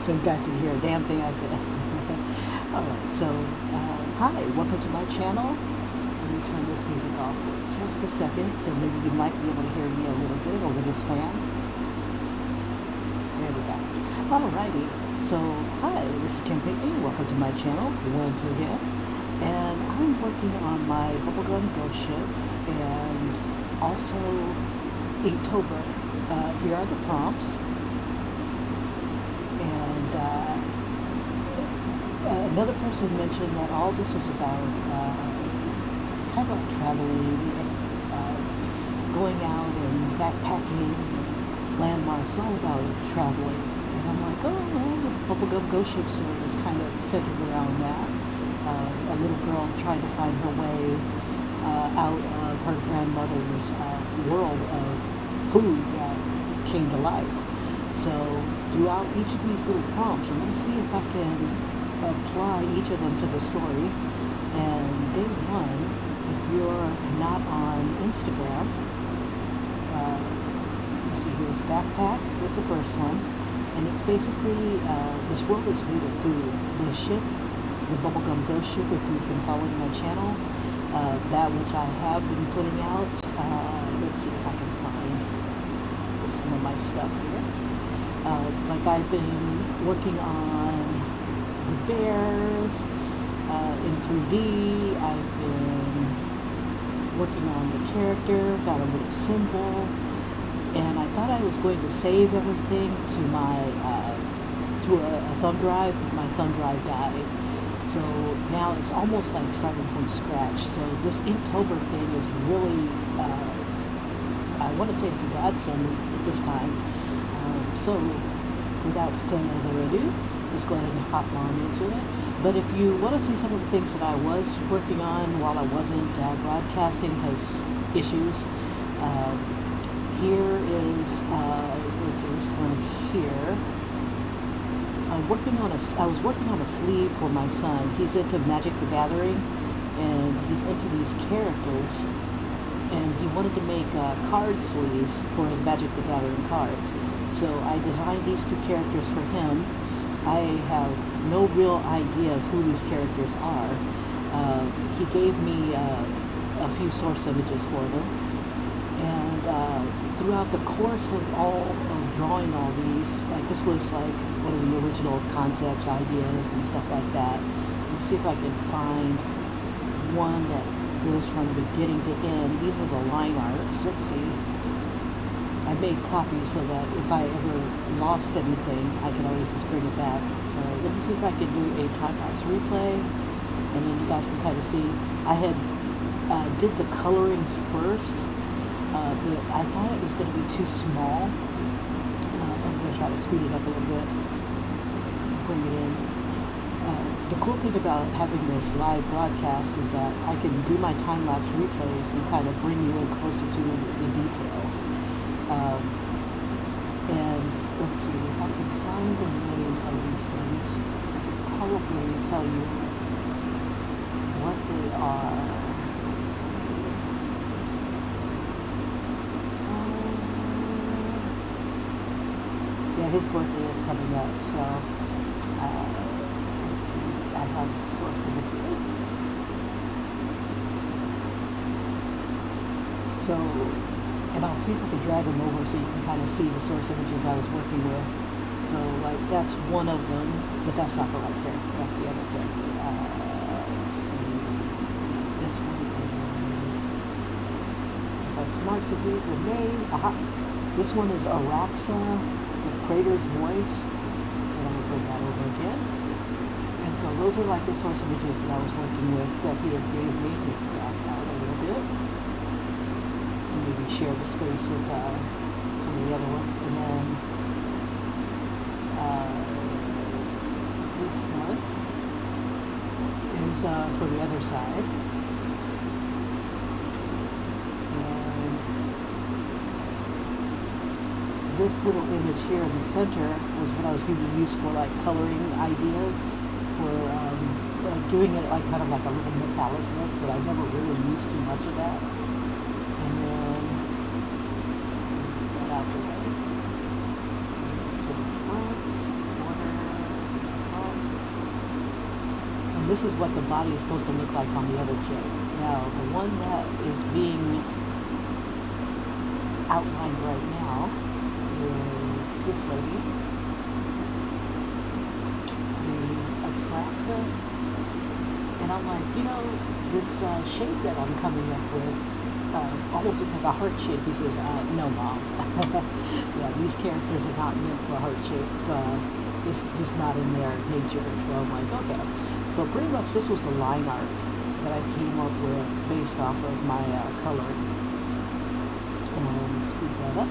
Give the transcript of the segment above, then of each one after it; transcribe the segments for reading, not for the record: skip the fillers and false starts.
So you guys can hear a damn thing I said. Alright, so hi, welcome to my channel. Let me turn this music off for just a second, so maybe you might be able to hear me a little bit over this fan. There we go. Alrighty, so hi, this is Kim Pinckney. Welcome to my channel once again. And I'm working on my Bubblegum Ghostship and also Inktober. Here are the prompts. And another person mentioned that all this was about kind of like traveling, going out and backpacking, landmarks, all about traveling. And I'm like, oh, well, the Bubblegum Ghostship story is kind of centered around that. A little girl trying to find her way out of her grandmother's world of food that came to life. So throughout each of these little prompts, I'm going to see if I can apply each of them to the story. And day one, if you're not on Instagram, you see here's Backpack, here's the first one. And it's basically, this world is made of food. The ship, the Bubblegum Ghostship, if you've been following my channel, that which I have been putting out, let's see if I can find some of my stuff here. Like I've been working on the bears in 3D. I've been working on the character, got a little symbol, and I thought I was going to save everything to my to a thumb drive, but my thumb drive died. So now it's almost like starting from scratch. So this Inktober thing is really, I want to say it's a godsend at this time. So without further ado, let's go ahead and hop on into it. But if you want to see some of the things that I was working on while I wasn't broadcasting because issues, here is, let's see, this one here. I was working on a sleeve for my son. He's into Magic the Gathering, and he's into these characters, and he wanted to make card sleeves for his Magic the Gathering cards. So I designed these two characters for him. I have no real idea of who these characters are. He gave me a few source images for them, and throughout the course of drawing all these, like this was like one of the original concepts, ideas, and stuff like that. Let's see if I can find one that goes from beginning to end. These are the line arts. Let's see. I made copies so that if I ever lost anything, I could always just bring it back. So let me see if I can do a time-lapse replay, and then you guys can kind of see. I had did the colorings first, but I thought it was going to be too small. I'm going to try to speed it up a little bit, bring it in. The cool thing about having this live broadcast is that I can do my time-lapse replays and kind of bring you in closer to the details. And let's see, if I can find the name of these things, I could probably tell you what they are. Let's see. Yeah, his birthday is coming up, so let's see, I have source images. So, and I'll see if I can drag them over so you can kind of see the source images I was working with. So, like, that's one of them, but that's not the right character. That's the other character. Let's see. This one is a smart to read the name. Aha! This one is Araxa, the Crater's Voice. And I'm going to bring that over again. And so those are like the source images that I was working with that he had gave me. Let me drag out a little bit. Maybe share the space with some of the other ones, and then this one is for the other side, and this little image here in the center was what I was going to use for like coloring ideas, for doing it like kind of like a little metallic look, but I never really used too much of that. And then that out the way. To the front, corner, is what the body is supposed to look like on the other chick. Now, the one that is being outlined right now is this lady, the Atraxa. And I'm like, this shape that I'm coming up with almost looks like a heart shape. He says, no, Mom. Yeah, these characters are not meant for a heart shape. It's just not in their nature. So I'm like, okay. So pretty much this was the line art that I came up with based off of my color. And speed that up.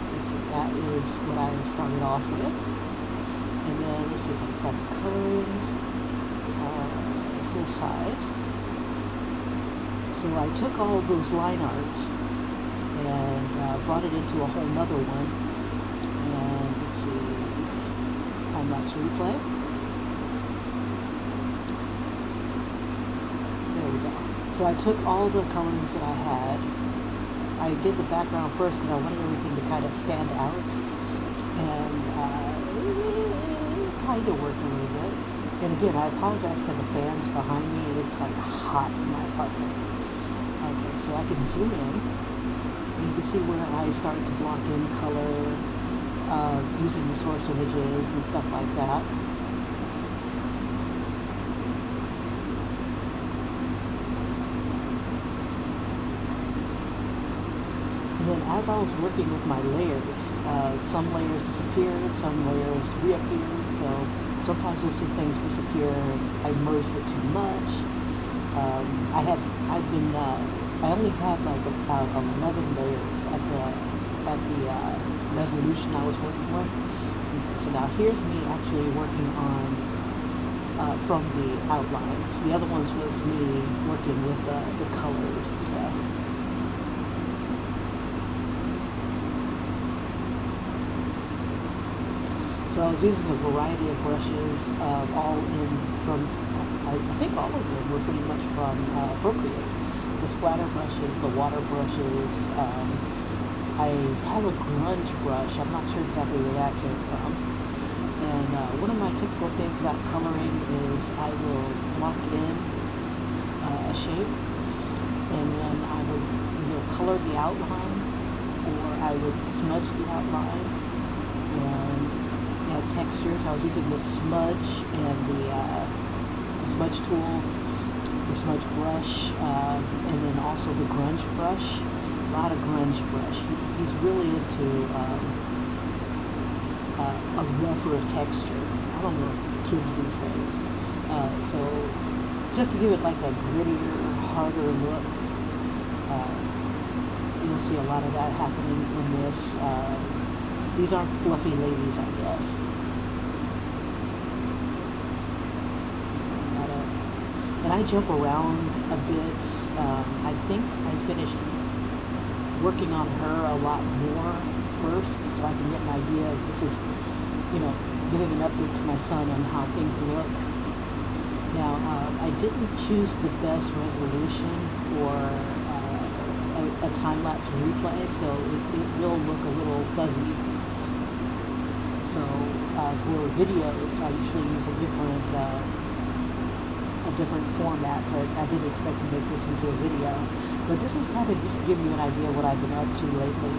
That is what I started off with. And then let's see if I can find the coloring. Full size. So I took all of those line arts and brought it into a whole nother one. And let's see, time-lapse replay. There we go. So I took all the colors that I had. I did the background first because I wanted everything to kind of stand out. And it kind of worked a little bit. And again, I apologize for the fans behind me. It's like hot in my apartment. Okay, so I can zoom in. You can see where I started to block in color using the source images and stuff like that. And then as I was working with my layers, some layers disappeared, some layers reappeared. So sometimes you'll see things disappear. I merged it too much. I only had like about 11 layers at the resolution I was working with. So now here's me actually working on from the outlines. The other ones was me working with the colors and stuff. So I was using a variety of brushes, all in from, I think all of them were pretty much from Procreate. The splatter brushes, the water brushes. I have a grunge brush. I'm not sure exactly where that came from. And one of my typical things about coloring is I will lock in a shape, and then I would either color the outline or I would smudge the outline. And textures, I was using the smudge and the smudge tool, the smudge brush, and then also the grunge brush. A lot of grunge brush. He's really into a rougher texture. I don't know kids these days. So just to give it like a grittier, harder look, you'll see a lot of that happening in this. These aren't fluffy ladies, I guess. And I jump around a bit. I think I finished working on her a lot more first, so I can get an idea of this is, giving an update to my son on how things look. Now, I didn't choose the best resolution for a time-lapse replay, so it will look a little fuzzy. So for videos, I usually use a different format, but I didn't expect to make this into a video. But this is kind of just to give you an idea of what I've been up to lately.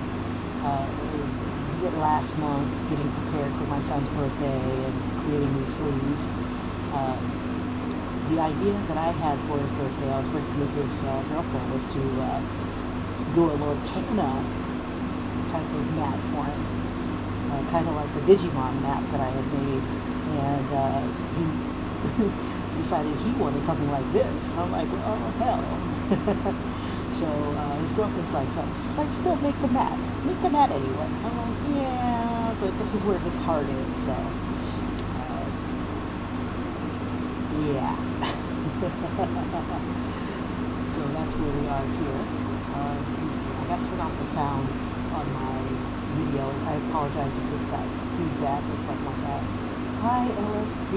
Last month, getting prepared for my son's birthday and creating these sleeves. The idea that I had for his birthday, I was working with his girlfriend, was to do a little Canna type of map for him. Kind of like the Digimon map that I had made. And he decided he wanted something like this. I'm like, oh, hell. So his girlfriend's like, she's like, still make the mat. Make the mat anyway. I'm like, yeah, but this is where his heart is, so. Yeah. So that's where we are here. I got to turn off the sound on my video. I apologize if it's got feedback or something like that. Hi, LSP.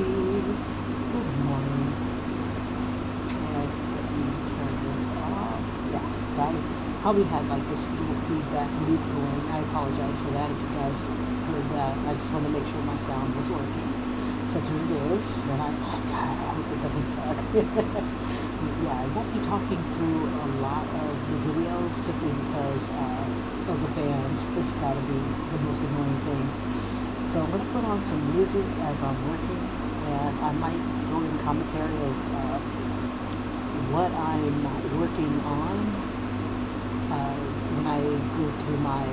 Good morning. And let me turn this off. Yeah, so I probably had like this little feedback loop going. I apologize for that if you guys heard that. I just want to make sure my sound was working. So such as it is, and God, I hope it doesn't suck. Yeah, I won't be talking through a lot of the video simply because of the fans. It's got to be the most annoying thing. So I'm going to put on some music as I'm working, and I might throw in commentary of what I'm working on when I go through my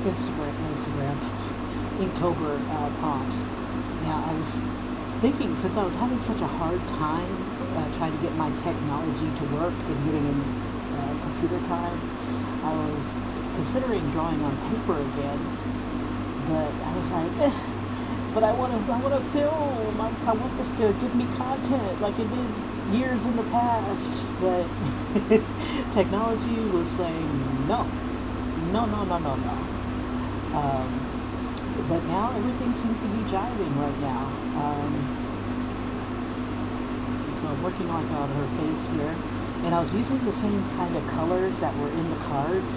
Instagram Inktober prompts. Now I was thinking, since I was having such a hard time trying to get my technology to work and getting in computer time, I was considering drawing on paper again, but I was like, but I want to film. I want this to give me content like it did years in the past. But technology was saying no, no, no, no, no, no. But now everything seems to be jiving right now. So I'm working like on her face here, and I was using the same kind of colors that were in the cards.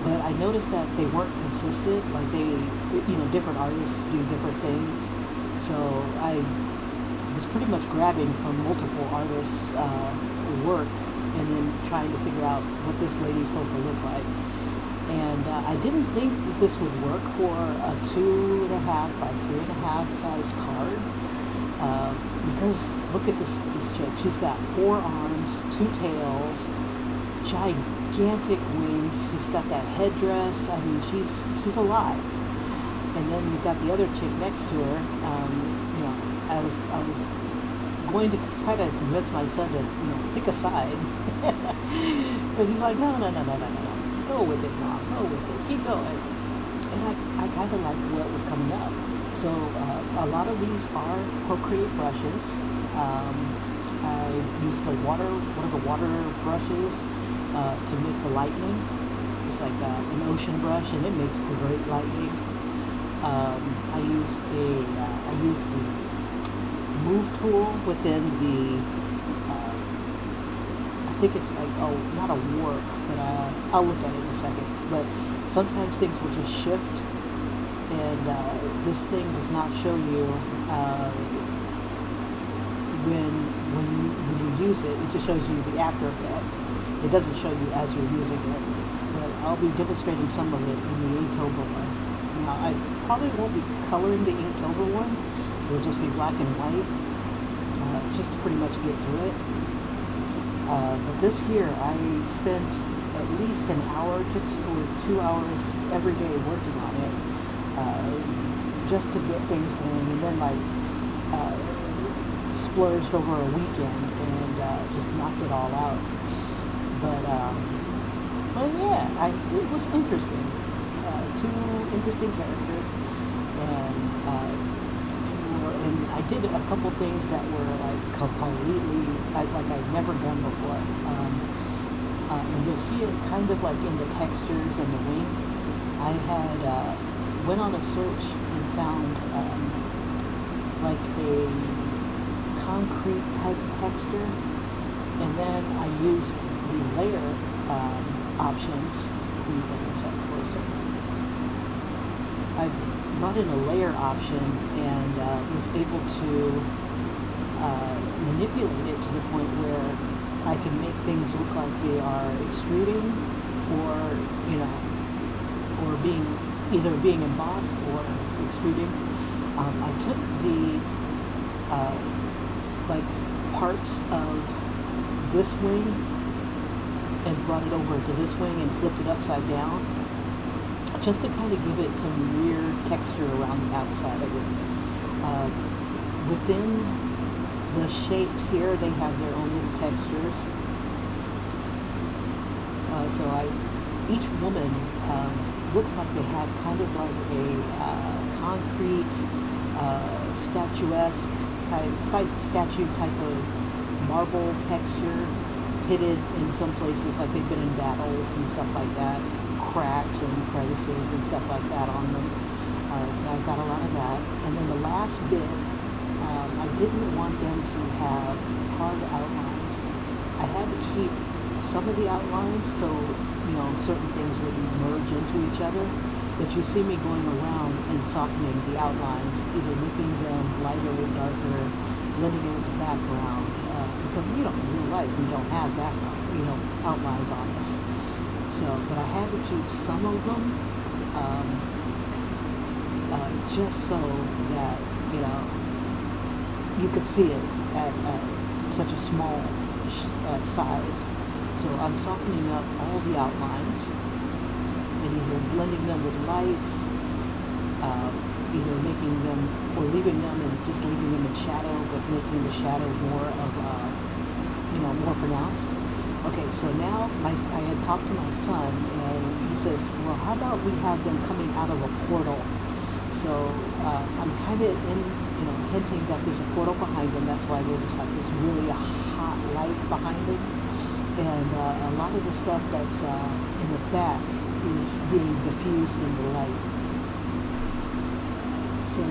But I noticed that they weren't consistent. Like different artists do different things. So I was pretty much grabbing from multiple artists' work and then trying to figure out what this lady's supposed to look like. And I didn't think that this would work for a 2.5 by 3.5 size card. Because look at this chick. She's got 4 arms, 2 tails, gigantic wings. She's got that headdress. I mean, she's alive. And then you've got the other chick next to her. I was going to try to convince my son to pick a side, but he's like, no, go with it, Mom, go with it, keep going. And I kind of like what was coming up. So a lot of these are Procreate brushes. I used one of the water brushes to make the lightning. It's like an ocean brush, and it makes great lightning. I used the move tool within the. I think it's like not a warp, but I'll look at it in a second. But sometimes things will just shift, and this thing does not show you when you use it. It just shows you the after effect. It doesn't show you as you're using it. But I'll be demonstrating some of it in the Inktober one. Now, I probably won't be coloring the Inktober one. It'll just be black and white, just to pretty much get through it. But this here, I spent at least an hour or 2 hours every day working on it, just to get things going, and then splurged over a weekend and just knocked it all out. But yeah, it was interesting. 2 interesting characters, and I did a couple things that were completely like I'd never done before. And you'll see it kind of like in the textures and the wing. I had went on a search and found like a concrete type texture, and then I used the layer options. Let me bring this up closer. I brought in a layer option and was able to manipulate it to the point where I can make things look like they are extruding or either being embossed or extruding. I took the parts of this wing and brought it over to this wing and flipped it upside down, just to kind of give it some weird texture around the outside of it. Within the shapes here, they have their own little textures. Each woman looks like they have kind of like a concrete, statue type of marble texture, pitted in some places, like they've been in battles and stuff like that. Cracks and crevices and stuff like that on them. So I've got a lot of that. And then the last bit, I didn't want them to have hard outlines. I had to keep some of the outlines so certain things would merge into each other. But you see me going around and softening the outlines, either making them lighter, darker, blending it with the background, because we don't, in real life, we don't have background, outlines on us. So, but I had to keep some of them, um, just so that, you could see it at such a small size. So I'm softening up all the outlines and either blending them with lights, either making them or leaving them and just leaving them in shadow, but making the shadow more of, more pronounced. Okay, so now I had talked to my son, and he says, well, how about we have them coming out of a portal? So I'm kind of hinting that there's a portal behind them. That's why there's just like this really hot light behind it. And a lot of the stuff that's in the back is being diffused in the light. So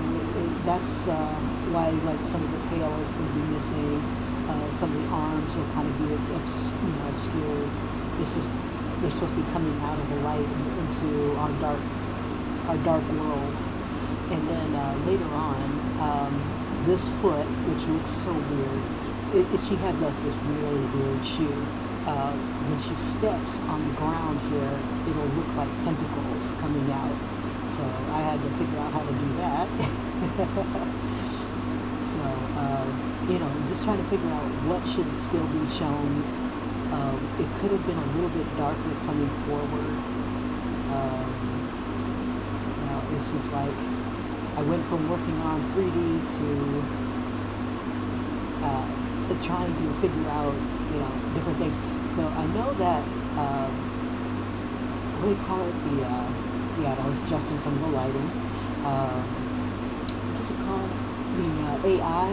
that's why like some of the tail is going to be missing. Some of the arms will kind of be obscured. It's just they're supposed to be coming out of the light into our dark world. And then later on, this foot, which looks so weird, she had like this really weird shoe. When she steps on the ground here, it'll look like tentacles coming out. So I had to figure out how to do that. So, just trying to figure out what should still be shown. It could have been a little bit darker coming forward. It's just like I went from working on 3D to trying to figure out, different things. So I know that, what do you call it? I was adjusting some of the lighting. What's it called? The AI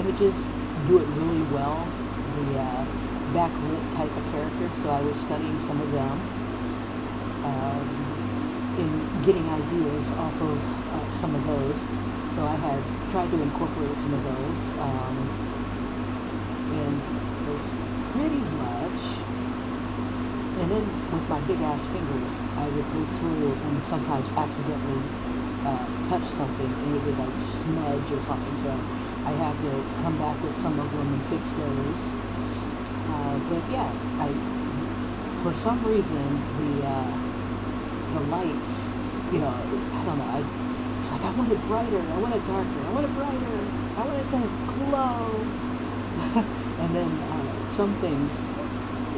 images do it really well. The backlit type of characters. So I was studying some of them, in getting ideas off of some of those. So I had tried to incorporate some of those, and it was pretty much. And then with my big ass fingers, I would go through and sometimes accidentally touch something, and it would like smudge or something. So I had to come back with some of them and fix those. But yeah, for some reason the lights, I don't know. It's like I want it brighter, I want it darker, I want it brighter, I want it to glow. And then some things,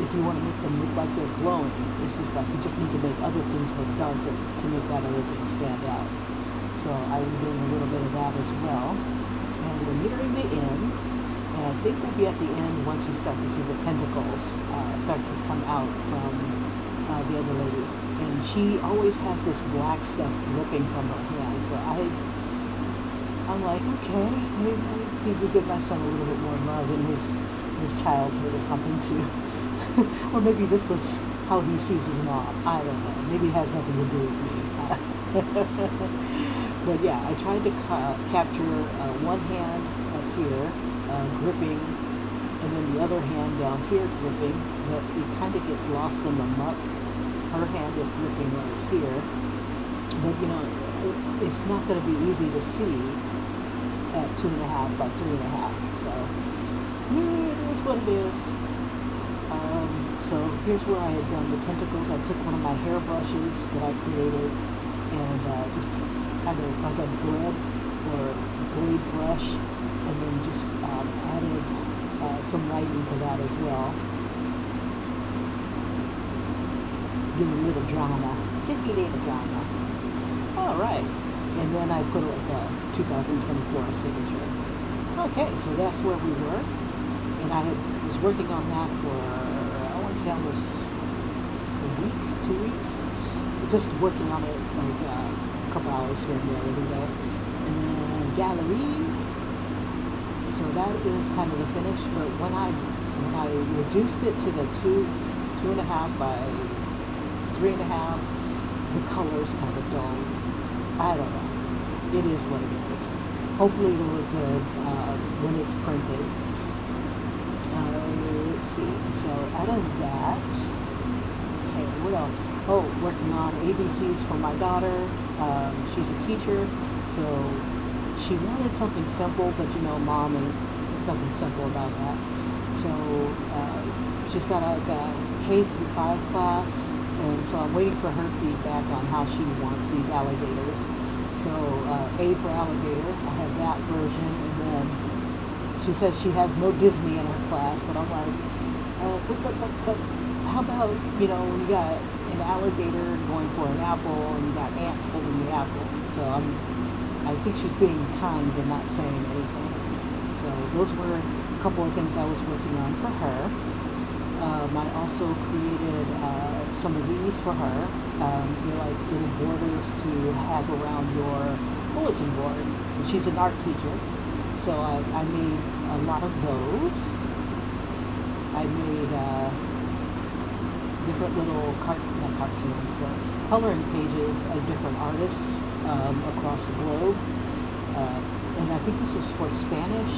if you want to make them look like they're glowing, it's just like you just need to make other things look darker to make that other thing stand out. So I was doing a little bit of that as well. And we're nearing the end. And I think we'll be at the end once you start to see the tentacles start to come out from the other lady. And she always has this black stuff dripping from her hand. So I'm like, okay, maybe I need to give my son a little bit more love in his childhood or something too. Or maybe this was how he sees his mom. I don't know. Maybe it has nothing to do with me. But yeah, I tried to capture one hand up here, gripping, and then the other hand down here gripping, but it kind of gets lost in the muck. Her hand is gripping right here, but it's not going to be easy to see at 2.5 by 3.5, so it is what it is. So here's where I had done the tentacles. I took one of my hair brushes that I created and just kind of like a thread or blade brush, and then just added some lighting to that as well. Give a little drama. Just a little drama. Alright. And then I put like a 2024 signature. Okay, so that's where we were. And I was working on that for, I want to say almost a week, 2 weeks. Just working on it like a couple hours here and there every day. And then gallery. So that is kind of the finish. But when I reduced it to the 2.5 by 3.5, the color's kind of dull. I don't know. It is what it is. Hopefully it'll look good when it's printed. Let's see. So out of that, okay, what else? Oh, we're working on ABCs for my daughter. She's a teacher, so she wanted something simple, but you know, mom, and there's nothing simple about that. So she's got a K through 5 class, and so I'm waiting for her feedback on how she wants these alligators. So A for alligator, I have that version, and then she says she has no Disney in her class, but I'm like, but how about, you know, you got an alligator going for an apple, and you got ants holding the apple. So I think she's being kind and not saying anything. So those were a couple of things I was working on for her. I also created some of these for her. They're like little borders to have around your bulletin board. And she's an art teacher, so I made a lot of those. I made different little not cartoons, but coloring pages of different artists across the globe. And I think this was for Spanish,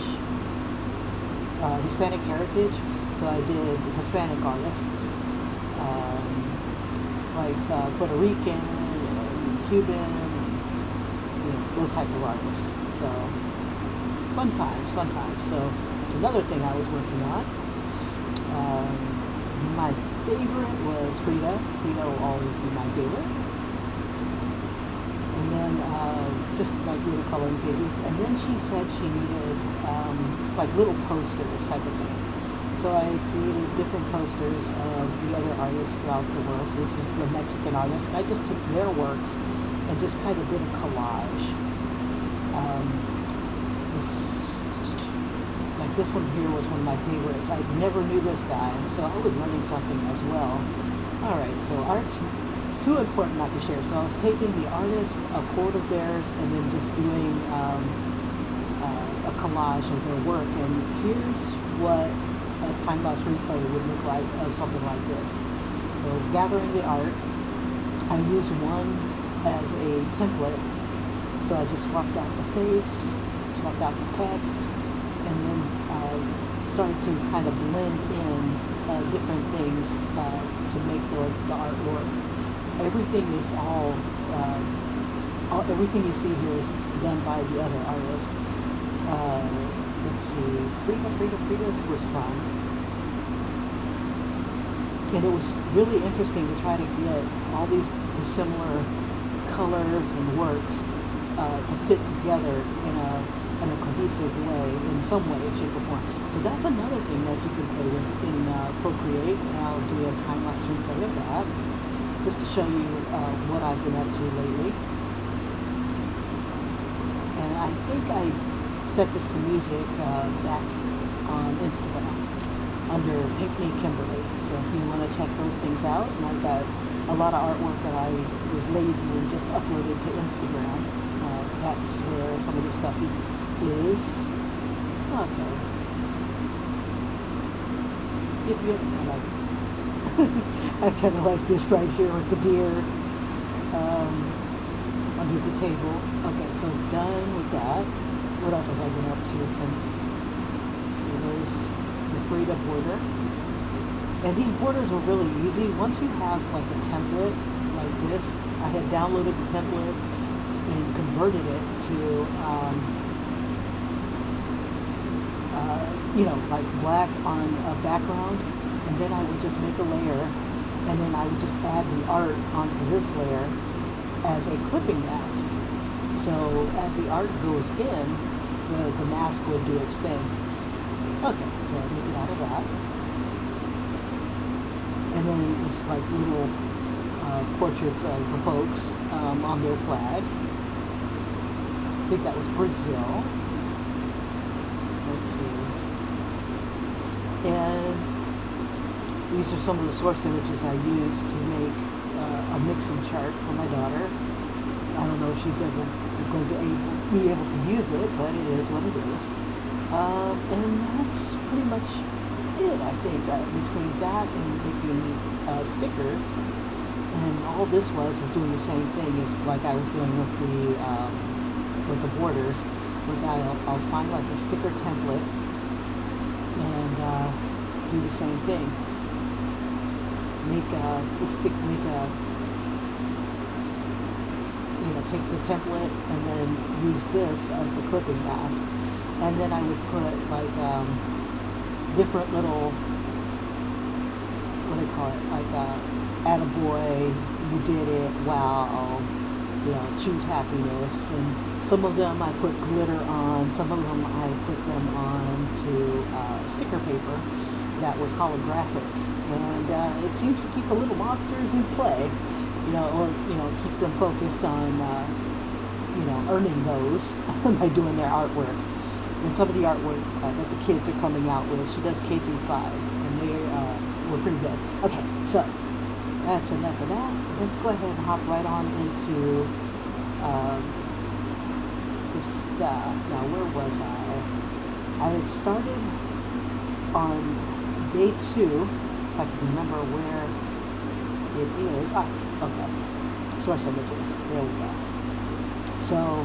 Hispanic heritage. So I did Hispanic artists, like Puerto Rican and Cuban, and, you know, those type of artists. So fun times, fun times. So it's another thing I was working on. My favorite was Frida. Frida will always be my favorite. And then just like little coloring pages. And then she said she needed like little posters type of thing. So I created different posters of the other artists throughout the world. So this is the Mexican artist. I just took their works and just kind of did a collage. This one here was one of my favorites. I never knew this guy, so I was learning something as well. Alright, so art's too important not to share. So I was taking the artist, a quote of theirs, and then just doing a collage of their work. And here's what a time-lapse replay would look like of something like this. So gathering the art, I used one as a template. So I just swapped out the face, swapped out the text, and then started to kind of blend in different things to make the artwork. Everything is everything you see here is done by the other artist. Let's see, Frida was fun. And it was really interesting to try to get all these dissimilar colors and works to fit together in a cohesive way, in some way, shape, or form. So that's another thing that you can play with in Procreate, and I'll do a time-lapse replay of that, just to show you what I've been up to lately. And I think I set this to music back on Instagram under Pink Me Kimberly. So if you want to check those things out, and I've got a lot of artwork that I was lazy and just uploaded to Instagram. That's where some of the stuff is. Okay. If you I kind of like this right here with the deer under the table. Okay, so done with that. What else have I been up to since? So there's the Frida border. And these borders are really easy. Once you have like a template like this, I had downloaded the template and converted it to you know, like black on a background, and then I would just make a layer, and then I would just add the art onto this layer as a clipping mask. So as the art goes in, the mask would do its thing. Okay, so let me get out of that. And then it's like little portraits of the folks on their flag. I think that was Brazil. Let's see. And these are some of the source images I used to make a mixing chart for my daughter. I don't know if she's ever going to be able to use it, but it is what it is. And that's pretty much it, I think, between that and making stickers. And all this is doing the same thing as like I was doing with the borders. Was I'll find like a sticker template and do the same thing. Make a take the template and then use this as the clipping mask. And then I would put like different little, what do they call it, like attaboy, you did it, wow, you know, choose happiness. And some of them I put glitter on, some of them I put them on to sticker paper that was holographic. And it seems to keep the little monsters in play, you know, or, you know, keep them focused on, you know, earning those by doing their artwork. And some of the artwork that the kids are coming out with, she does K through 5, and they were pretty good. Okay, so that's enough of that. Let's go ahead and hop right on into this stuff. Now, where was I? I had started on day 2, if I can remember where it is. Ah, okay. Source images. There we go. So,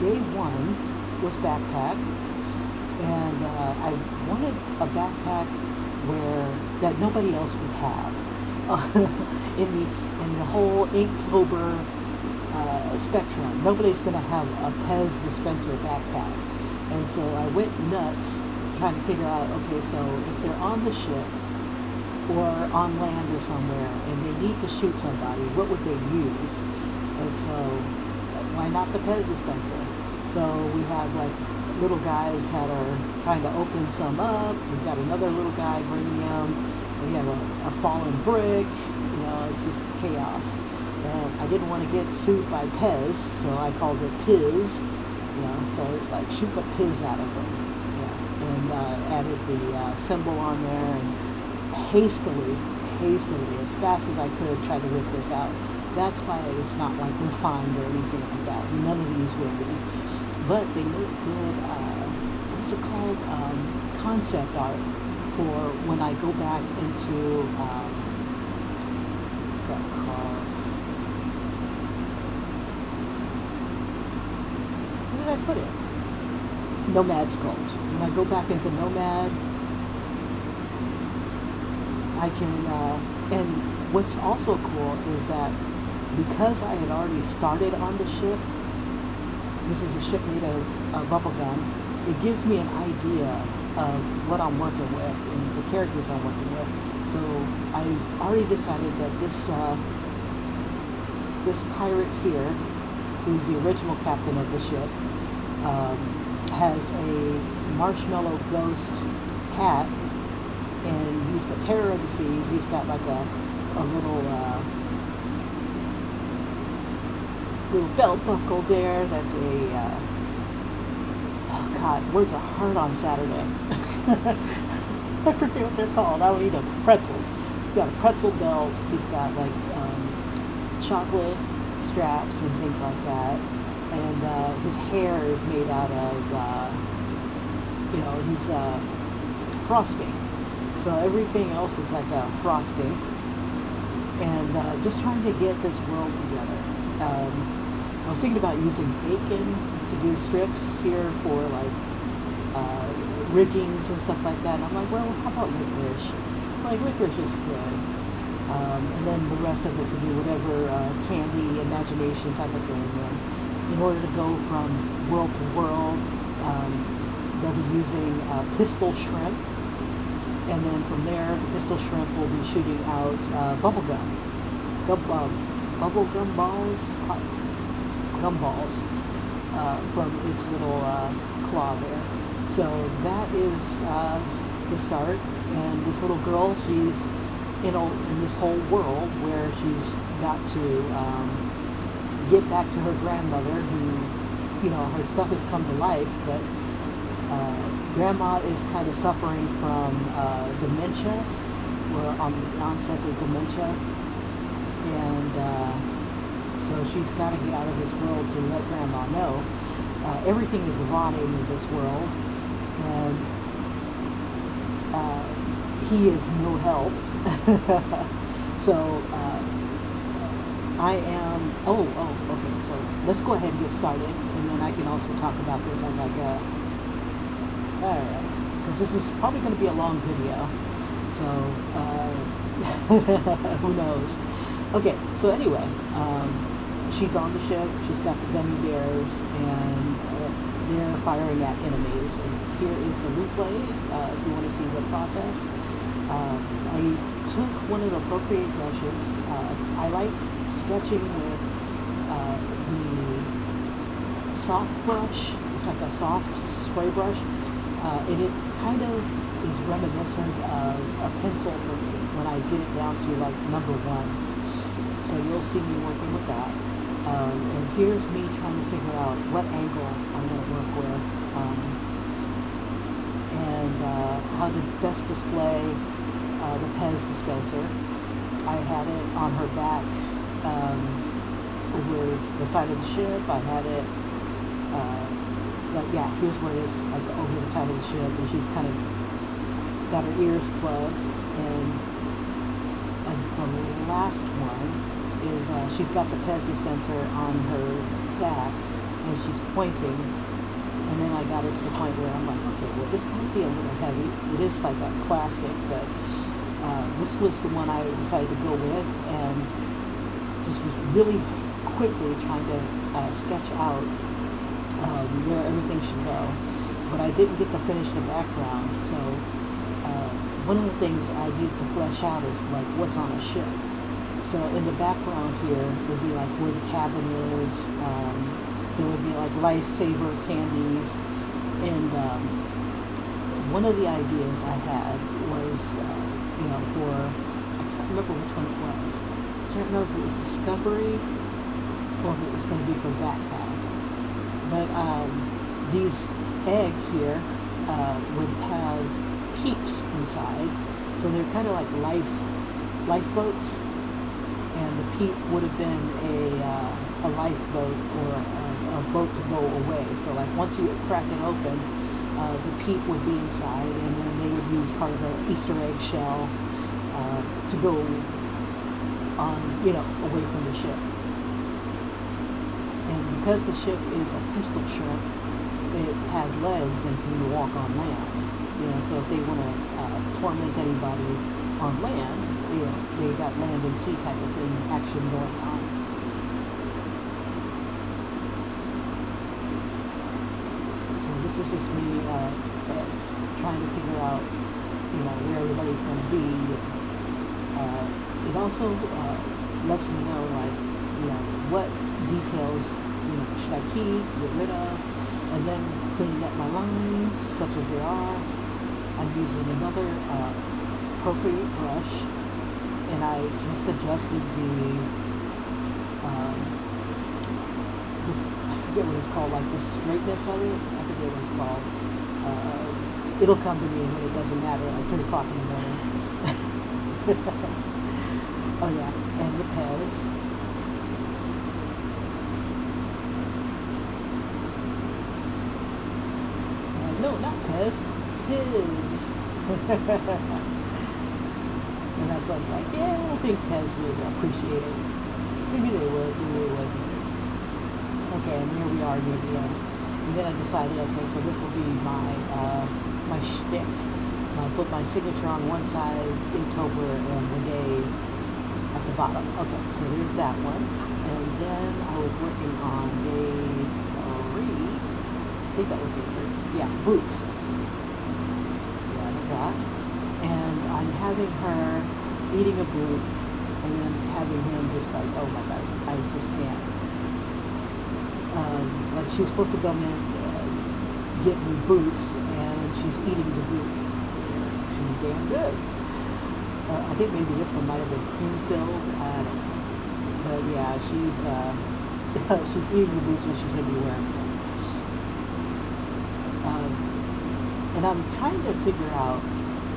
day 1 was backpack, and I wanted a backpack that nobody else would have in the whole Inktober spectrum. Nobody's going to have a Pez dispenser backpack, and so I went nuts trying to figure out, okay, so if they're on the ship or on land or somewhere and they need to shoot somebody, what would they use? And so why not the Pez dispenser? So we have like little guys that are trying to open some up. We've got another little guy bringing them. We have a fallen brick. You know, it's just chaos. And I didn't want to get sued by Pez, so I called it Piz. You know, so it's like shoot the Piz out of them. Yeah. And added the symbol on there, and hastily, as fast as I could, tried to rip this out. That's why it's not like refined or anything like that. None of these will be. But they look good, what's it called, concept art for when I go back into, what's that called, where did I put it? Nomad Sculpt. When I go back into Nomad, I can, and what's also cool is that because I had already started on the ship, this is a ship made of bubblegum, it gives me an idea of what I'm working with and the characters I'm working with. So I've already decided that this pirate here, who's the original captain of the ship, has a marshmallow ghost hat, and he's the terror of the seas. He's got like a little belt buckle there. That's a oh god, words are hard on Saturday. I forget what they're called. I don't eat them. Pretzels. He's got a pretzel belt. He's got like chocolate straps and things like that. And his hair is made out of you know, he's frosting. So everything else is like a frosting. And just trying to get this world together. I was thinking about using bacon to do strips here for like riggings and stuff like that. And I'm like, well, how about licorice? Like, licorice is good. And then the rest of it to do whatever candy, imagination type of thing. And in order to go from world to world, they'll be using pistol shrimp. And then from there, the pistol shrimp will be shooting out bubblegum. Bubblegum balls? Gumballs from its little claw there. So that is the start. And this little girl, she's in this whole world where she's got to get back to her grandmother, who, you know, her stuff has come to life, but grandma is kind of suffering from dementia, or on the onset of dementia, and so she's got to get out of this world to let grandma know. Everything is rotting in this world, and he is no help. So I am, okay, so let's go ahead and get started, and then I can also talk about this as I go. Alright, because this is probably going to be a long video, so who knows. Okay, so anyway, she's on the ship, she's got the gummy bears, and they're firing at enemies. And here is the replay, if you want to see the process. I took one of the Procreate brushes. I like sketching with the soft brush. It's like a soft spray brush. And it kind of is reminiscent of a pencil for me when I get it down to like number 1. So you'll see me working with that. And here's me trying to figure out what angle I'm going to work with, and how to best display the Pez dispenser. I had it on her back over the side of the ship. I had it, like, yeah, here's where it is, like over the side of the ship, and she's kind of got her ears plugged. And the last one is she's got the Pez dispenser on her back, and she's pointing. And then I got it to the point where I'm like, okay, well, this might be a little heavy. It is like a plastic, but this was the one I decided to go with, and just was really quickly trying to sketch out where everything should go. But I didn't get to finish the background, so one of the things I need to flesh out is like what's on a ship. So in the background here would be like where the cabin is. There would be like lifesaver candies, and one of the ideas I had was, for, I can't remember which one it was. I can't remember if it was Discovery or if it was going to be for Backpack. But these eggs here would have peeps inside, so they're kind of like lifeboats, and the peep would have been a lifeboat or a boat to go away. So like once you crack it open, the peep would be inside, and then they would use part of the Easter egg shell to go on, away from the ship. And because the ship is a pistol ship, it has legs and can walk on land. So if they want to torment anybody on land, they got land and sea type of thing action going on. So this is just me trying to figure out, where everybody's going to be. It also lets me know, like, what details, should I keep, get rid of, and then cleaning up my lines, such as they are. I'm using another Procreate brush, and I just adjusted I forget what it's called, like the straightness of it. I forget what it's called. It'll come to me when it doesn't matter, like 3 o'clock in the morning. Oh yeah, and the Pez. No, not Pez. His. And that's why I was like, yeah, I think Pez would appreciate it. Maybe they would, maybe they wouldn't. Okay, and here we are near the end. And then I decided, okay, so this will be my shtick. I put my signature on one side, Inktober, and the day at the bottom. Okay, so there's that one. And then I was working on day 3. I think that was day 3. Yeah, boots. That, and I'm having her eating a boot, and then having him just like, oh my god, I just can't. Like she was supposed to come in and get me boots, and she's eating the boots. She's damn good. I think maybe this one might have been cream filled. I don't know, but yeah, she's she's eating the boots when she's gonna be wearing them. And I'm trying to figure out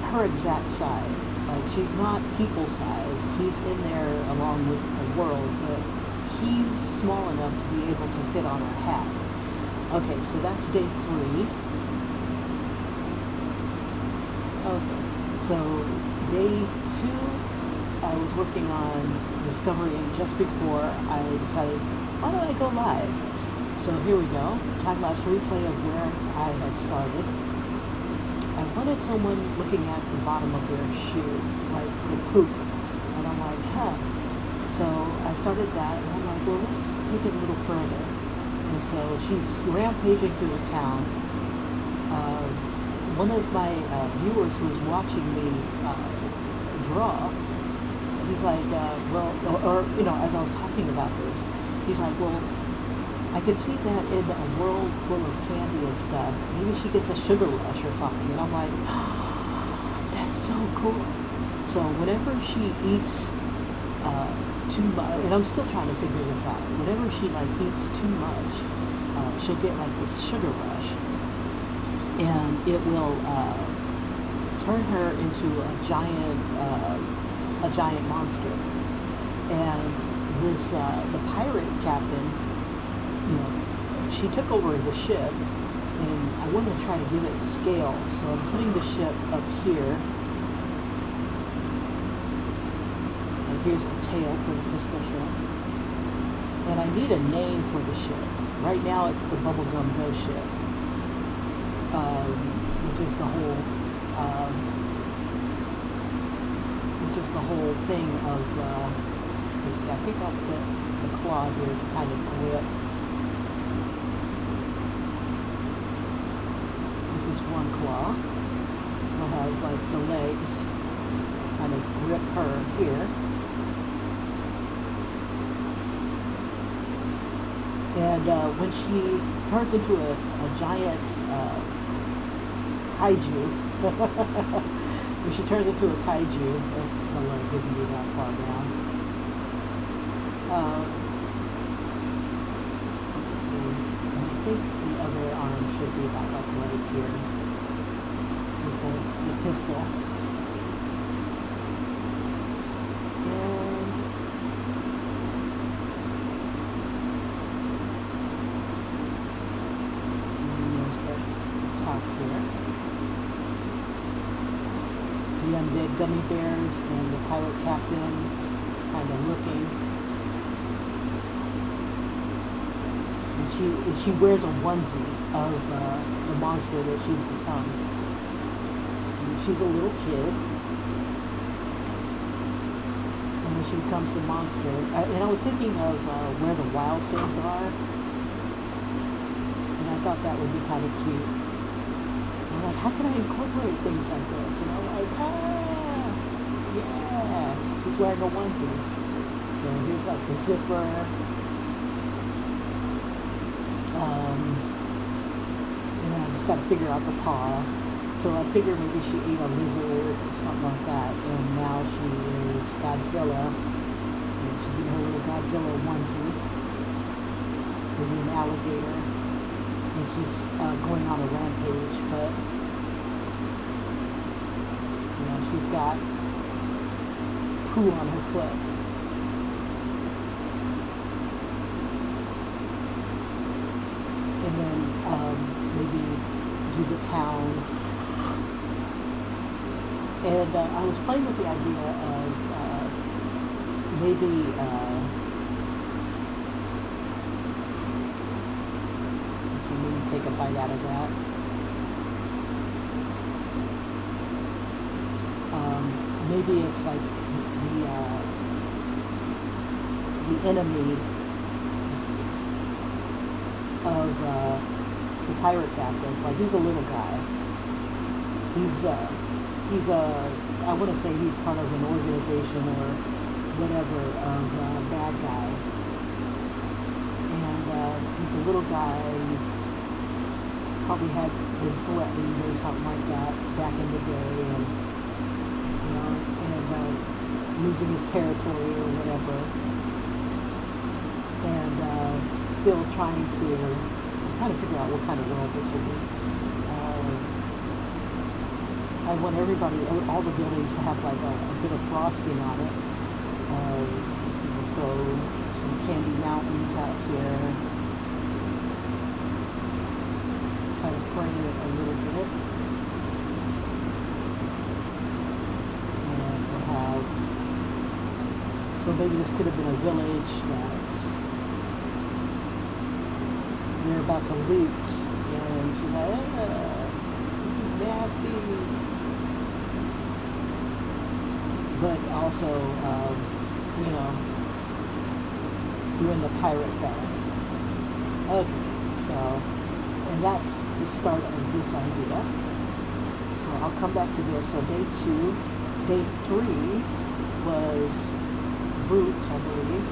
her exact size. Like, she's not people size. She's in there along with the world, but he's small enough to be able to fit on her hat. Okay, so that's day 3. Okay, so day 2, I was working on Discovery, and just before I decided, why don't I go live? So here we go, time-lapse replay of where I had started. I wanted someone looking at the bottom of their shoe, like the poop, and I'm like, huh. So So I started that, and I'm like, well, let's take it a little further. And so she's rampaging through the town. Uh, One of my viewers who was watching me draw, he's like, as I was talking about this, he's like, well, I could see that in a world full of candy and stuff, maybe she gets a sugar rush or something. And I'm like, that's so cool. So whenever she eats too much, and I'm still trying to figure this out, whenever she like eats too much, she'll get like this sugar rush, and it will turn her into a giant monster. And this the pirate captain, she took over the ship, and I want to try to give it scale. So I'm putting the ship up here. And here's the tail for the pistol ship. And I need a name for the ship. Right now it's the Bubblegum Ghostship, which is the whole thing of. I think I'll put the claw here to kind of grip. This is one claw. I'll have like the legs kind of grip her here. And when she turns into a giant kaiju, when she turns into a kaiju, I'm not giving you that far down. Let's see. And I think the other arm should be about like right here with the pistol. And there's the top here. The undead gummy bears and the pirate captain kind of looking. She wears a onesie of the monster that she's become. And she's a little kid. And when she becomes the monster, and I was thinking of where the wild things are, and I thought that would be kind of cute. And I'm like, how can I incorporate things like this? And I'm like, yeah, she's wearing a onesie. So here's like the zipper. And I just got to figure out the paw. So I figured maybe she ate a lizard or something like that. And now she is Godzilla. And she's in her little Godzilla onesie. Maybe an alligator. And she's going on a rampage. But, she's got poo on her foot. And then maybe do the town. And I was playing with the idea of maybe take a bite out of that. Maybe it's like the enemy of the pirate captain. Like, he's a little guy. He's I want to say he's part of an organization or whatever of bad guys. And he's a little guy. He's probably had been threatened or something like that back in the day, and losing his territory or whatever, and still trying to figure out what kind of world this will be. I want everybody, all the buildings, to have like a bit of frosting on it. Throw some candy mountains out here. Try to frame it a little bit. And we'll have, so maybe this could have been a village that they're about to loot. And she's like, nasty. But also, doing the pirate battle. Okay, so, and that's the start of this idea. So I'll come back to this. So day 2, day 3 was boots, I believe,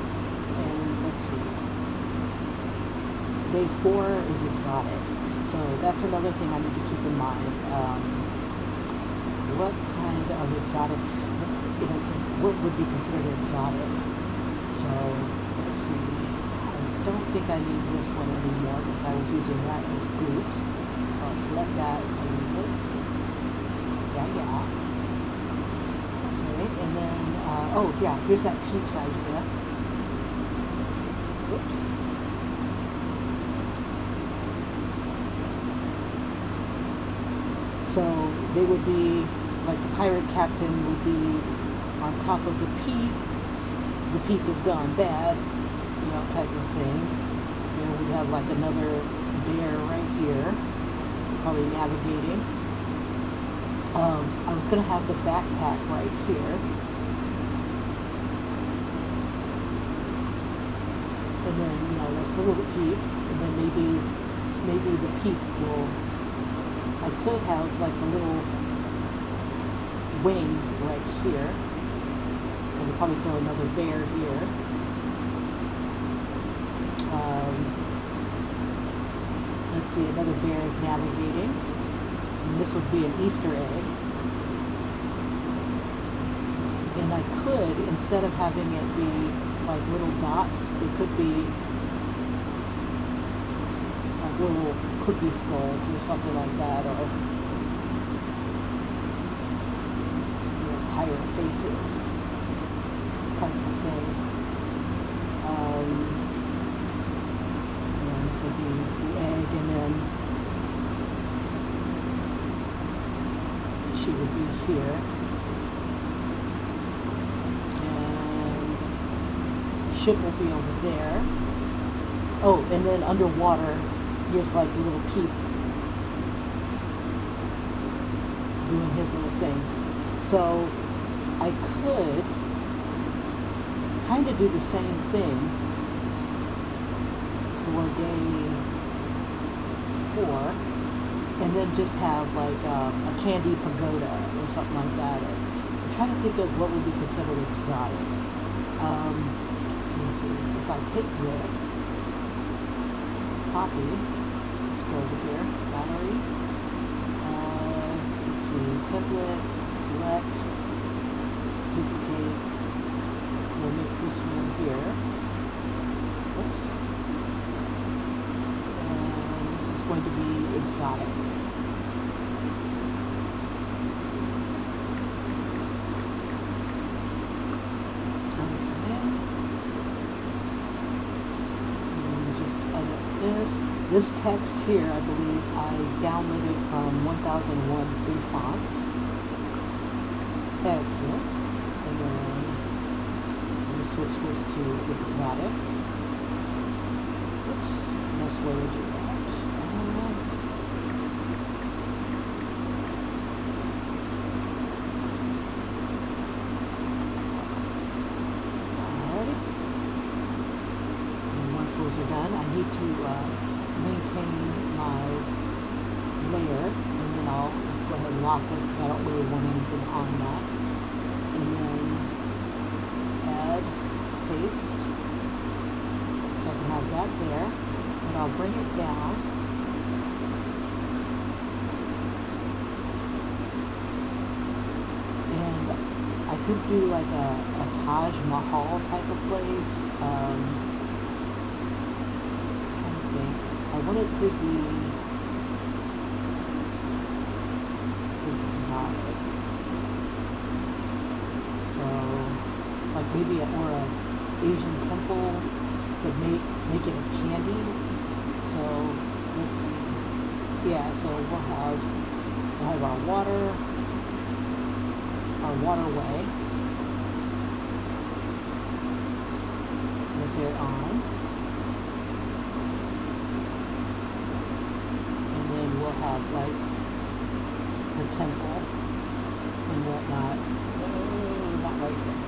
and let's see. Day 4 is exotic. So that's another thing I need to keep in mind. What kind of exotic, what would be considered exotic? So let's see. I don't think I need this one anymore because I was using that as boots. So I'll select that and leave it. Yeah. Okay, and then, oh yeah, here's that peeps idea. Oops. So they would be, like the pirate captain would be on top of the peak. The peak is gone bad, type of thing. And we have like another bear right here, probably navigating. I was going to have the backpack right here. And then, that's the little peak. And then maybe the peak will, I could have like a little wing right here. And we'll probably throw another bear here. Let's see, another bear is navigating. And this would be an Easter egg. And I could, instead of having it be like little dots, it could be like little cookie skulls or something like that, or pirate faces type of thing. And this would be the egg, and then she would be here. Ship will be over there. Oh, and then underwater, here's like a little peep doing his little thing. So I could kind of do the same thing for day 4, and then just have like a candy pagoda or something like that. I'm trying to think of what would be considered exotic. Let me see, if I take this, copy, let's go over here, gallery, let's see, template, select, duplicate, we'll make this one here, oops, and this is going to be exotic. This text here, I believe, I downloaded from 1001 Free Fonts. Excellent. And then I'm going to switch this to exotic. Oops, that's where we do that. Alrighty. And once those are done, I need to maintain my layer, and then I'll just go ahead and lock this because I don't really want anything on that. And then add paste, so I can have that there, and I'll bring it down. And I could do like a Taj Mahal type of place. I want it to be exotic. So, like maybe or a Asian temple could make it a candy. So let's see. Yeah, so we'll have our waterway with it on. We'll have like the temple and whatnot. Not right here.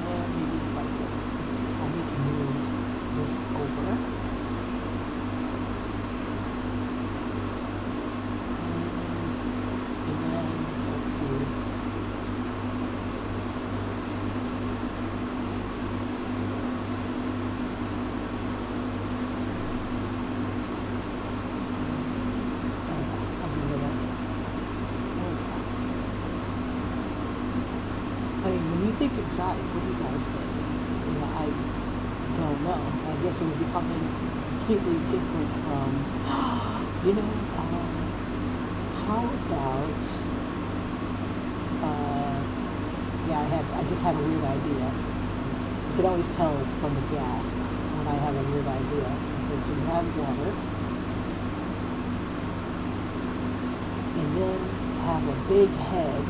And maybe right there. think exotic? What do you guys think? You know, I don't know. I guess it would be something completely different from, you know, how about, yeah, I just have a weird idea. You can always tell from the gas when I have a weird idea. So you have water, and then have a big head.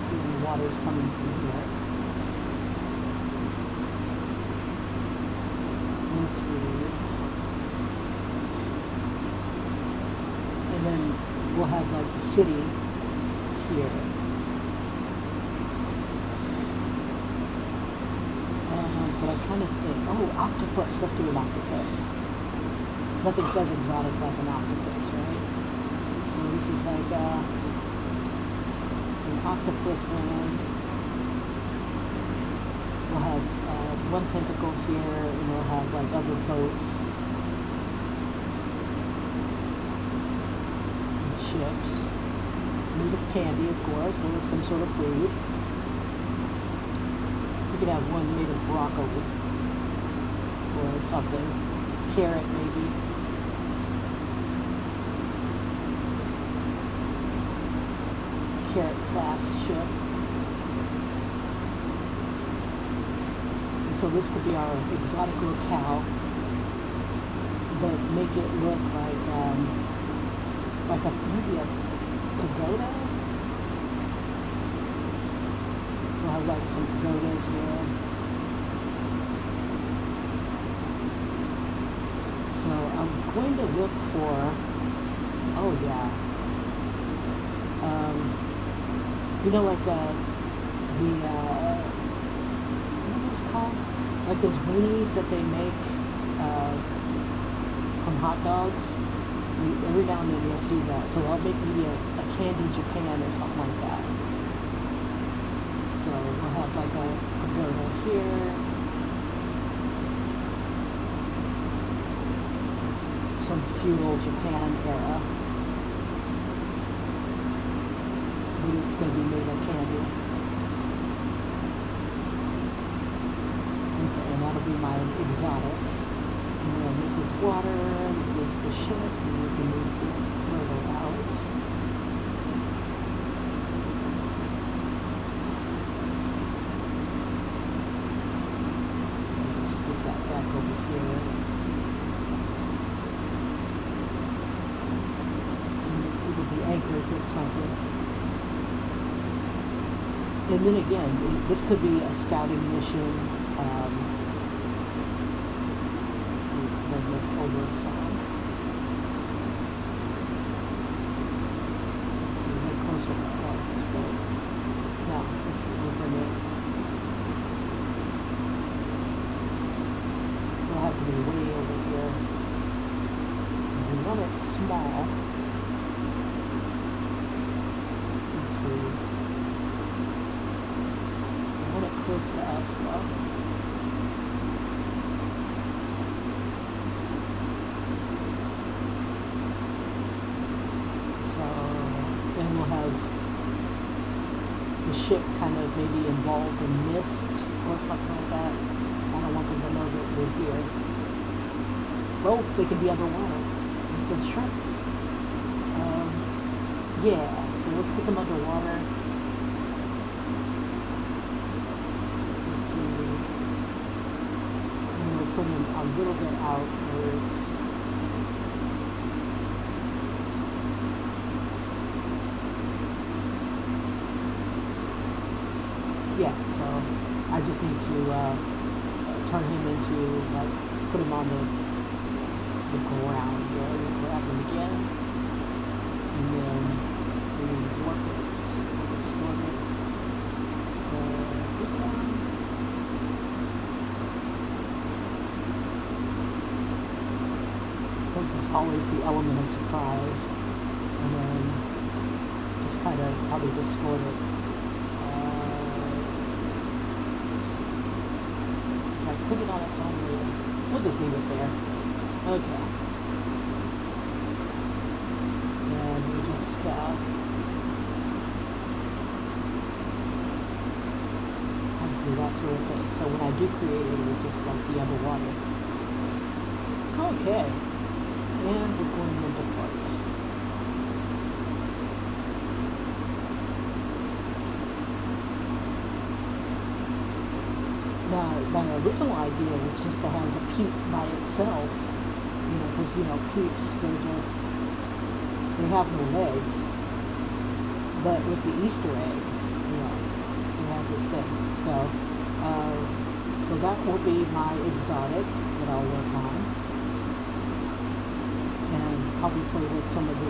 See the water's coming through here. Let's see. And then we'll have like the city here. But I'm trying to think. Oh, octopus. Let's do an octopus. Nothing says exotic like an octopus, right? So this is like an octopus land. We'll have one tentacle here, and we'll have like other boats and ships made of candy, of course, or some sort of food. We could have one made of broccoli or something, carrot maybe. Carrot class ship. And so this could be our exotic locale, but make it look like maybe a pagoda. We'll have like some pagodas here. So I'm going to look for, oh yeah, you know, like what is it called? Like those weenies that they make from hot dogs. Every now and then you'll see that. So I'll make maybe a candy Japan or something like that. So we'll have like a pagoda here. Some feudal Japan era. Maybe it's going to be made of candy. Okay, and that'll be my exotic. And then this is water, this is the ship, and we can move it further out. Let's put that back over here. And it will be anchored with something. And then again, this could be a scouting mission. Bring this over some. So get closer to us, but now let's see, we'll bring it. We'll have to be way over here. We want it small. Let's see. We want it close to us though. Ship kind of maybe involved in mist or something like that. I don't want them to know that we're here. Well, they can be underwater. It's a shrimp. Yeah, so let's put them underwater. Let's see. And we'll put them a little bit out where it's yeah, so I just need to turn him into, like, put him on the ground here, and grab him again, and then we warp it, distort it, this one. Of course, it's always the element of surprise, and then just kind of probably distort it. Put it on its own wheel. We'll just leave it there. Okay. And we just do that sort of thing. So when I do create it, it will just like be underwater. Okay. And we're going into part. Now, my original idea was just to have the puke by itself, because, pukes, they have no legs. But with the Easter egg, it has this thing. So that will be my exotic that I'll work on. And probably play with some of the,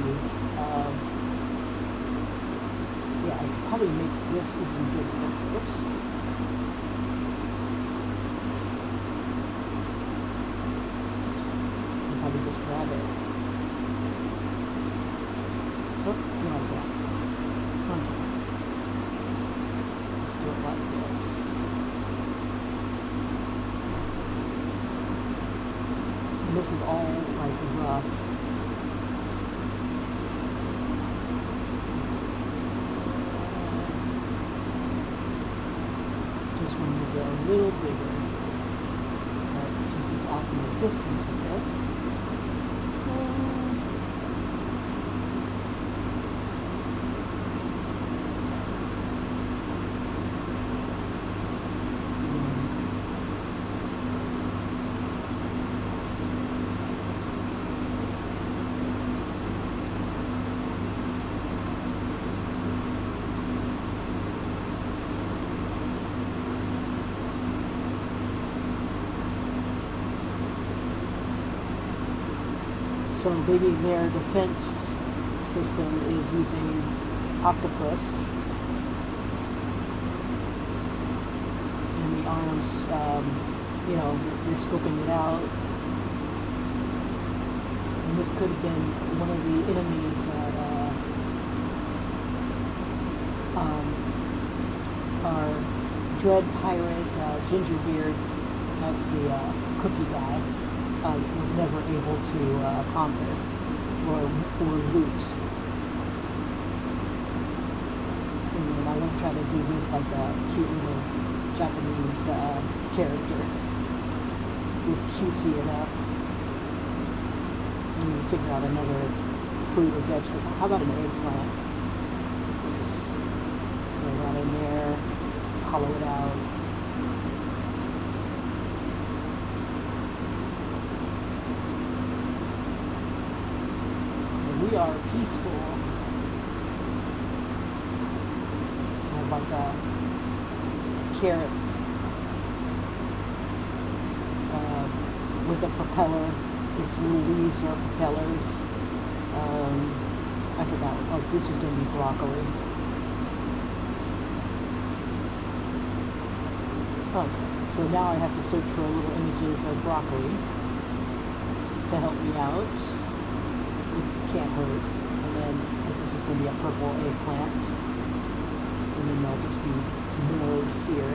I could probably make this even bigger. Oops. Probably just grab it. Oh, no, I can't. Okay. Let's do it like this. And this is all like rough. Just want to get a little bigger. But since it's off in the distance a bit. So maybe their defense system is using octopus, and the arms, they're scoping it out. And this could have been one of the enemies that our Dread Pirate Gingerbeard, that's the cookie guy, was never able to conquer or loot. And I want to try to do this like a cute little Japanese character. With cutesy it up. And then figure out another fruit or vegetable. How about an eggplant? Just throw that in there, hollow it out. We are peaceful. I have like a carrot with a propeller. Its little leaves are propellers. I forgot. Oh, this is going to be broccoli. Okay, so now I have to search for little images of broccoli to help me out. It can't hurt. And then this is just going to be a purple eggplant. And then they'll just be moored here.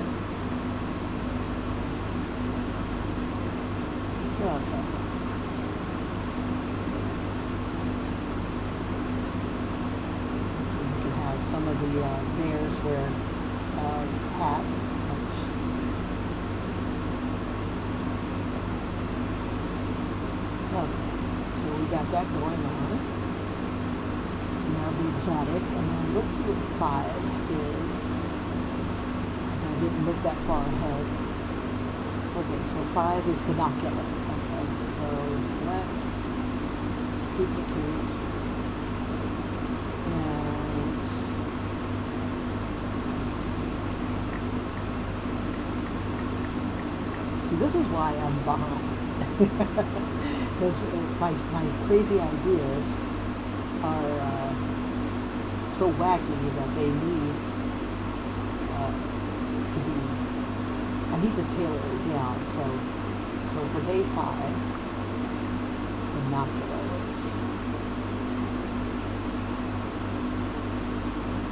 Okay. So you can have some of the bears wear hats. Okay. So we got that going on. Now the exotic, and then let's see what 5 is. I didn't look that far ahead. Okay, so 5 is binocular. Okay, so select, duplicate, and see, this is why I'm behind. Because my crazy ideas are so wacky that they need to be, I need to tailor it down. So for day 5, binoculars.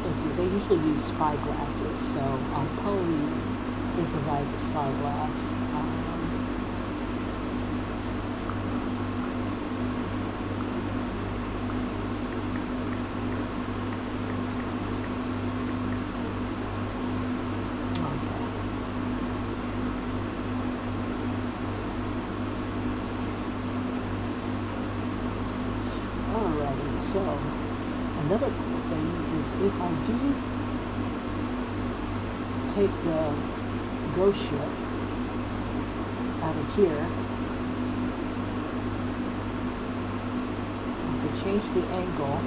Let's see, they usually use spyglasses, so I'll probably improvise a spyglass. take the ghost ship out of here. You could change the angle.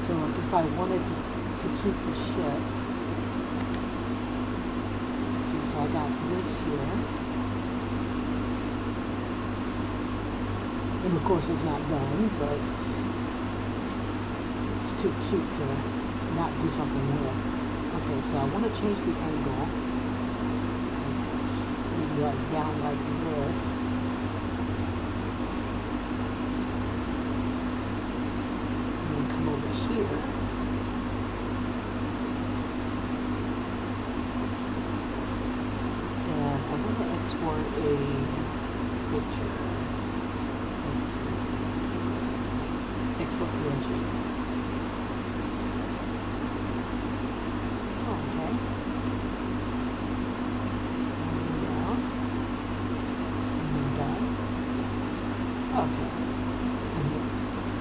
So like if I wanted to keep the ship, see, so I got this here. And of course it's not done, but it's too cute to not do something with. Okay, so I want to change the angle. Maybe like down like this. And then come over here. And I want to export a picture. Let's see. Export PNG. Okay. And down. And done. Okay. And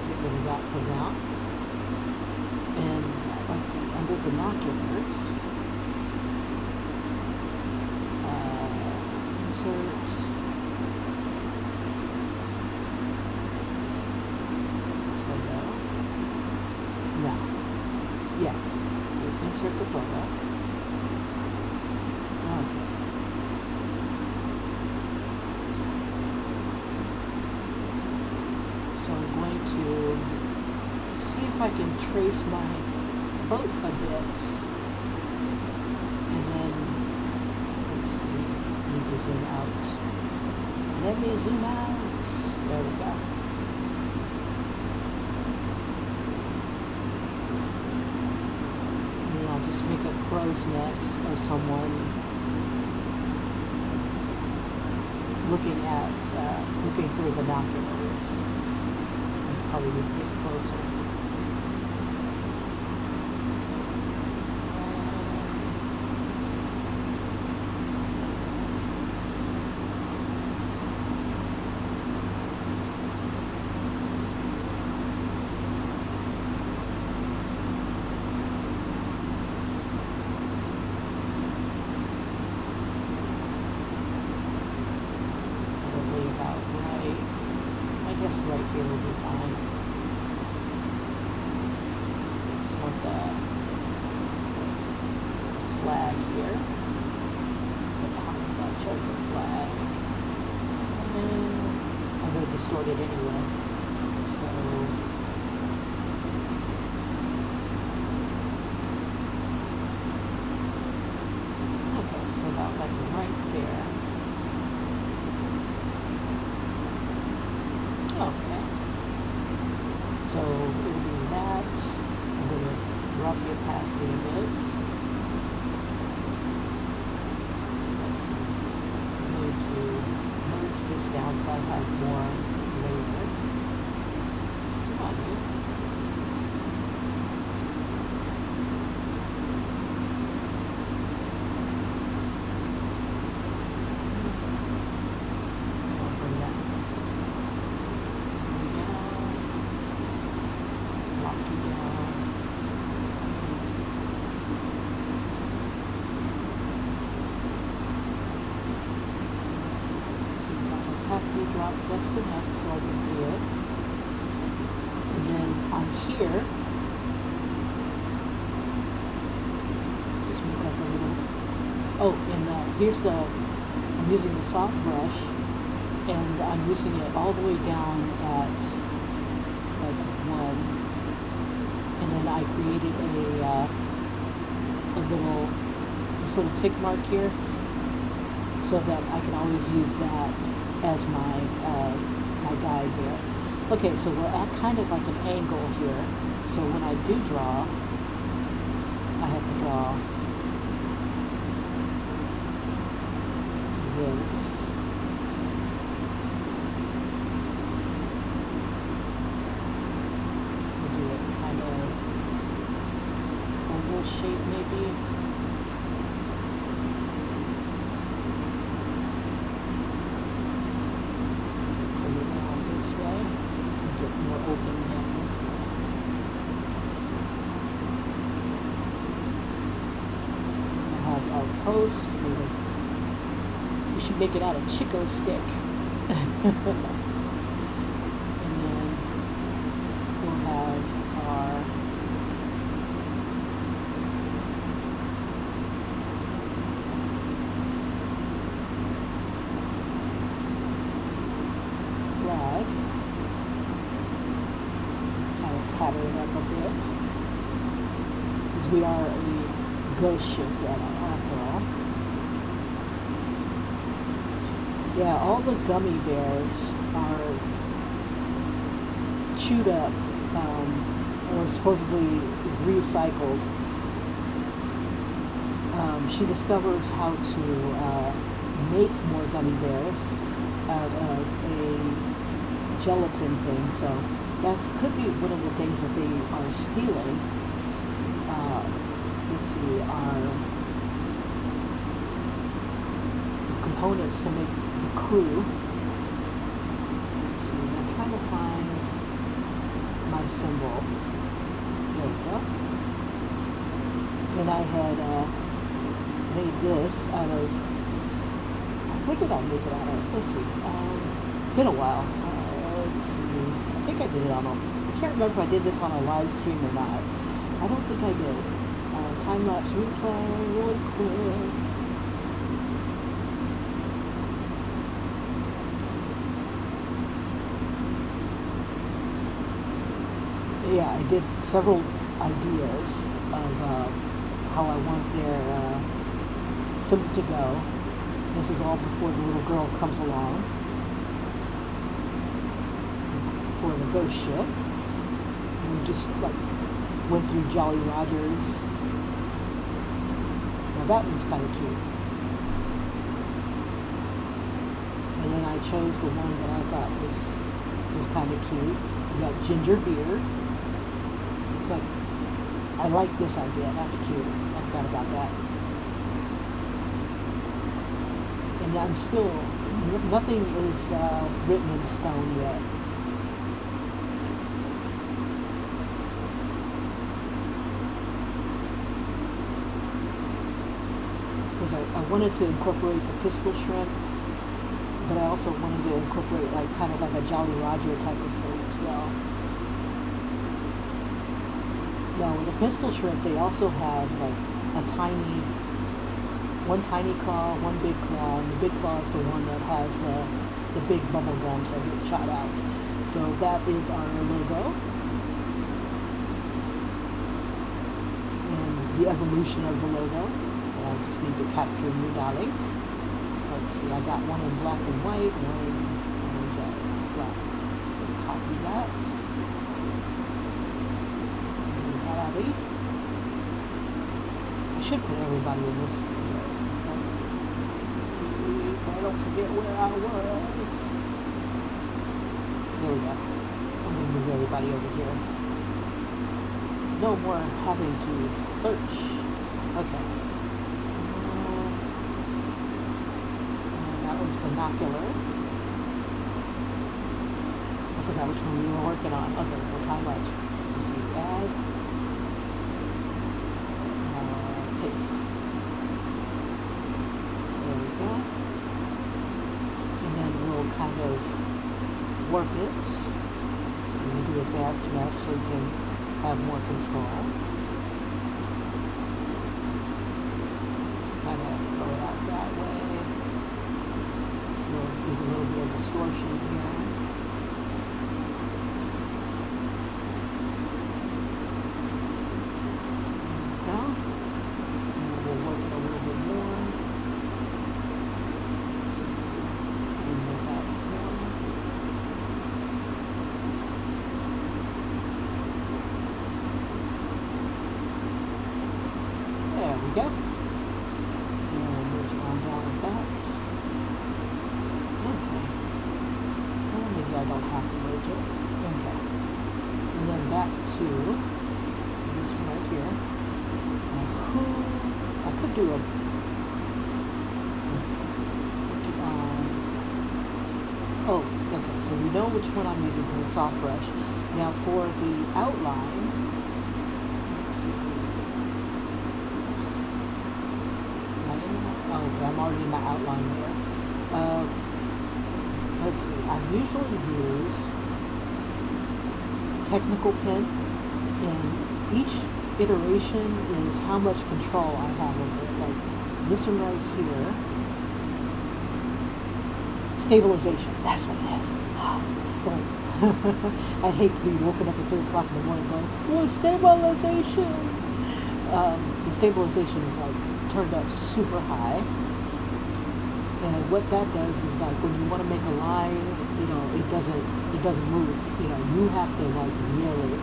get rid of that for now. And let's see, under binoculars, insert. Photo. No. Yeah. Insert the photo. Okay. So I'm going to see if I can trace my boat a bit. And then, let's see, I need to zoom out. Let me zoom out. There we go. And then I'll just make a crow's nest of someone looking through binoculars. I probably need to get closer. Right here will be fine. Just want the flag here. The chosen flag. And I'm going to distort it anyway. So okay, so about like right there. Okay. So it'll be that. I'm going to drop the opacity a bit. Let's see. I'm going to merge this down so I have more layers. Come on, dude. I'll bring that down. Lock you down. Opacity drop just enough so I can see it. And then on here, just make like a little, oh, and here's I'm using the soft brush, and I'm using it all the way down at like 1. And then I created a little tick mark here so that I can always use that as my guide here. Okay, so we're at kind of like an angle here. So when I do draw, I have to draw this. We'll do it kind of oval shape maybe. Open post. We should make it out of Chico stick. And then we'll have our flag. Kind of tather it up a bit. Because we are a ghost ship yet, after all. Yeah, all the gummy bears are chewed up, or supposedly recycled. She discovers how to make more gummy bears out of a gelatin thing, so that could be one of the things that they are stealing. Let's see, our components to make the crew. Let's see, I'm trying to find my symbol. There we go. And I had made this out of, what did I make it out of? Let's see, been a while. Let's see, I think I did it on a, I can't remember if I did this on a live stream or not. I don't think I did. Time-lapse replay, really quick. Yeah, I did several ideas of how I want their symbol to go. This is all before the little girl comes along for the ghost ship. And we just like went through Jolly Rogers. Now that one's kind of cute. And then I chose the one that I thought was kind of cute. We got ginger beer. It's like, I like this idea. That's cute. I forgot about that. And I'm still, nothing is written in stone yet. Because I wanted to incorporate the pistol shrimp, but I also wanted to incorporate like kind of like a Jolly Roger type of thing as well. Now with the pistol shrimp, they also have like one tiny claw, one big claw, and the big claw is the one that has the big bubble gums that get shot out. So that is our logo. And the evolution of the logo. I just need to capture you, darling. Let's see, I got one in black and white, one in black. Copy that. I should put everybody in this. I don't forget where I was. There we go. I'm going to move everybody over here. No more having to search. Okay. And that was binocular. I forgot which one we were working on. Okay, so time lapse. Add. Paste. There we go. And then we'll kind of work it. So we do a fast mesh so we can have more control. Kind of throw it out that way. There's a little bit of distortion here. Go. And merge it on down like that. Okay. Well, maybe I don't have to merge it. Okay. And then back to this one right here. I could do a oh, okay. So we know which one I'm using for the soft brush. Now for the outline, already in my outline layer. Let's see, I usually use technical pen, and each iteration is how much control I have over it. Like this one right here, stabilization, that's what it is. I hate to be woken up at 3 o'clock in the morning going, oh, stabilization! The stabilization is like turned up super high. And what that does is like when you want to make a line, you know, it doesn't move. You know, you have to like really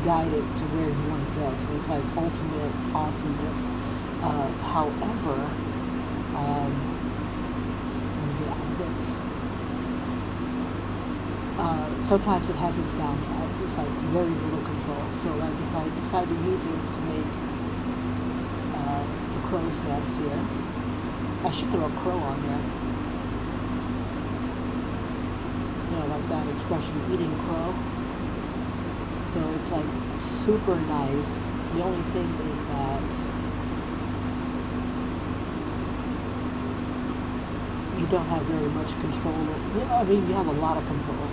guide it to where you want to go. So it's like ultimate awesomeness. However, let me get out of this. Sometimes it has its downsides. It's like very little control. So like if I decide to use it to make the crow's nest here, I should throw a crow on there. You know, like that expression, eating crow. So it's like super nice. The only thing is that you don't have very much control. I mean, you have a lot of control,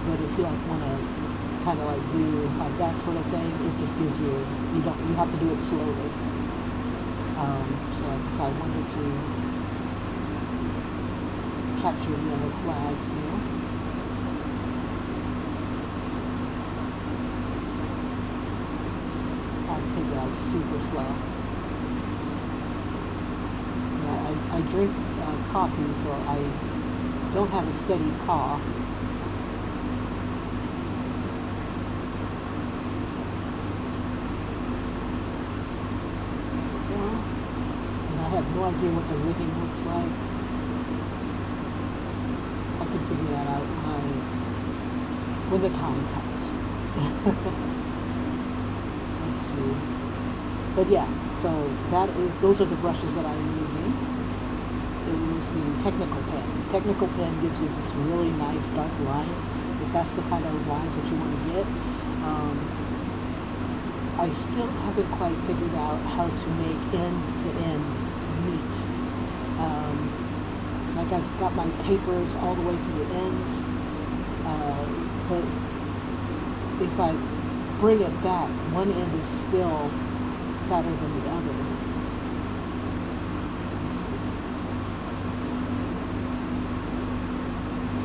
but if you like want to kind of like do like that sort of thing, it just gives you you have to do it slowly. So like if I wanted to capture the other flags here, I'd take it like super slow. I drink coffee, so I don't have a steady paw. And I have no idea what the rigging looks like. I can figure that out when the time comes. Let's see. But yeah, so those are the brushes that I'm using. It is the technical pen. Technical pen gives you this really nice dark line, if that's the kind of lines that you want to get. I still haven't quite figured out how to make end to end neat. Like I've got my tapers all the way to the ends, but if I bring it back, one end is still fatter than the other.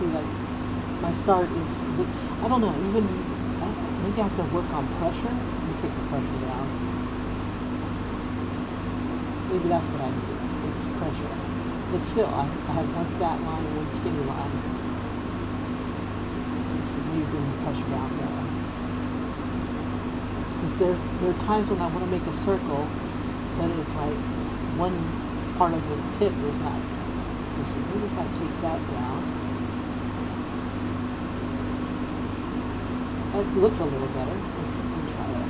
Like my start is, I don't know, even maybe I have to work on pressure. Let me take the pressure down. Maybe that's what I need. It's pressure. But still, I have one fat line and one skinny line. So maybe bring the pressure down there. Because there are times when I want to make a circle, but it's like one part of the tip is not. So maybe if I take that down. It looks a little better. Let me try it.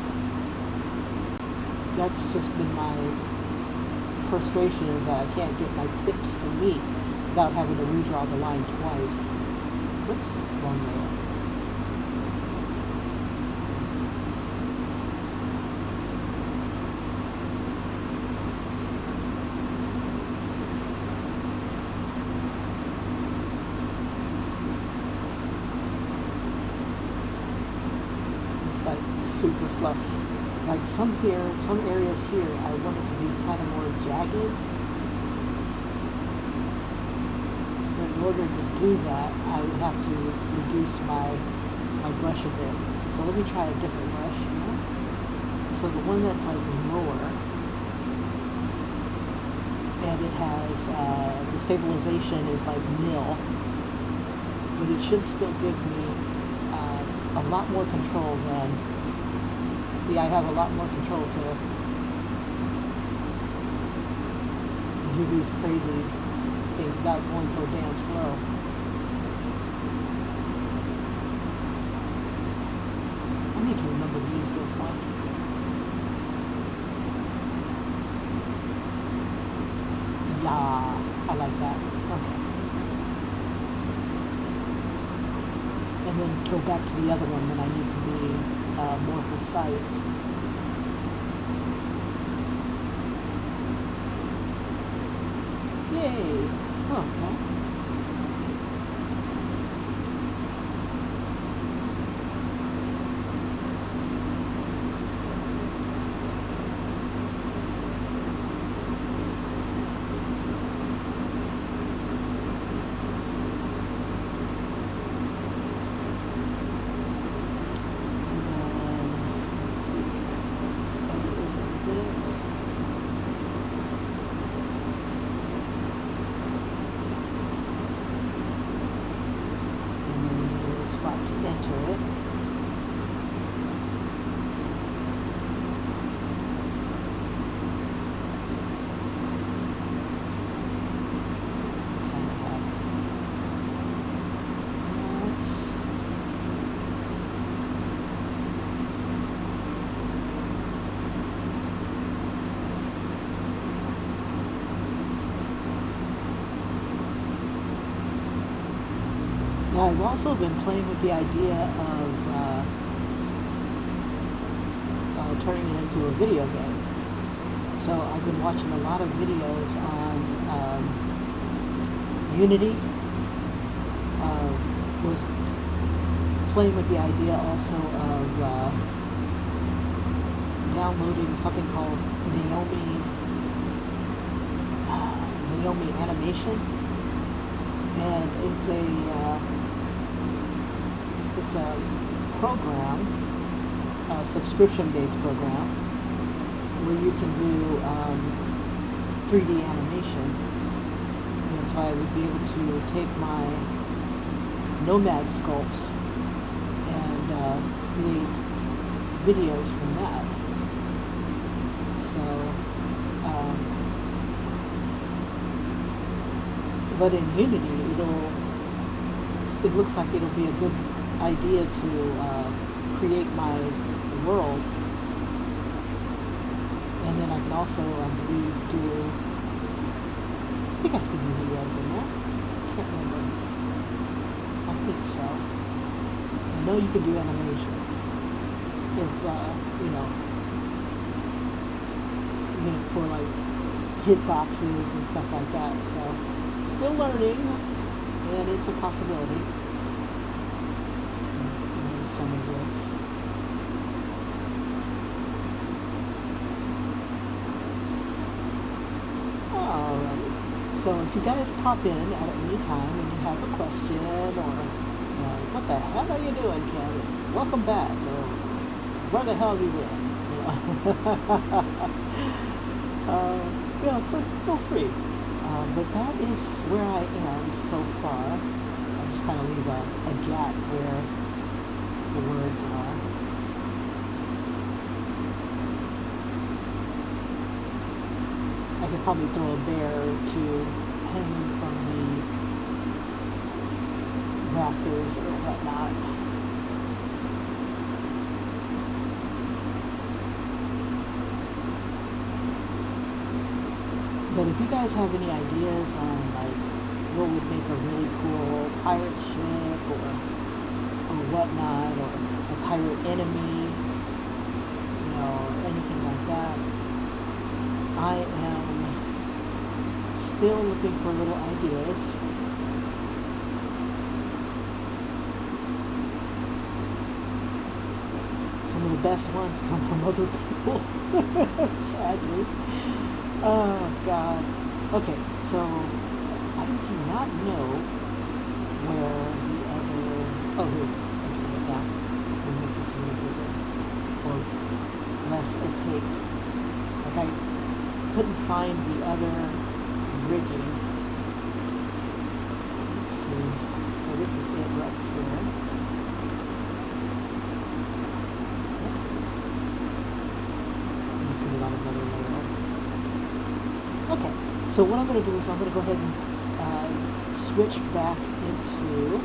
That's just been my frustration, is that I can't get my tips to meet without having to redraw the line twice. Oops, wrong layer. Super slow. Like some areas here, I want it to be kind of more jagged. But in order to do that, I would have to reduce my brush a bit. So let me try a different brush here. So the one that's like lower, and it has the stabilization is like nil, but it should still give me a lot more control than. See, I have a lot more control to do these crazy things without going so damn slow. I need to remember to use this one. Yeah, I like that. Okay. And then go back to the other one when I need to be more precise. Yay! Okay. Enter it. Now, I've also been playing with the idea of turning it into a video game. So I've been watching a lot of videos on Unity. Was playing with the idea also of downloading something called Naomi Animation, and it's a program, a subscription-based program, where you can do 3D animation. And so I would be able to take my nomad sculpts and create videos from that. So, but in Unity, it looks like it'll be a good idea to create my worlds, and then I can also, I believe, I think I can do videos in there. I can't remember. I think so. I know you can do animations if for like hitboxes and stuff like that. So still learning, and it's a possibility. And some of this. Alrighty. So if you guys pop in at any time and you have a question or what the hell are you doing, Ken? Welcome back, or where the hell have you been? Feel free. But that is where I am so far. I just kind of leave a gap where the words are. I could probably throw a bear to hanging from the rafters or whatnot. But if you guys have any ideas on like what would make a really cool pirate ship or whatnot, or a pirate enemy, anything like that, I am still looking for little ideas. Some of the best ones come from other people, sadly. Oh, God. Okay, so I do not know where the other... Oh, here it is. I see it now. We'll make this a little bigger. Or less opaque. Like I couldn't find the other rigging. Let's see. So this is it right here. Let me put it on another layer. Okay, so what I'm going to do is I'm going to go ahead and switch back into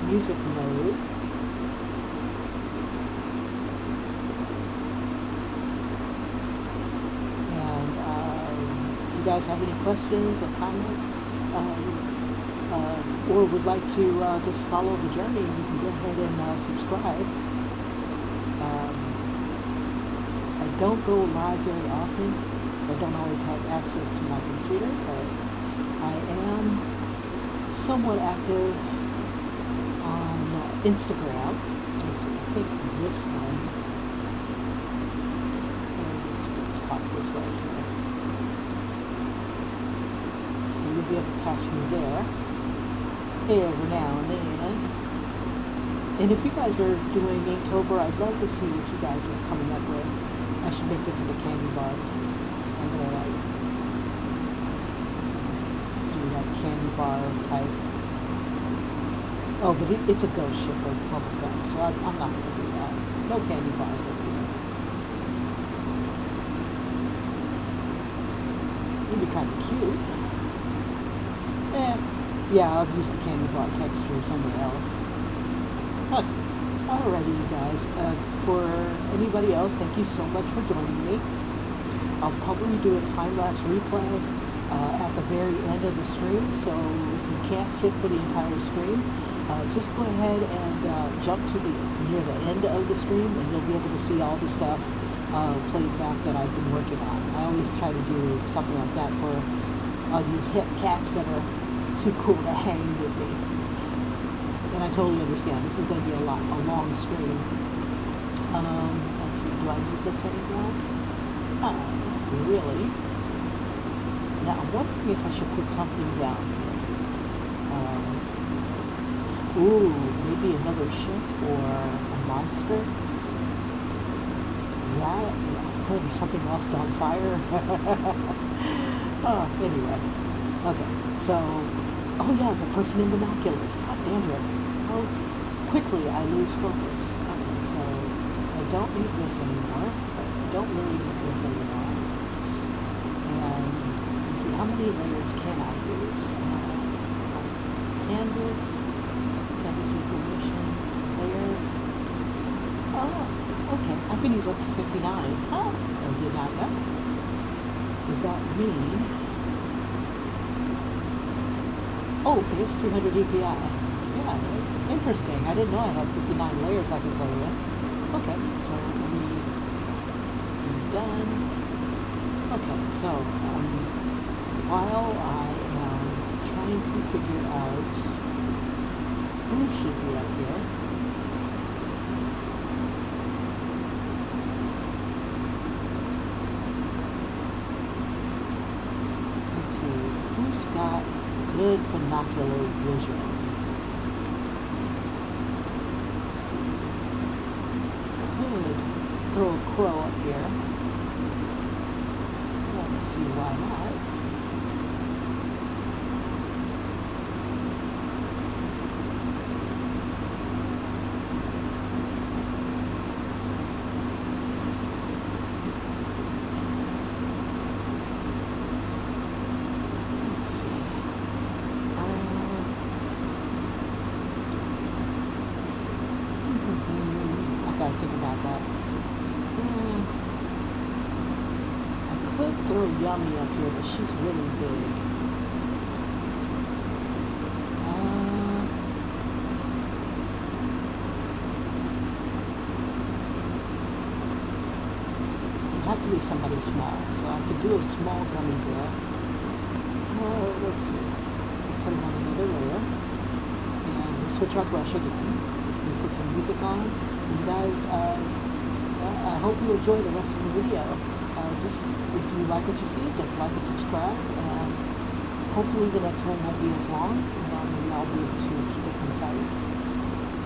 music mode. And if you guys have any questions or comments, or would like to just follow the journey, you can go ahead and subscribe. I don't go live very often. I don't always have access to my computer, but I am somewhat active on Instagram. I think this one. Let's toss this right here. So you'll be able to catch me there every now and then. And if you guys are doing Inktober, I'd love to see what you guys are coming up with. I should make this into candy bars. I'm gonna like do that candy bar type. Oh, but it's a ghost ship of bubblegum, so I'm not gonna do that. No candy bars up here. It'd be kind of cute. Yeah, I'll use the candy bar texture somewhere else. Okay. Alrighty, you guys. For anybody else, thank you so much for joining me. I'll probably do a time-lapse replay at the very end of the stream, so if you can't sit for the entire stream, just go ahead and jump to near the end of the stream, and you'll be able to see all the stuff played back that I've been working on. I always try to do something like that for all you hip cats that are too cool to hang with me. And I totally understand. This is going to be a long stream. Let's see, do I need this anymore? Not really. Now, I'm wondering if I should put something down here. Ooh, maybe another ship or a monster? That could be something left on fire. Anyway. Okay, so, oh yeah, the person in binoculars. God damn it. How quickly I lose focus. Okay, so I don't need this anymore. I don't really need this anymore. And let's see, how many layers can I use? Canvas, information, layers. Oh, okay, I can use up to 59. Oh, I did not know. Does that mean? Oh, okay, it's 300 DPI. Yeah, interesting. I didn't know I had 59 layers I could play with. Okay, so let me be done. Okay, so while I am trying to figure out who should be up here, let's see, who's got good binocular vision? Throw a crow up here. Let's see why not. Let's see. I gotta think about that. I could throw Yummy up here, but she's really big. It'd have to be somebody small, so I could do a small gummy bear. Let's see. Put him on another layer, and we'll switch our brush again. We'll put some music on. You guys, I hope you enjoy the rest of the video. Just, if you like what you see, just like and subscribe, and hopefully the next one won't be as long, and maybe I'll be able to keep it concise.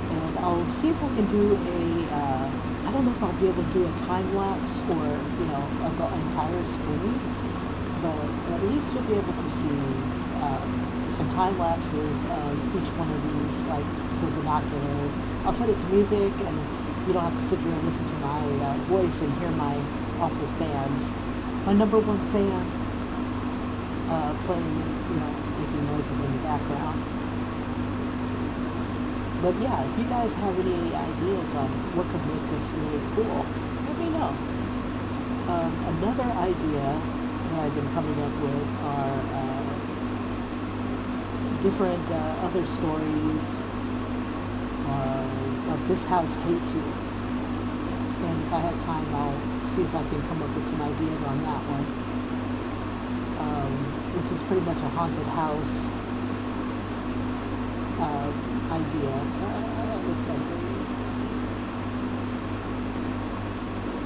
And I'll see if I can do I don't know if I'll be able to do a time-lapse or, of the entire stream, but at least you'll be able to see some time-lapses of each one of these, like, for binoculars. I'll set it to music, and you don't have to sit here and listen to my voice and hear my awful fans. My number one fan playing, making noises in the background. But yeah, if you guys have any ideas on what could make this really cool, let me know. Another idea that I've been coming up with are different other stories of This House Hates You. And if I have time, I'll see if I can come up with some ideas on that one. which is pretty much a haunted house idea. Looks like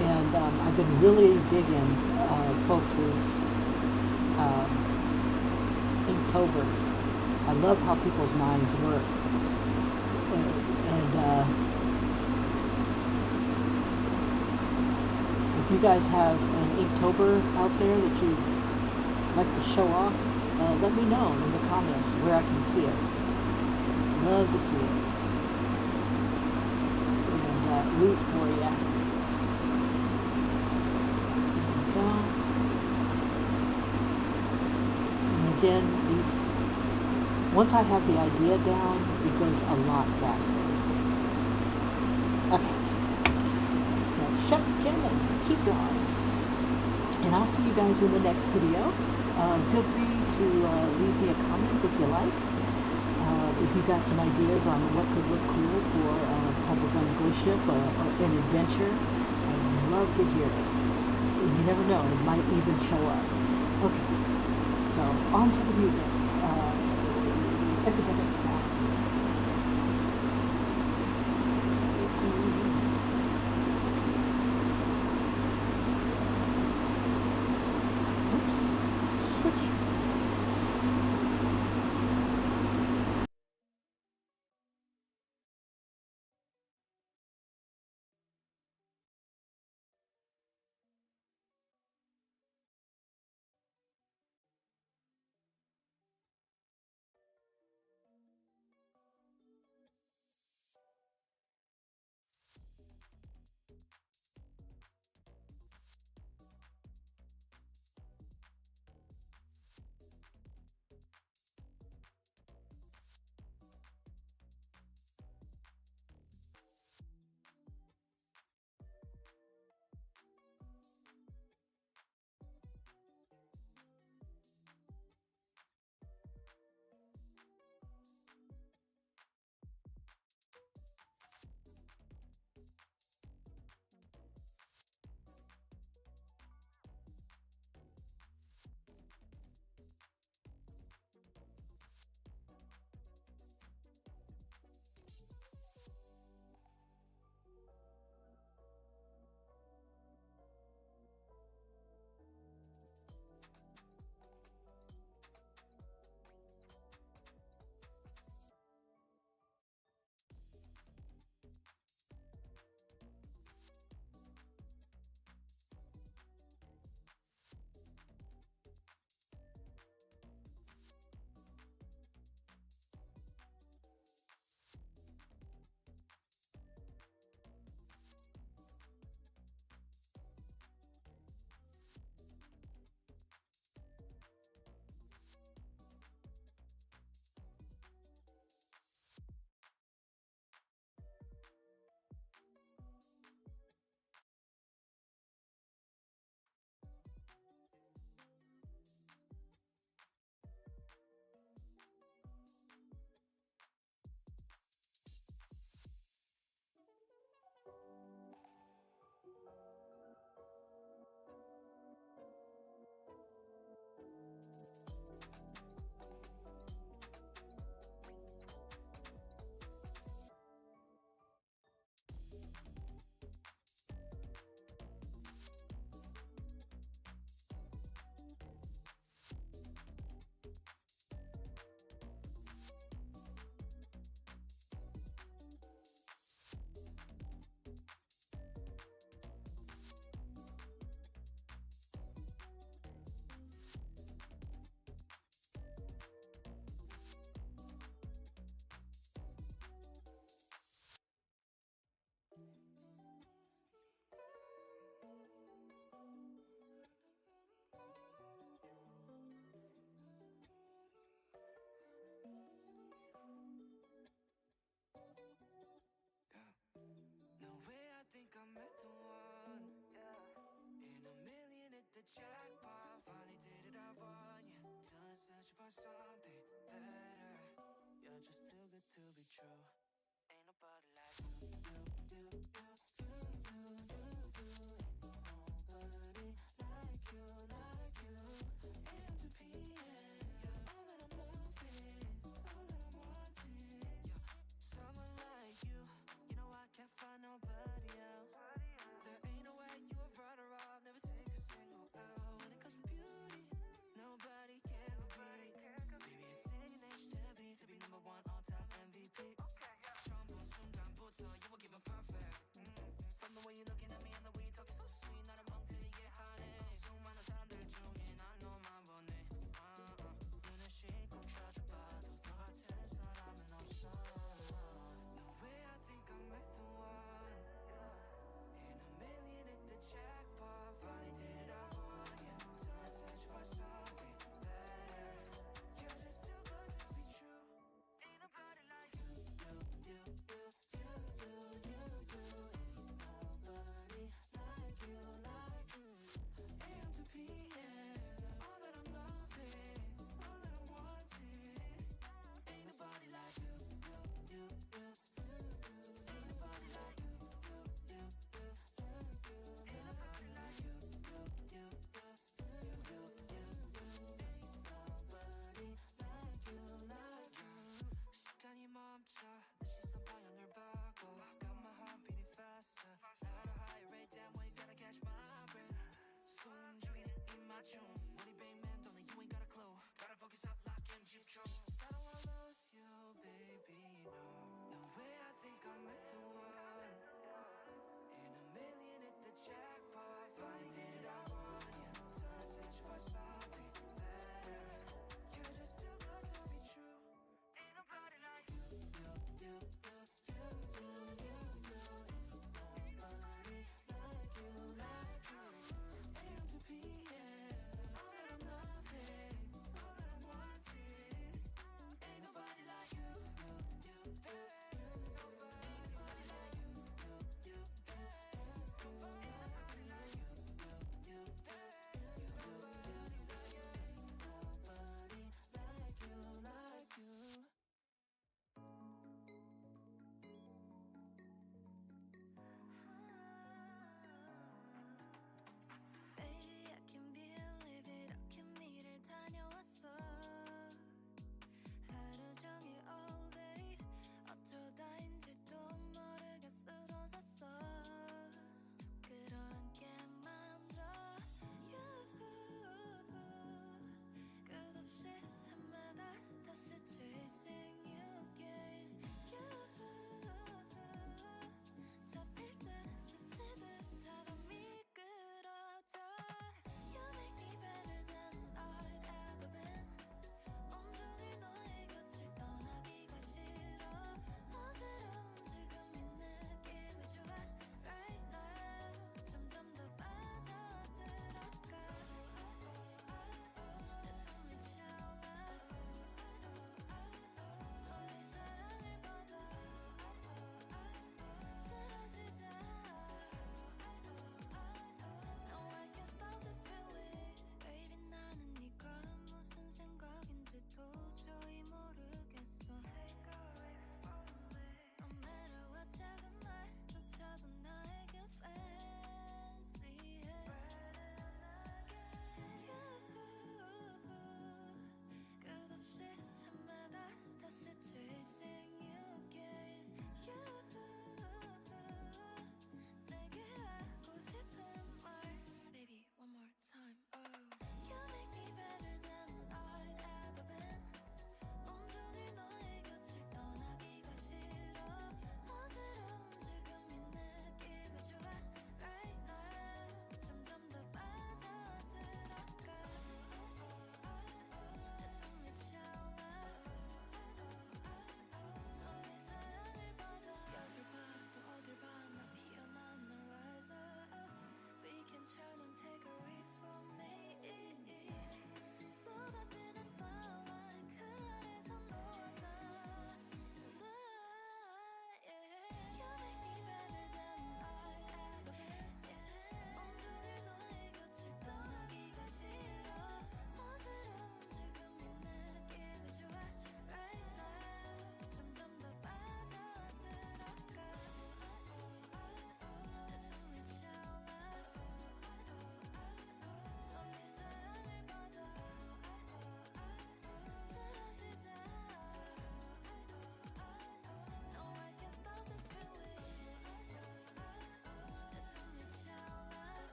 and I've been really digging folks' Inktober. I love how people's minds work. And if you guys have an Inktober out there that you'd like to show off, let me know in the comments where I can see it. Love to see it. And root for you. And again, once I have the idea down, it goes a lot faster. Okay. So shut the camera and keep drawing. And I'll see you guys in the next video. Feel free to leave me a comment if you like. If you got some ideas on what could look cool for Bubblegum Ghostship or an adventure, I'd love to hear it. And you never know, it might even show up. Okay, so on to the music. Epidemic sound. Oops. Switch.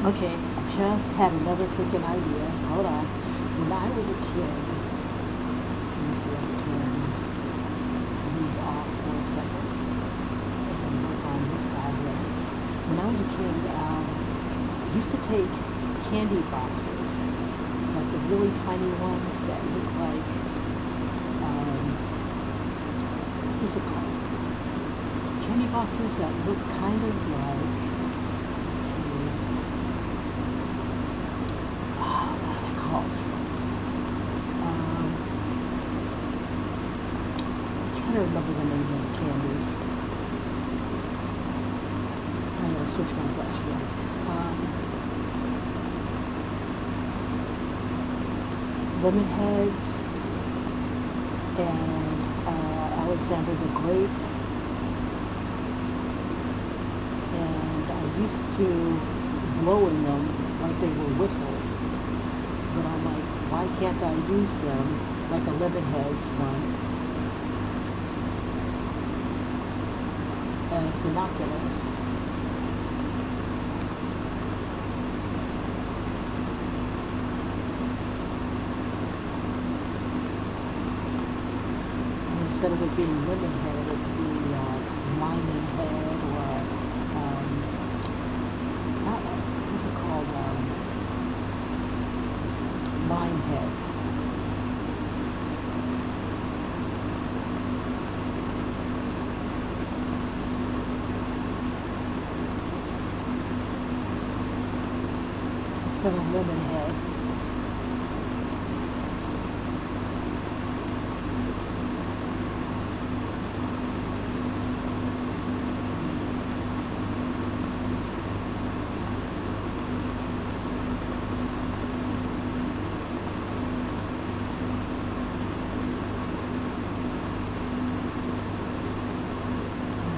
Okay, just had another freaking idea. Hold on. When I was a kid, let me see, I can turn these off for a second. I can work on this guy here. When I was a kid, I used to take candy boxes, like the really tiny ones that look like, what's it called? Candy boxes that look kind of like, let's see, what are they called? I'm trying to remember the name of the candies. I'm going to switch my brush here. Lemon heads and Alexander the Great. And I used to blow in them like they were whistles. But I'm like, why can't I use them like a lemon heads one as binoculars? Instead of it being lemon head, it could be lion head or not, what's it called? Lion head. Instead of lemon head.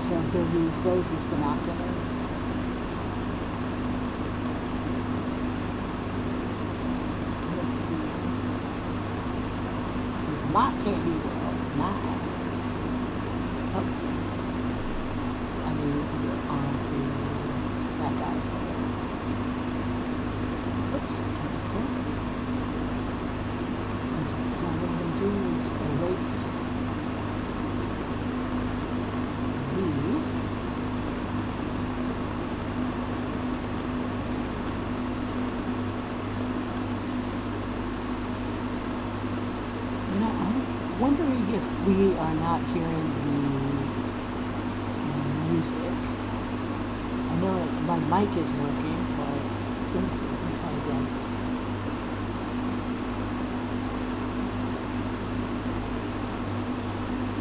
So they'll use those as binoculars. Let's see. It's not Candy World. Not. Oh. I need to get on to that guy's photo. Oops. Okay. So what I'm going to do is erase these. You know, I'm wondering if we are not hearing the music. I know my mic is working, but let me see. Let me try again.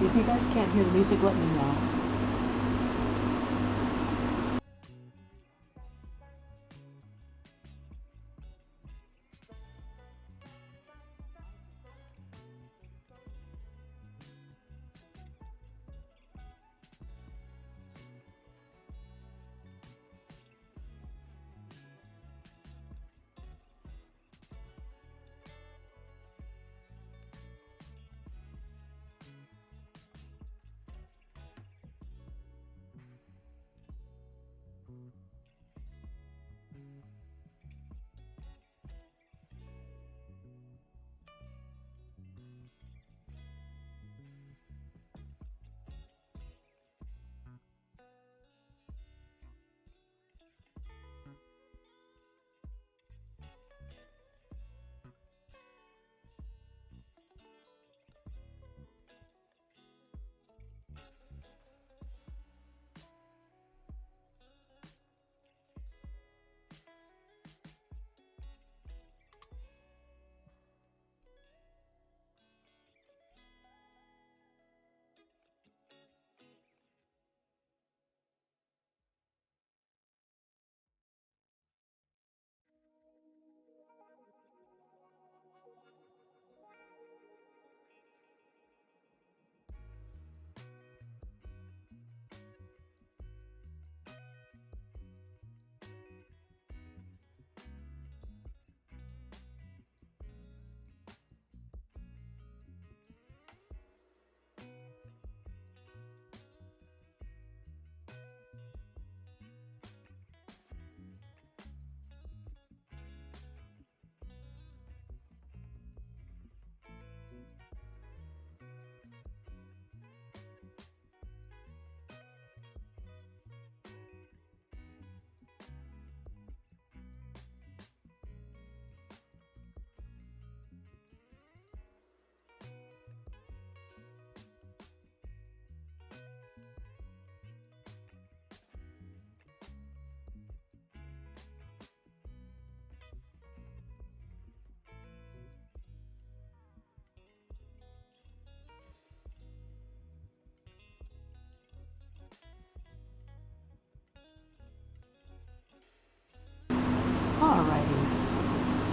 If you guys can't hear the music, let me know.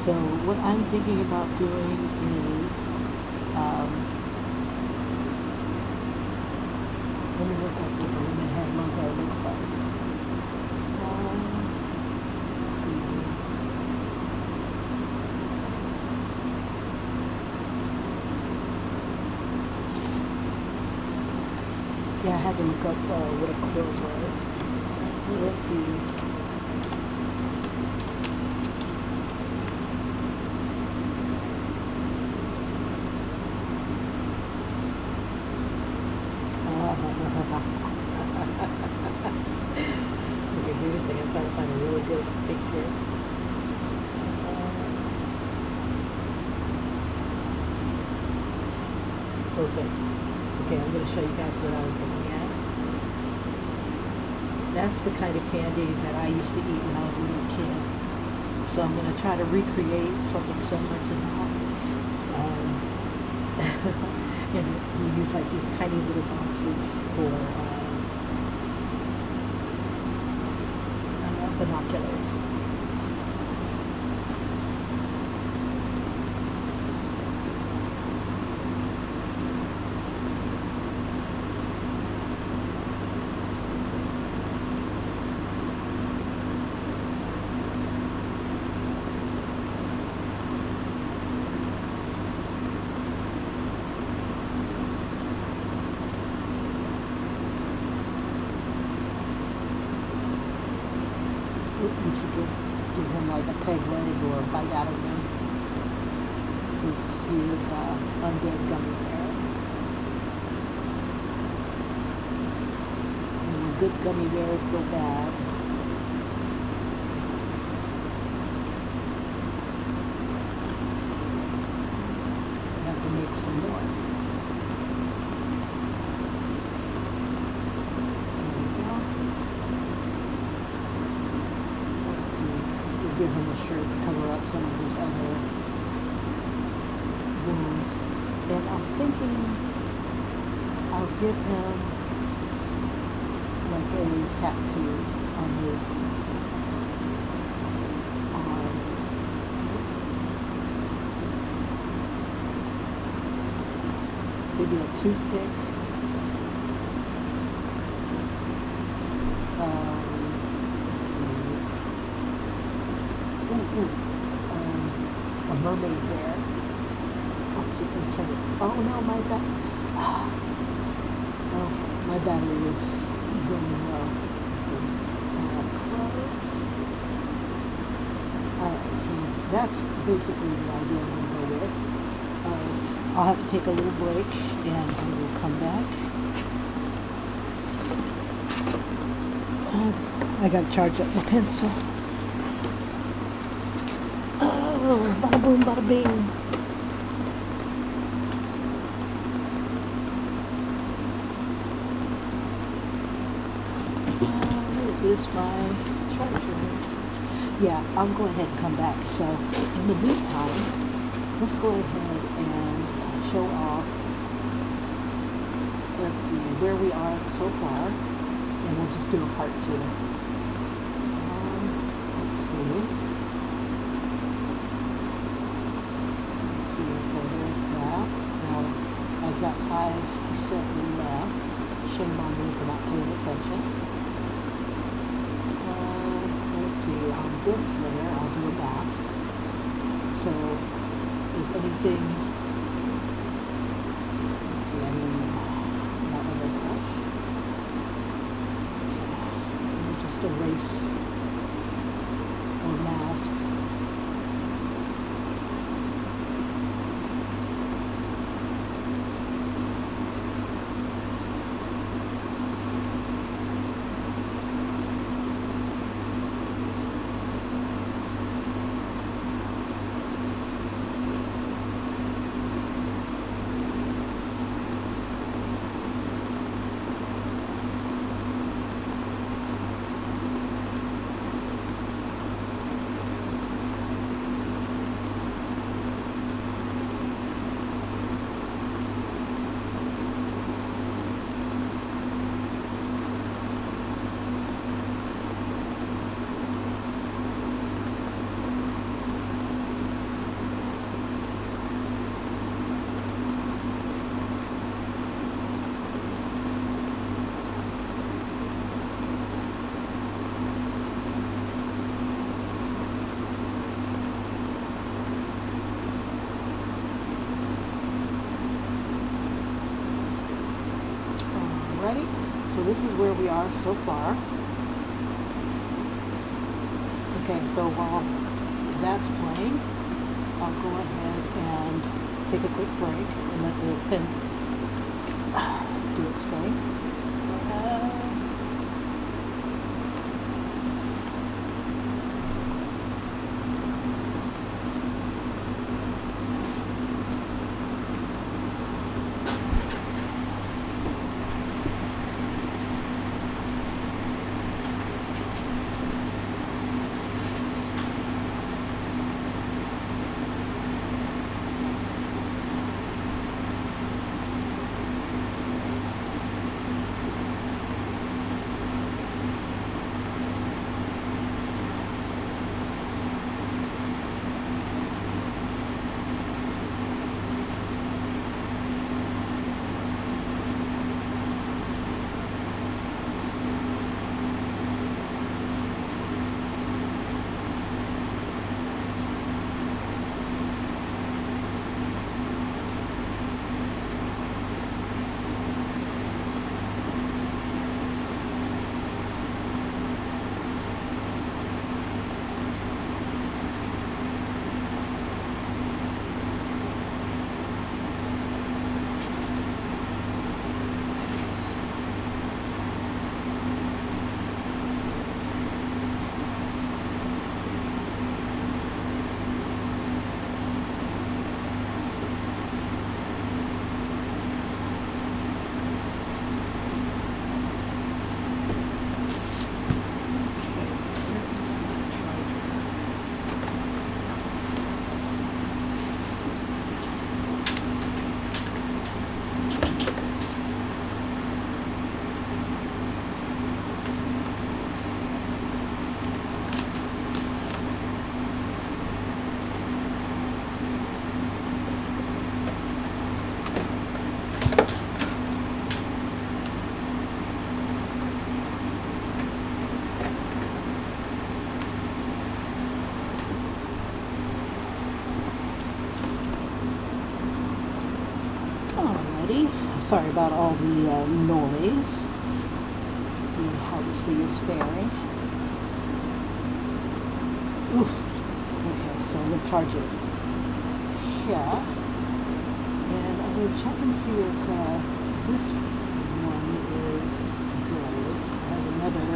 So what I'm thinking about doing is, let me look at what the Women Head logo looks like. Let's see. Yeah, I had to look up what a quill was. Let's see. Okay, give me a second. I'm trying to find a really good picture. Perfect. Okay, I'm going to show you guys what I was looking at. That's the kind of candy that I used to eat when I was a little kid. So I'm going to try to recreate something similar to that. And we use like these tiny little boxes for binoculars. We should give him like a peg leg or a bite out of him. He is undead gummy bear. And when good gummy bears go bad, we have to make some more. Give him a shirt to cover up some of his other wounds. And I'm thinking I'll give him like a tattoo on his arm. Maybe a toothpick. A mermaid bear. Let's see, let's try it. Oh no, my okay, my battery is going low. Close. Alright, so that's basically the idea I'm going to go with. I'll have to take a little break and I will come back. I got to charge up my pencil. Oh, bada boom, bada bing. Where is my charger? Yeah, I'll go ahead and come back. So, in the meantime, let's go ahead and show off, let's see, where we are so far, and we'll just do a part 2. Let's see. I've got 5% left. Shame on me for not paying attention. Let's see, on this layer, I'll do a mask. So, if anything, let's see, I mean, not other brush. Let me just erase or mask. this is where we are so far. Okay, so while that's playing, I'll go ahead and take a quick break and let the pen do its thing. Alrighty, sorry about all the noise. Let's see how this thing is faring. Oof. Okay, so I'm gonna charge it here, and I'm gonna check and see if this one is good. I have another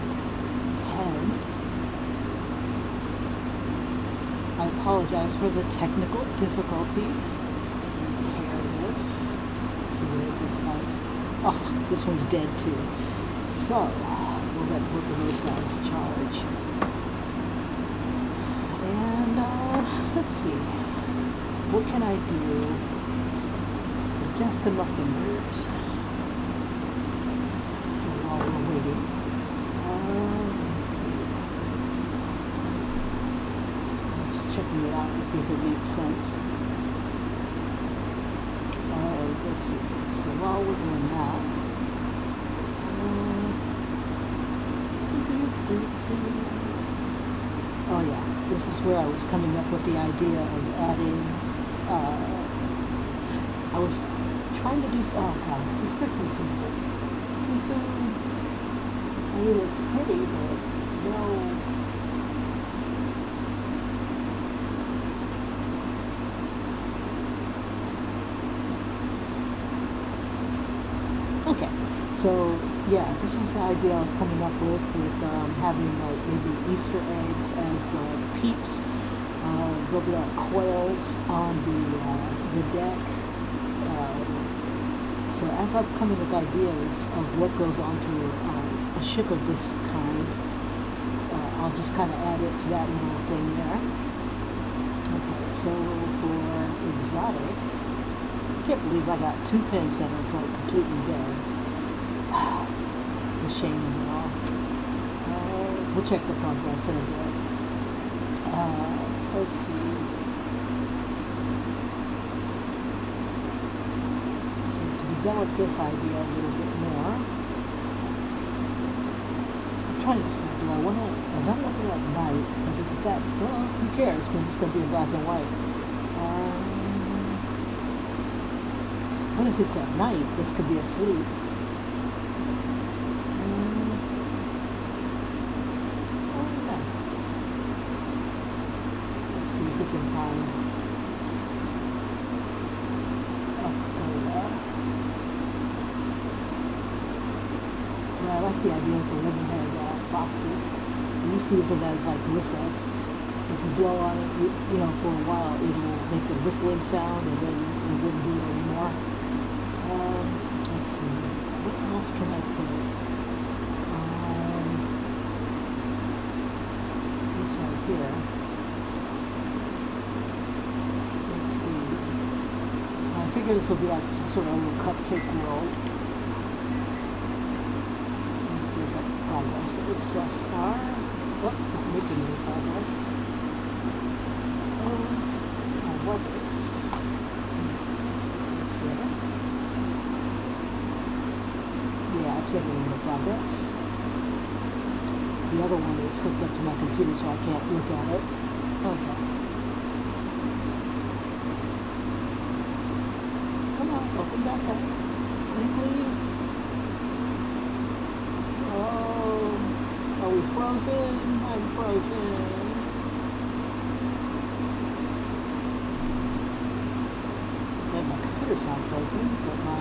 pen. I apologize for the technical difficulties. Oh, this one's dead too. So, we'll let both of those guys charge. And, let's see. What can I do? Adjust my fingers. While we're waiting. Let's see. I'm just checking it out to see if it makes sense. Let's see. So while we're doing that, oh yeah, this is where I was coming up with the idea of adding, I was trying to do, oh god, this is Christmas music. I mean, it's pretty, but no. Okay, so yeah, this was the idea I was coming up with having like maybe Easter eggs as peeps. There'll be like coils on the deck. So as I'm coming with ideas of what goes onto a ship of this kind, I'll just kind of add it to that little thing there. Okay, so for exotic, I can't believe I got 2 pens that are like completely dead. The shame of it all. We'll check the progress in a bit. Let's see. To develop this idea a little bit more, I'm trying to decide, do I want to, I'm not looking at night, because if it's that, well, who cares, because it's going to be in black and white. What if it's at night? This could be asleep. the idea of the leatherhead foxes. We used to use them as like whistles. If you blow on it, you know, for a while, it'll make a whistling sound, and then it wouldn't do it anymore. Let's see. What else can I put? This right here. Let's see. I figure this will be like some sort of a little cupcake world. Let's see what progress is thus far. Oh, it's not making any progress. How was it? It's there. Yeah, it's making a little progress. The other one is hooked up to my computer, so I can't look at it. Okay. Come on, open back up. Pretty please. Oh, are we frozen? I'm frozen. And my computer's not frozen, but my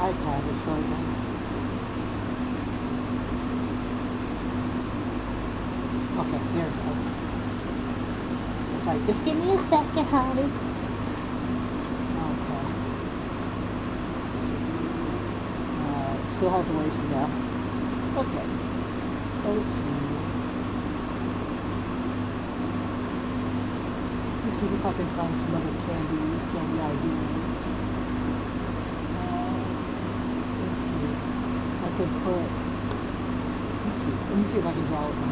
iPad is frozen. Okay, there it goes. It's like, just give me a second, honey. Okay. Still has a ways to go. Okay. Let's see. Let's see if I can find some other candy ideas. Let's see. I could put. Let's see. Let me see if I can draw with my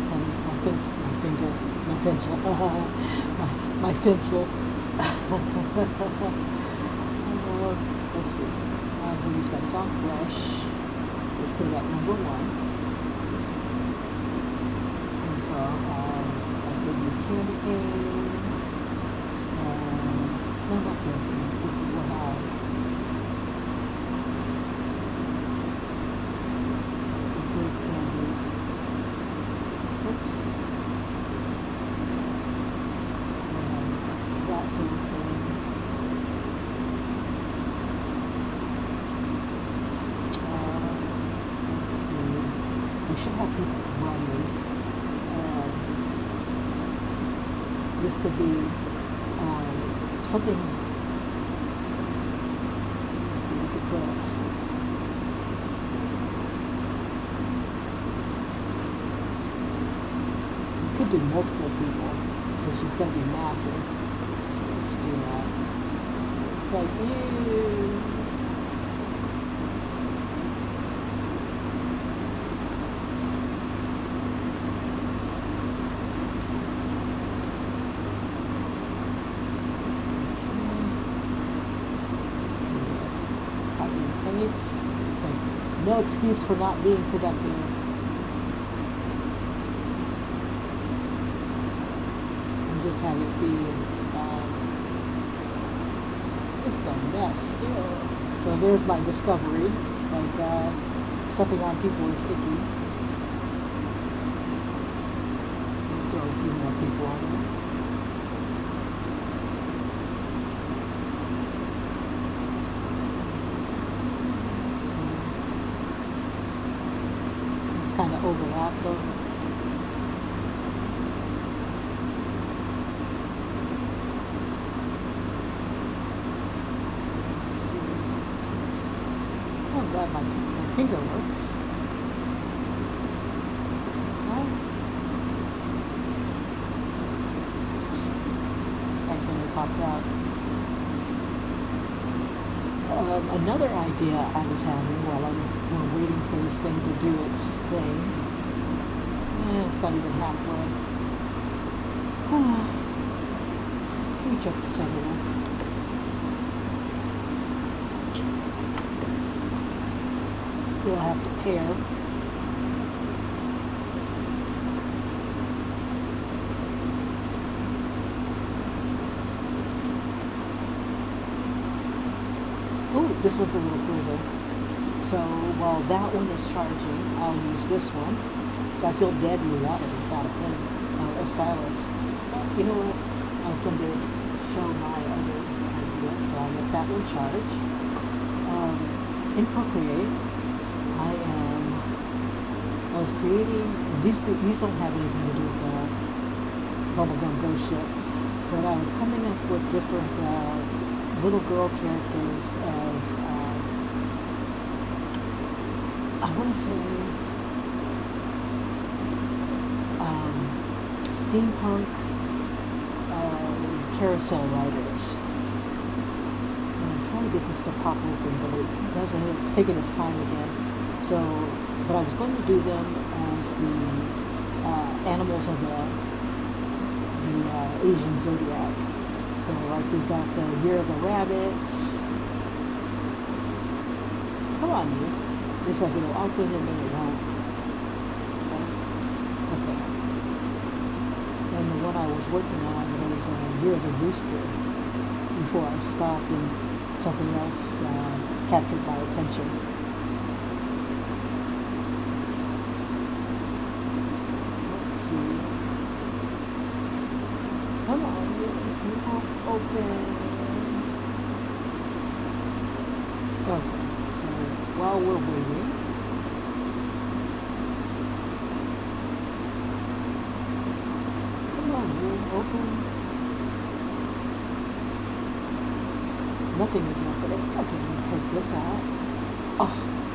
finger, my pencil, my pencil. Let's see. I'm going to use my soft brush. Let's put it at number 1. And so I'll give you candy cane. No, not candy cane. This is what I. Good candies. Oops. That sort of thing. We should have people running. This could be something we could put. We could do multiple people, so she's going to be massive. Let's do that. Like you. No excuse for not being productive. And just have it be just a mess still. So there's my discovery. Like stepping on people is icky. Throw a few more people on there. Kind of overlap though. I'm glad my finger works. Right? Accidentally popped out. Another idea I was having while we're waiting for this thing to do its thing. It's not even halfway. Let me check this other one. We'll have to pair. Ooh, this one's a little further. So while that one is charging, I'll use this one. So I feel dead in the water without a pen, a stylus. You know what? I was going to show my other idea, so I'll let that one charge. In Procreate, I was creating, these don't have anything to do with the Bubblegum Ghostship, but I was coming up with different little girl characters as, I want to say, steampunk carousel riders. And I'm trying to get this to pop open, but it doesn't. It's taking its time again. So, but I was going to do them as the animals of the Asian zodiac. So, like we've got the Year of the Rabbit. Come on, you. It's like it'll open and then it won't. Okay. And the one I was working on was Year of the Rooster before I stopped and something else captured my attention. Let's see. Come on, you won't open. Okay, so while we're waiting, open. Nothing is opening. Okay, I'm going to take this out. Oh,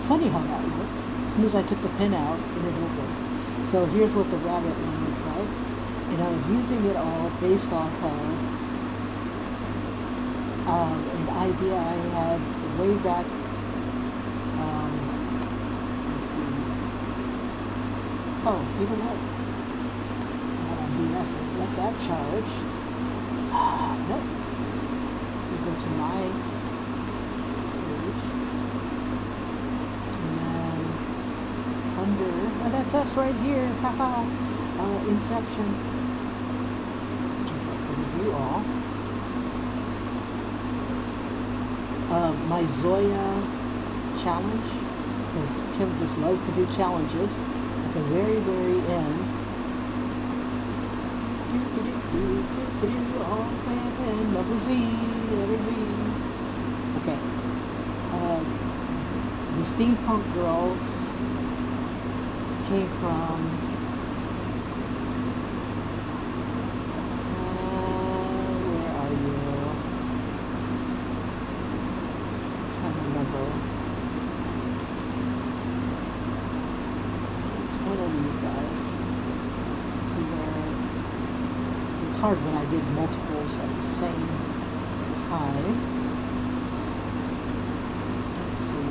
funny how that worked. As soon as I took the pin out, it opened. So here's what the rabbit one looks like. And I was using it all based off of an idea I had way back. Let's see. Oh, you know what? Let that charge. Nope. We go to my page. And then under, oh, that's us right here. Haha. Inception. Okay, review all. My Zoya challenge. Because Kim just loves to do challenges. At the very, very end. Letter Z. Okay. The steampunk girls came from where are you? I can't remember. It's one of these guys. So it's hard when I did multiples at the same time. Let's see.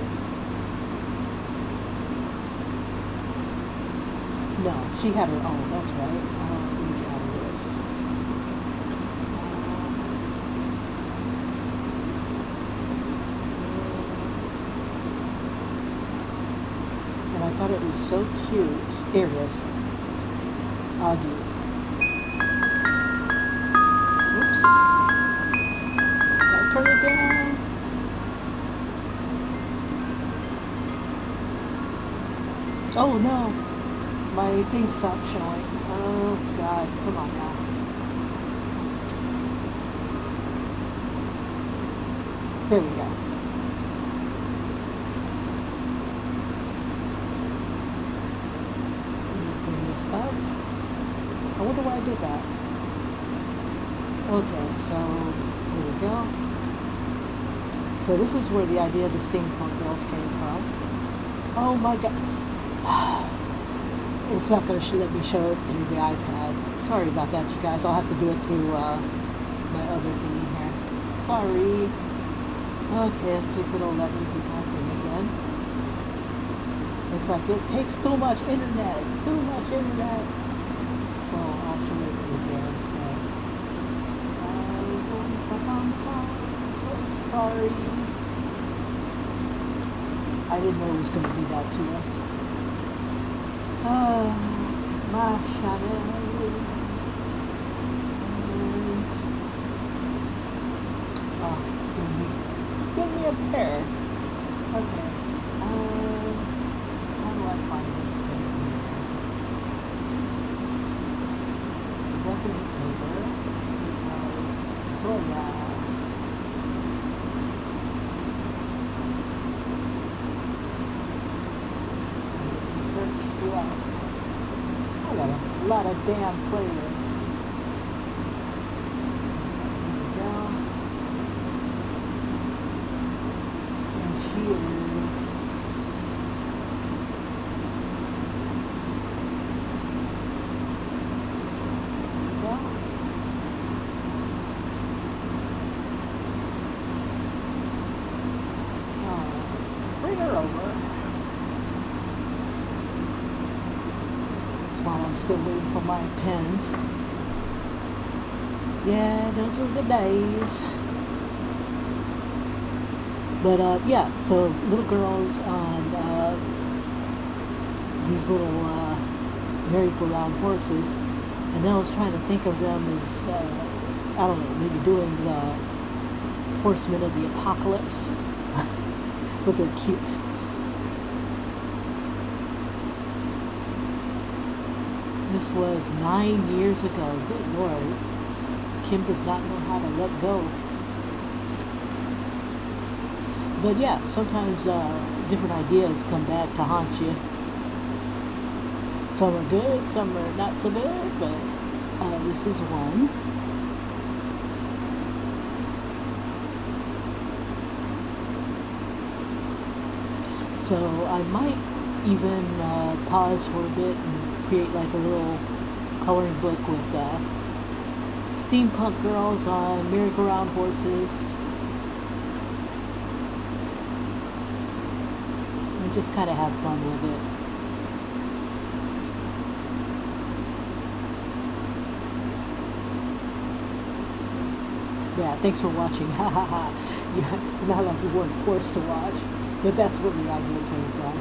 No, she had her own, that's right. Let me get out of this. And I thought it was so cute. Here it is. Augie. Turn it down. Oh no, my thing stopped showing. Oh God, come on now. There we go. Let me bring this up. I wonder why I did that. Okay, so here we go. So this is where the idea of the steampunk girls came from. Oh my God. It's not going to let me show it through the iPad. Sorry about that, you guys. I'll have to do it through my other thing here. Sorry. Okay, let's see if it'll let me do my thing again. It's like it takes too much internet. Too much internet. So I'll show it again instead. So sorry. I didn't know it was going to do that to us. My Chanel. Oh, give me a pair. Okay. How do I find this thing here? It wasn't Inktober. It was Zoya. gotta damn play this. There we go. And she is... Bring her over. While I'm still waiting for my pens. Yeah, those were the days. But yeah, so little girls on these little merry-go-round horses, and then I was trying to think of them as I don't know, maybe doing the Horsemen of the Apocalypse. But they're cute. This was 9 years ago. Good Lord. Kim does not know how to let go. But yeah, sometimes different ideas come back to haunt you. Some are good, some are not so good, but this is one. So I might even pause for a bit and create like a little coloring book with steampunk girls on merry-go-round horses. And just kind of have fun with it. Yeah, thanks for watching. Ha ha ha. Not like you weren't forced to watch. But that's where the idea came from.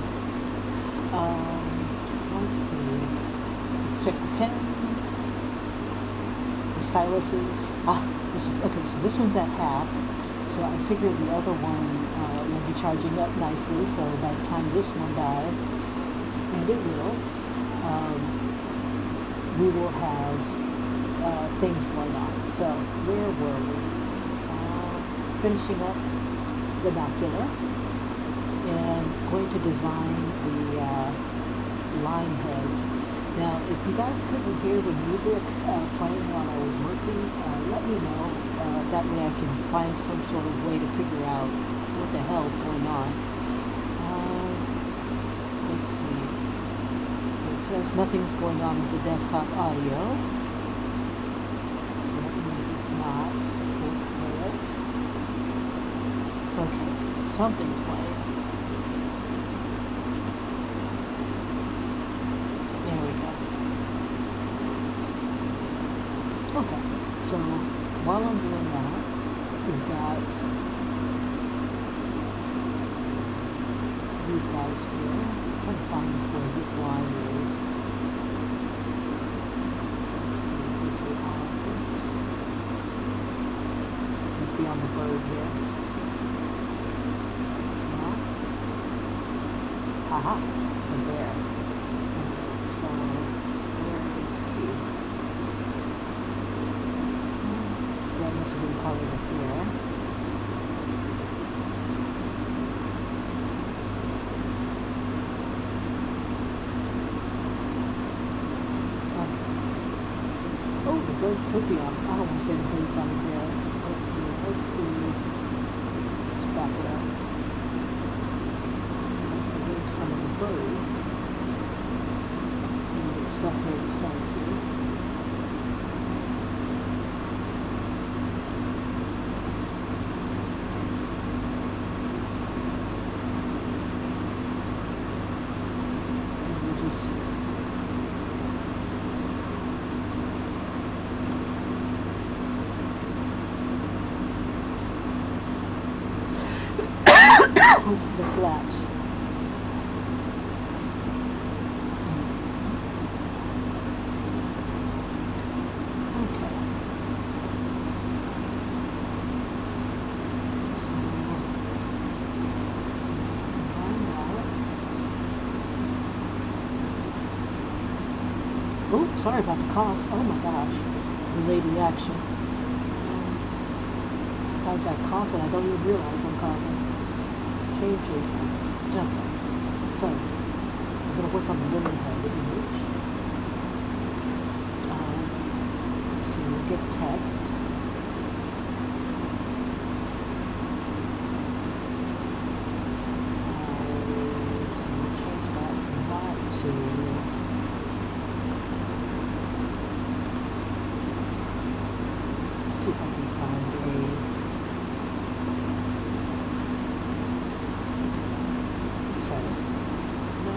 Let's see. Let's check the pens. The styluses. Okay, so this one's at half. So I figured the other one will be charging up nicely. So by the time this one dies, and it will, we will have things going on. So where were we? Finishing up the binocular. And going to design the line heads. Now, if you guys couldn't hear the music playing while I was working, let me know. That way I can find some sort of way to figure out what the hell is going on. Let's see. It says nothing's going on with the desktop audio. So that means it's not. So let's play it. Okay, something's playing. Okay, so while I'm doing that, we've got these guys here. I'm trying to find where this line is. Let's see, must be on the bird here. No? Aha, the bear. Okay, so where is he? That must have been colored up here. Oh, the bird could be on. I don't want to say the bird's on there. Let's see. Let's back it up. There's some of the bird. Some of the stuff here it says here. The flaps. Okay. Oh, sorry about the cough. Oh my gosh. Delayed reaction. Sometimes I cough and I don't even realize I'm coughing. Jumping. So, I'm going to work on the ribbon head. text. See if I can find let's try this. No.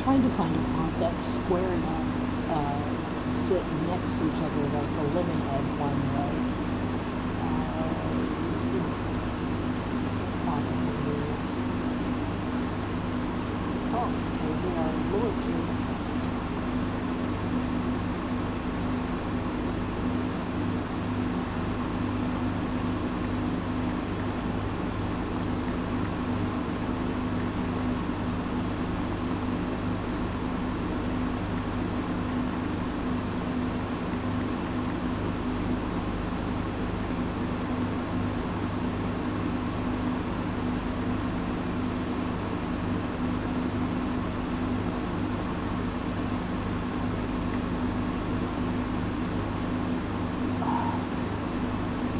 Trying to find a font that's square enough to sit next to each other like the Lemonhead one was. Font I can use. Oh, they are lowercase.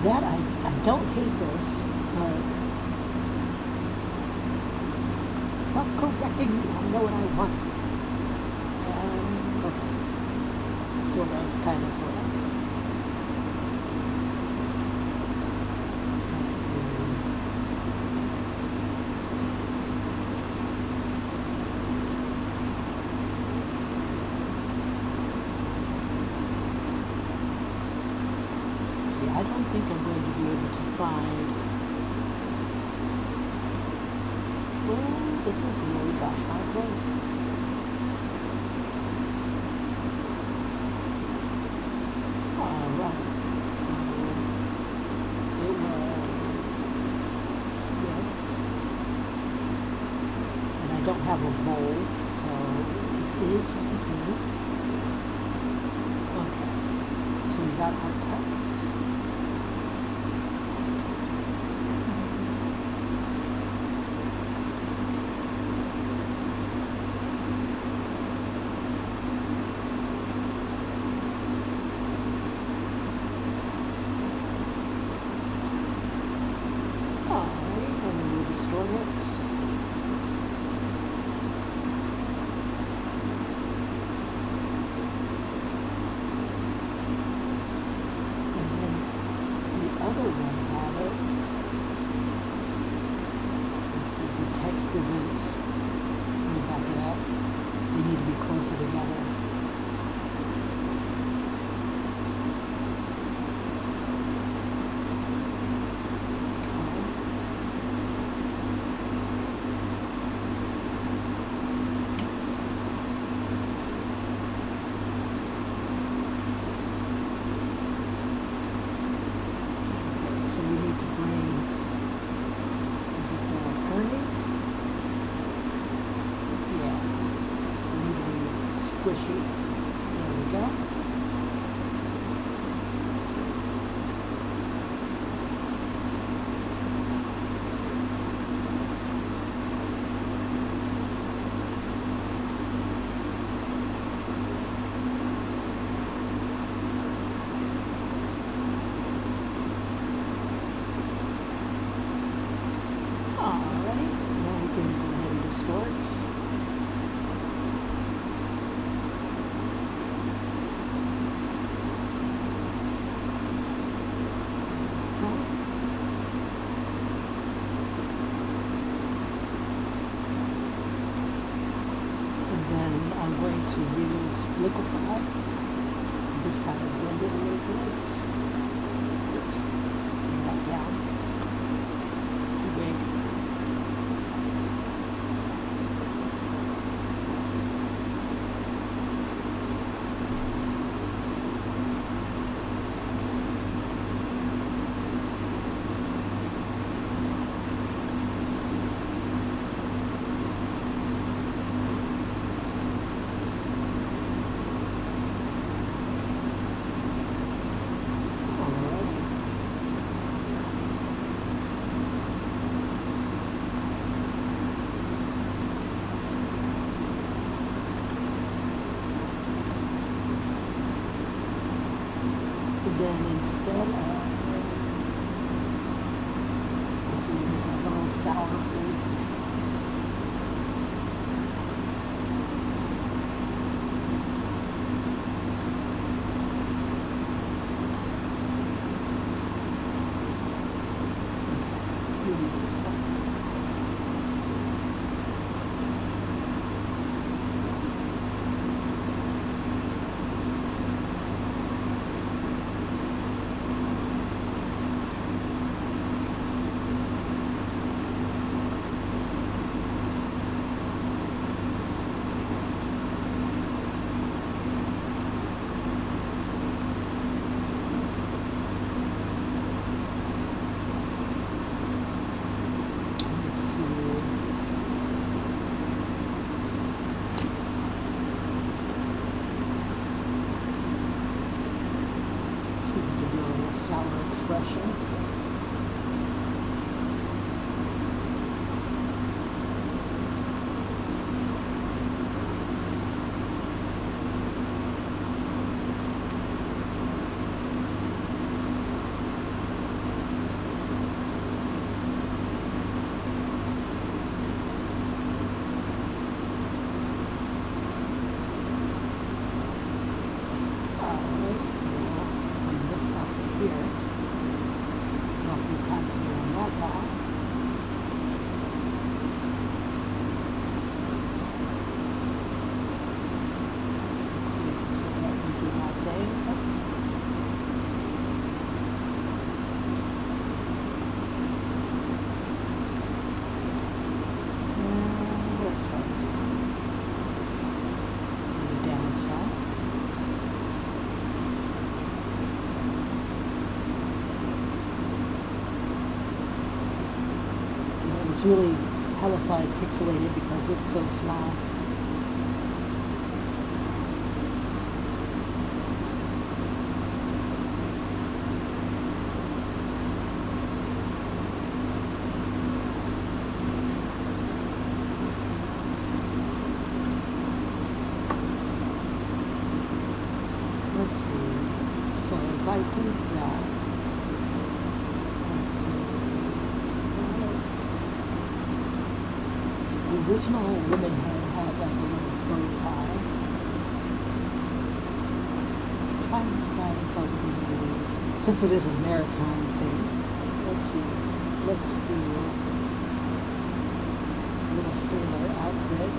That I don't hate this, but stop correcting me. I know what I want. Okay. Sort of, kind of, sort of. I don't think I'm going to be able to find. Well, this is really gosh darn close. Alright. So it was this. And I don't have a bowl, so it is what it is. Okay. So we got our text. use this one. Expression. It's really hellified pixelated because it's so small. Let's see. So if I do that, the original woman had like a little bow tie. Trying to decide if I can use, since it is a maritime thing, let's see, let's do a little sailor outfit.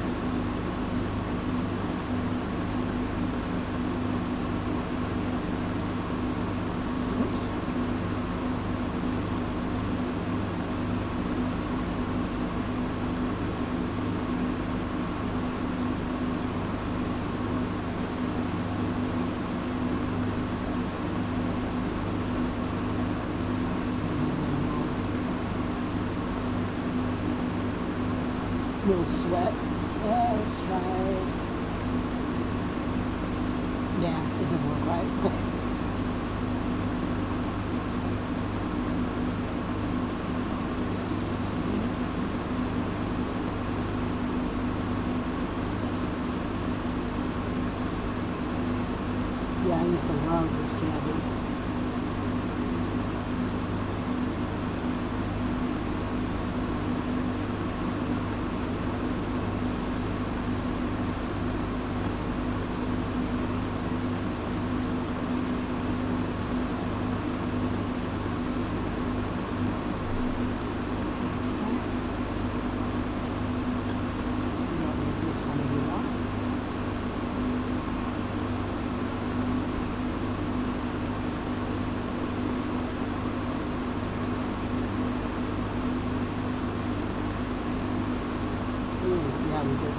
Little sweat. Yeah, let's try. Yeah, it didn't work right. Yeah, I used to love this candy. Yeah, we did.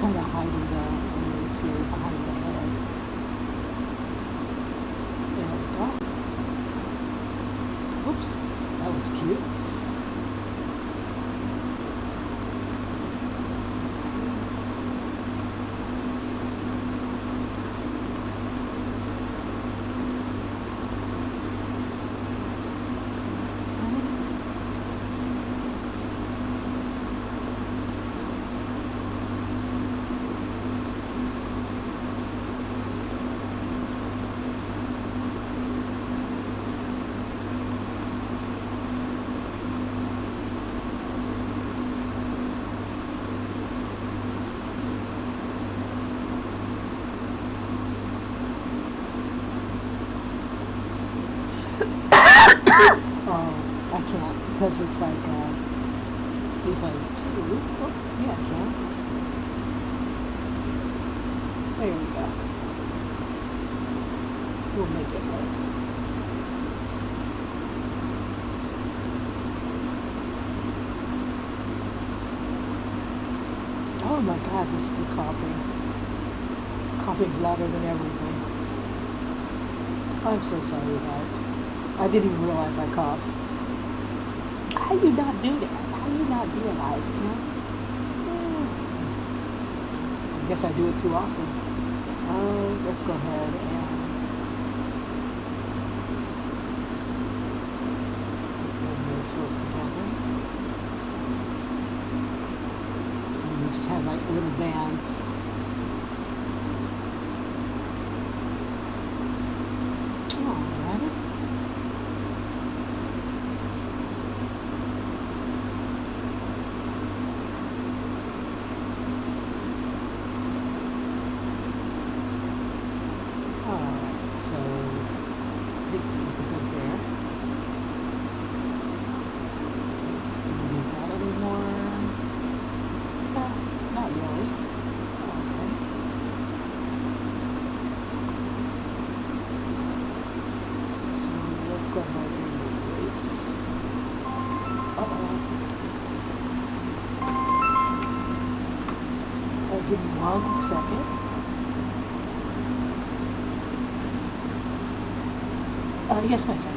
Kind of hiding the words here behind the head. There we go. Oops, that was cute. because it's like, he's like, two. Oh, yeah, I can. There we go. We'll make it work. Oh my God, this is the coughing. Coughing's louder than everything. I'm so sorry, guys. I didn't even realize I coughed. How do you not do that? How do you not realize, you know? I guess I do it too often. Let's go ahead and those together. And we just have like little bands. Alright. Give me 1 second. Yes, my son.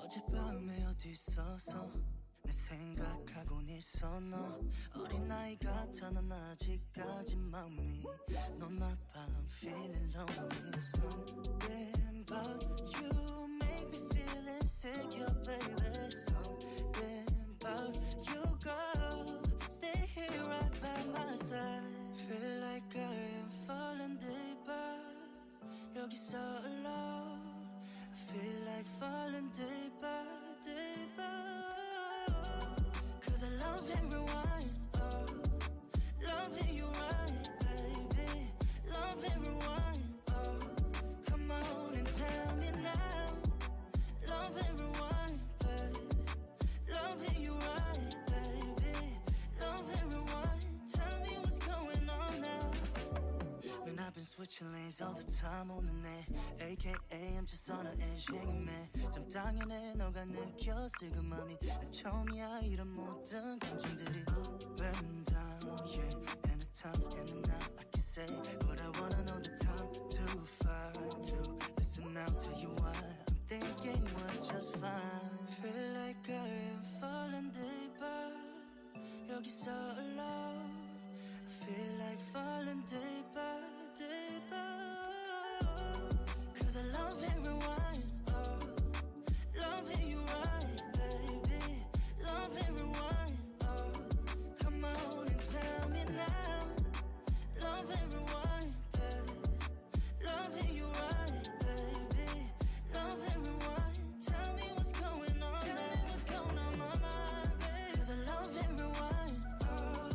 어젯밤에 어디 있었어 내 생각하곤 있어 너 어린아이 같아 넌 아직까지 마음이 너나 봐 I'm feeling lonely Something about you make me feel insecure baby Something about you girl Stay here right by my side Feel like I am falling deeper 여기서 alone I feel like falling deeper, deeper Cause I love and rewind, oh Love it, you right, baby Love and rewind, oh Come on and tell me now Love and rewind, baby Love it, you right, baby Love and rewind Tell me what's going on now Man, I've been switching lanes all the time 오늘 내 AKA I'm just on an edge hanging man 좀 당연해 너가 느꼈을 그 맘이 난 처음이야 이런 모든 감정들이 up and down yeah and at times in and out I can say but I wanna know the time to find to listen now tell you why I'm thinking we're just fine Feel like I am falling deeper 여기서 alone I feel like falling deeper, deeper Cause I love and rewind, oh Love it, you right, baby Love and rewind, oh Come on and tell me now Love and rewind, baby Love it, you right, baby Love and rewind Tell me what's going on Tell me what's going on my mind, baby Cause I love and rewind, oh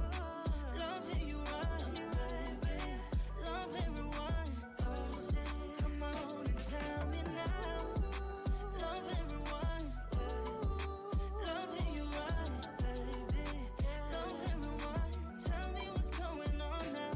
Love it, you right, baby Love and rewind, oh Come on and tell me now Love and rewind, baby Love it, you right, baby Love and rewind Tell me what's going on now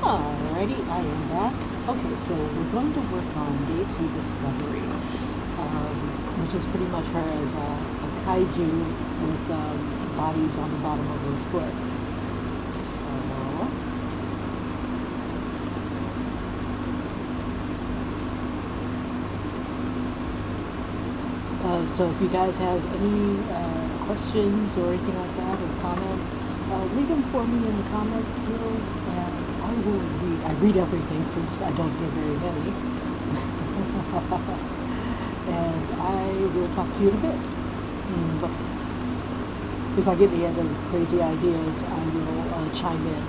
Alrighty, I am back. Okay, so we're going to work on day 2 discovery, which is pretty much her as a kaiju with bodies on the bottom of her foot. So if you guys have any questions or anything like that or comments, leave them for me in the comment field, and I will read. I read everything since I don't get very many. And I will talk to you in a bit. But if I get any other crazy ideas, I will chime in.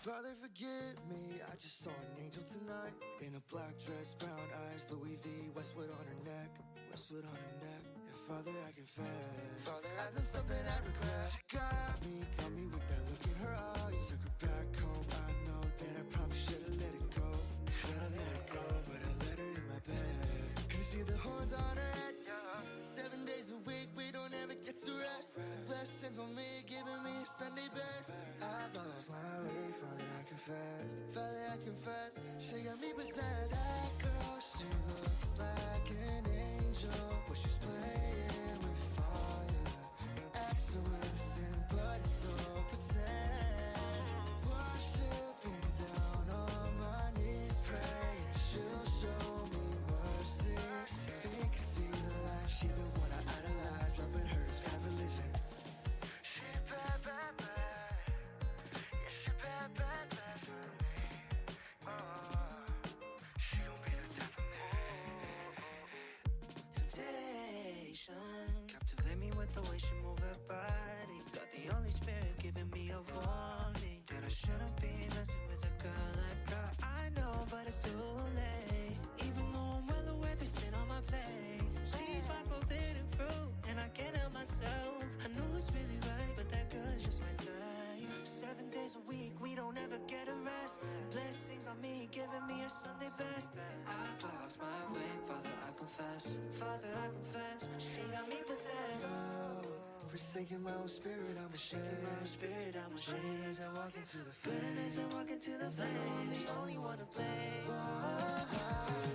Father, forgive me, I just saw an angel tonight. In a black dress, brown eyes, Louis V, Westwood on her neck. Westwood on her neck. And Father, I confess, Father, I've done something I regret. She got me with that look in her eyes. Took her back home, I know that I probably should've let it go. Should've let it go, but I let her in my bed. Can you see the horns on her head? 7 days a week, we don't ever get to rest. Blessings on me, giving me a Sunday best. I've lost my way, Father, I confess. Father, I confess, she got me possessed. That girl, she looks like an angel, but she's playing with fire. Acts so innocent, but it's so pretend. Worshipping down on my knees, praying she'll show me mercy. Think I see the light, she the one I idolize. Loving her is bad religion. She bad, bad, bad. Yeah, she bad, bad, bad for me. She gon' be the death of me. Temptation captivate me with the way she move her body. Got the Holy Spirit giving me a warning that I shouldn't be messing with a girl like her. I know, but it's too late. Even though I'm well aware there's sin on my plate. She's my forbidden fruit, and I can't help myself. I know it's really right, but that girl's just my type. 7 days a week, we don't ever get a rest. Blessings on me, giving me a Sunday best. I've lost my way, Father, I confess. Father, I confess, she got me possessed. Forsaking my own spirit, I'm ashamed. Burning as I walk into the flame. I know I'm the only one to blame.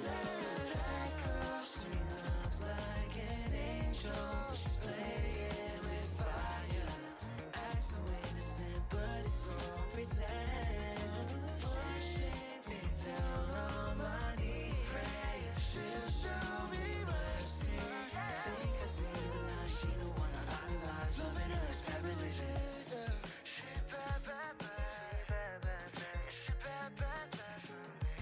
That girl, she looks like an angel, but she's playing with fire. Acts so innocent, but it's all pretend. Worshipping down on my knees, praying she'll show me mercy. Think I see the light, she the one I idolize. Loving her is bad religion. She bad, bad, bad. She bad, bad, bad for me.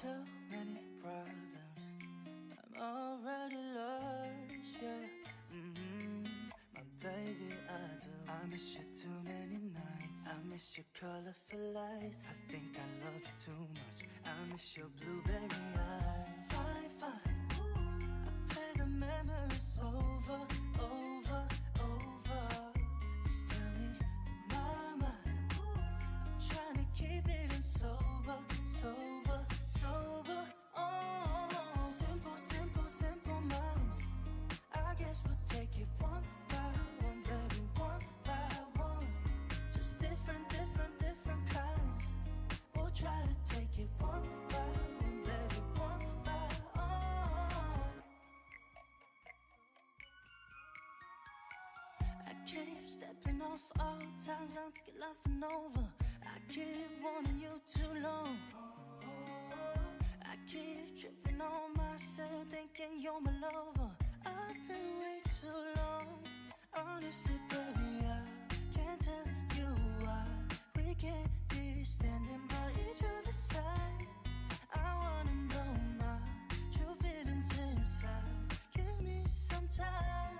too many problems. I'm already lost, yeah. My baby, I do. I miss you too many nights. I miss your colorful lights. I think I love you too much. I miss your blueberry eyes. Fine, fine. I play the memories over, over, over. Just tell me, my mind. I'm trying to keep it in sober, sober, sober. Oh, simple, simple, simple minds. I guess we'll take it one by one, baby, one by one. Just different, different, different kinds. We'll try to take it one by one, baby, one by one. I keep stepping off all times I'm laughing over. I keep wanting you too long. I keep tripping on myself, thinking you're my lover. I've been way too long. Honestly, baby, I can't tell you why we can't be standing by each other's side. I wanna know my true feelings inside. Give me some time.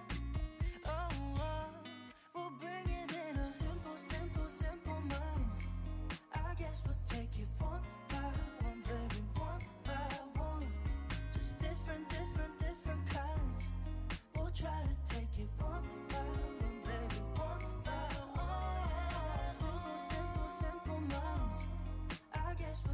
Oh, we'll bring it in a simple, simple, simple minds. I guess we'll take it one by one, baby, one by one. Just different, different, different kinds. We'll try to take it one by one, baby, one by one. Simple, simple, simple minds. I guess we'll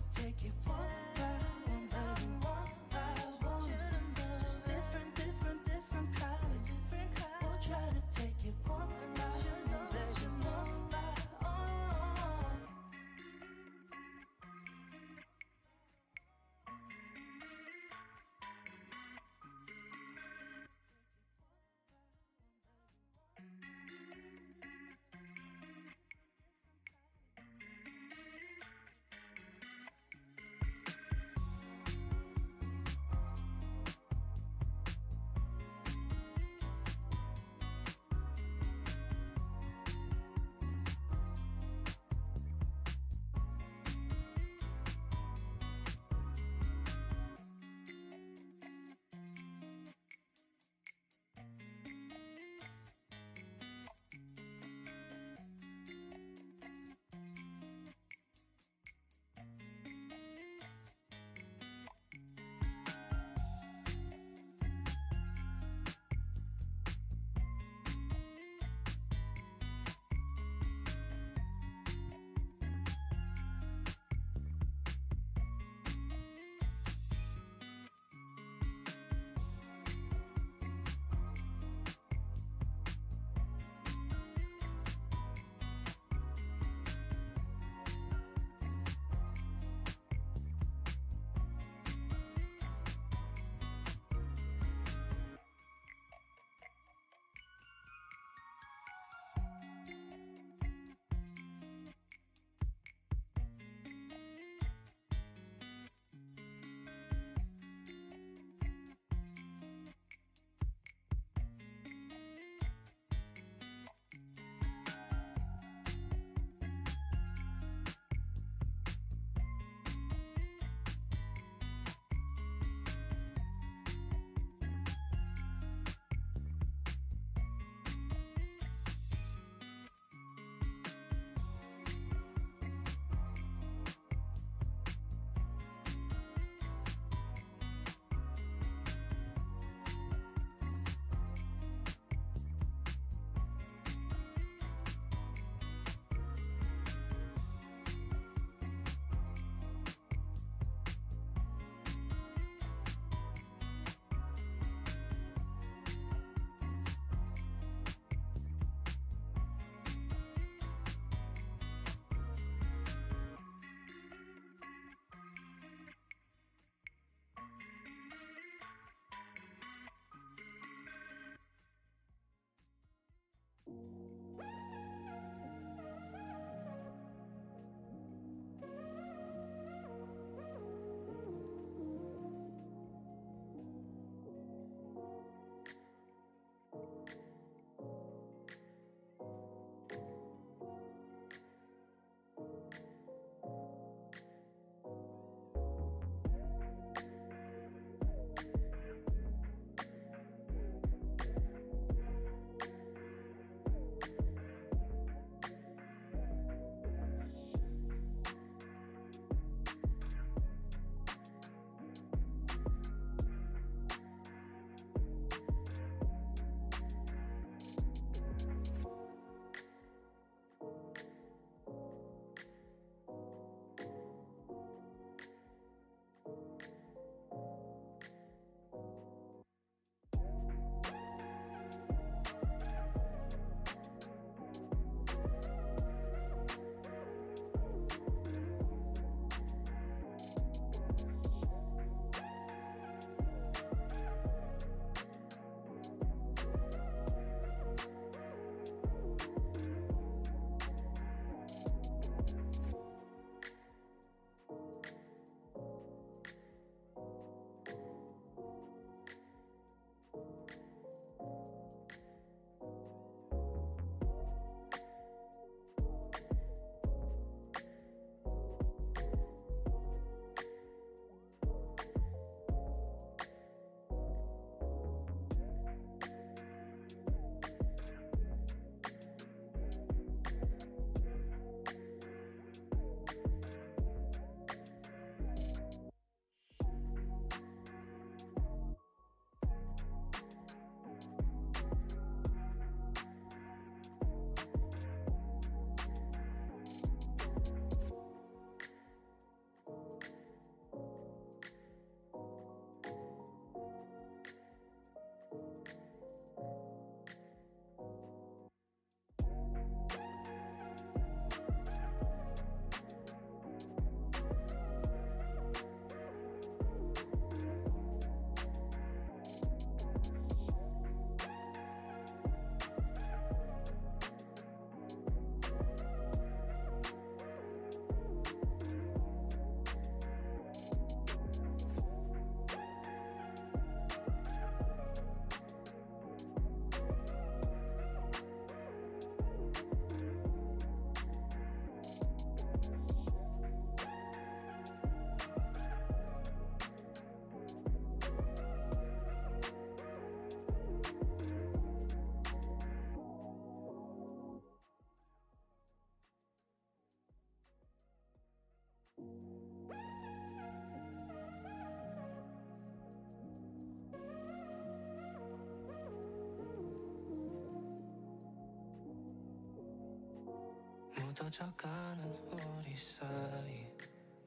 무뎌져가는 우리 사이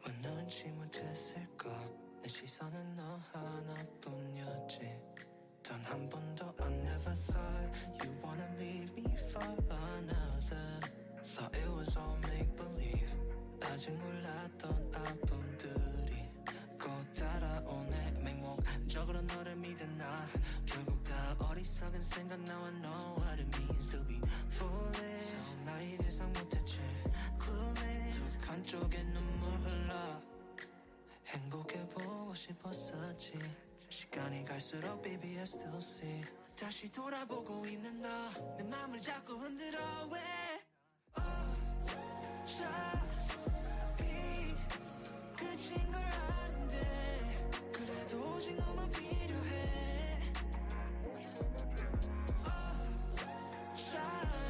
왜 눈치 못했을까 내 시선은 너 하나뿐이었지 단 한 번도 I never thought you wanna leave me for another Thought it was all make-believe 아직 몰랐던 아픔들이 곧 따라오네 맹목적으로 너를 믿은 나 결국 다 어리석은 생각 Now I know what it means to be foolish So 나의 예상 못했지 Clueless 한쪽에 눈물 흘러 행복해보고 싶었었지 시간이 갈수록 baby I still see 다시 돌아보고 있는 너 내 맘을 자꾸 흔들어 왜 어차피 끝인 걸 아는데 그래도 오직 너만 필요해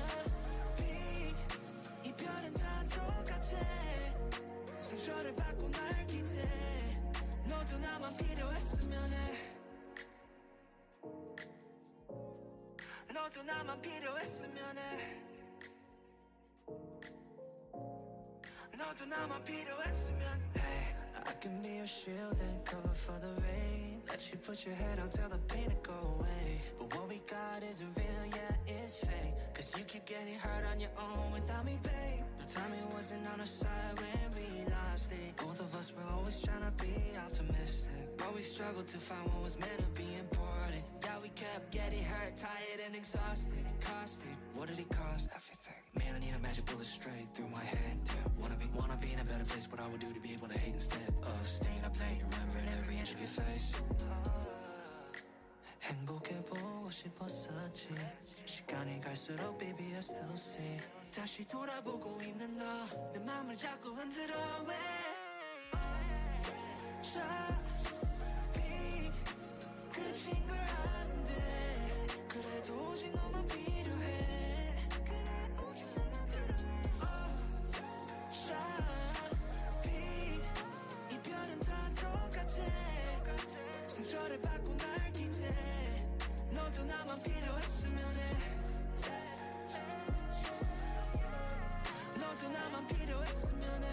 어차피 이별은 다 똑같아 상처를 받고 날 기대 너도 나만 필요했으면 해 너도 나만 필요했으면 해 너도 나만 필요했으면 해 I can be your shield and cover for the rain Let you put your head on till the pain will go away But what we got isn't real, yeah, it's fake Cause you keep getting hurt on your own without me, babe The timing wasn't on our side when we lost it Both of us were always trying to be optimistic But we struggled to find what was meant to be important Yeah, we kept getting hurt, tired and exhausted It cost it, what did it cost? Everything Man, I need a magic bullet straight through my head Damn, wanna be in a better place What I would do to be able to hate instead Of staying up late, remembering every inch of your face 행복해보고 싶었었지 시간이 갈수록 baby I still see 다시 돌아보고 있는 너 내 맘을 자꾸 흔들어 왜 어차피 끝인 걸 아는데 그래도 오직 너만 필요해 어차피 이별은 다 똑같아 상처를 받고 날 기대 너도 나만 필요했으면 해 너도 나만 필요했으면 해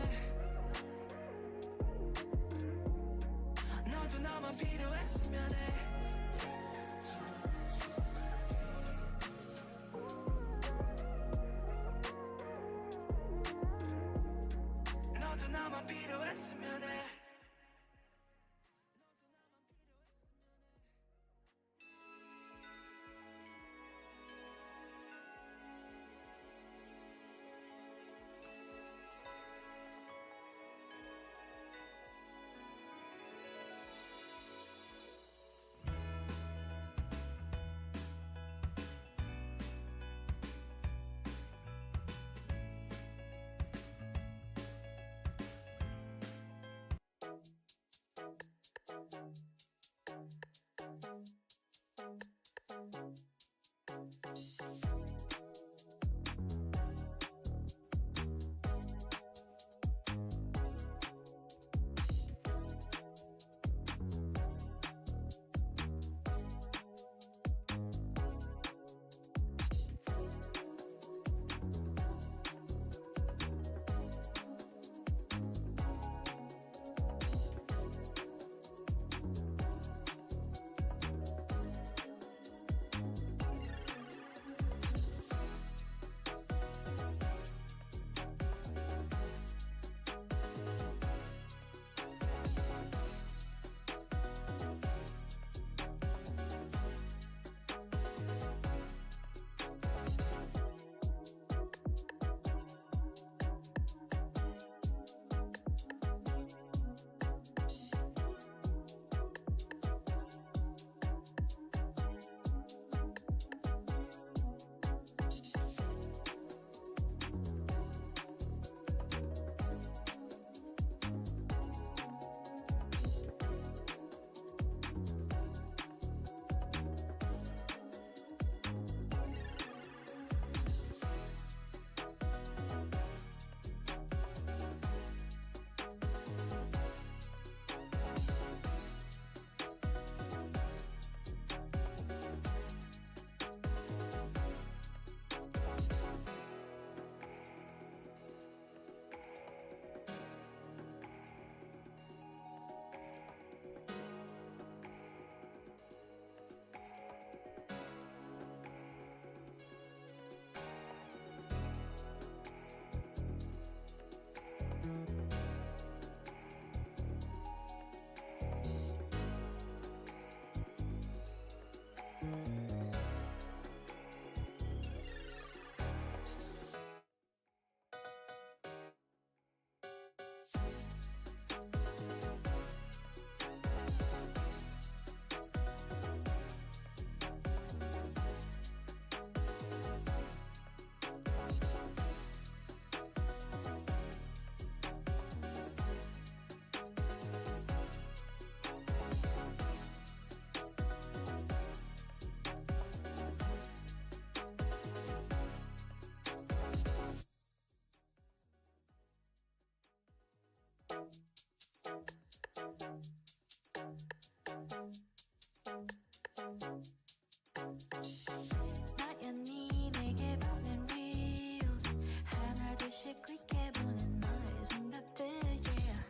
나연히 내게 보낸 reels 하나 둘씩 클릭해보는 너의 생각들 yeah.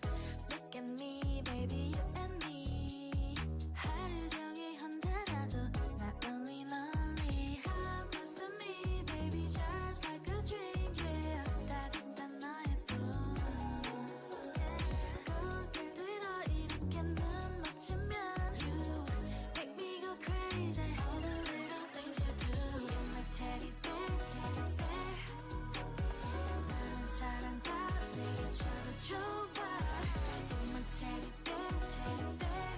Look at me baby you and me 하루 종일 혼자라도 not only lonely Come close to me baby just like a dream yeah. 따뜻한 너의 꿈 고개 들어 이렇게 눈 맞추면 You make me go crazy all the little things you do You're my teddy bear, teddy bear 나는 사랑과 내게 줘도 좋아 You're my teddy bear, teddy bear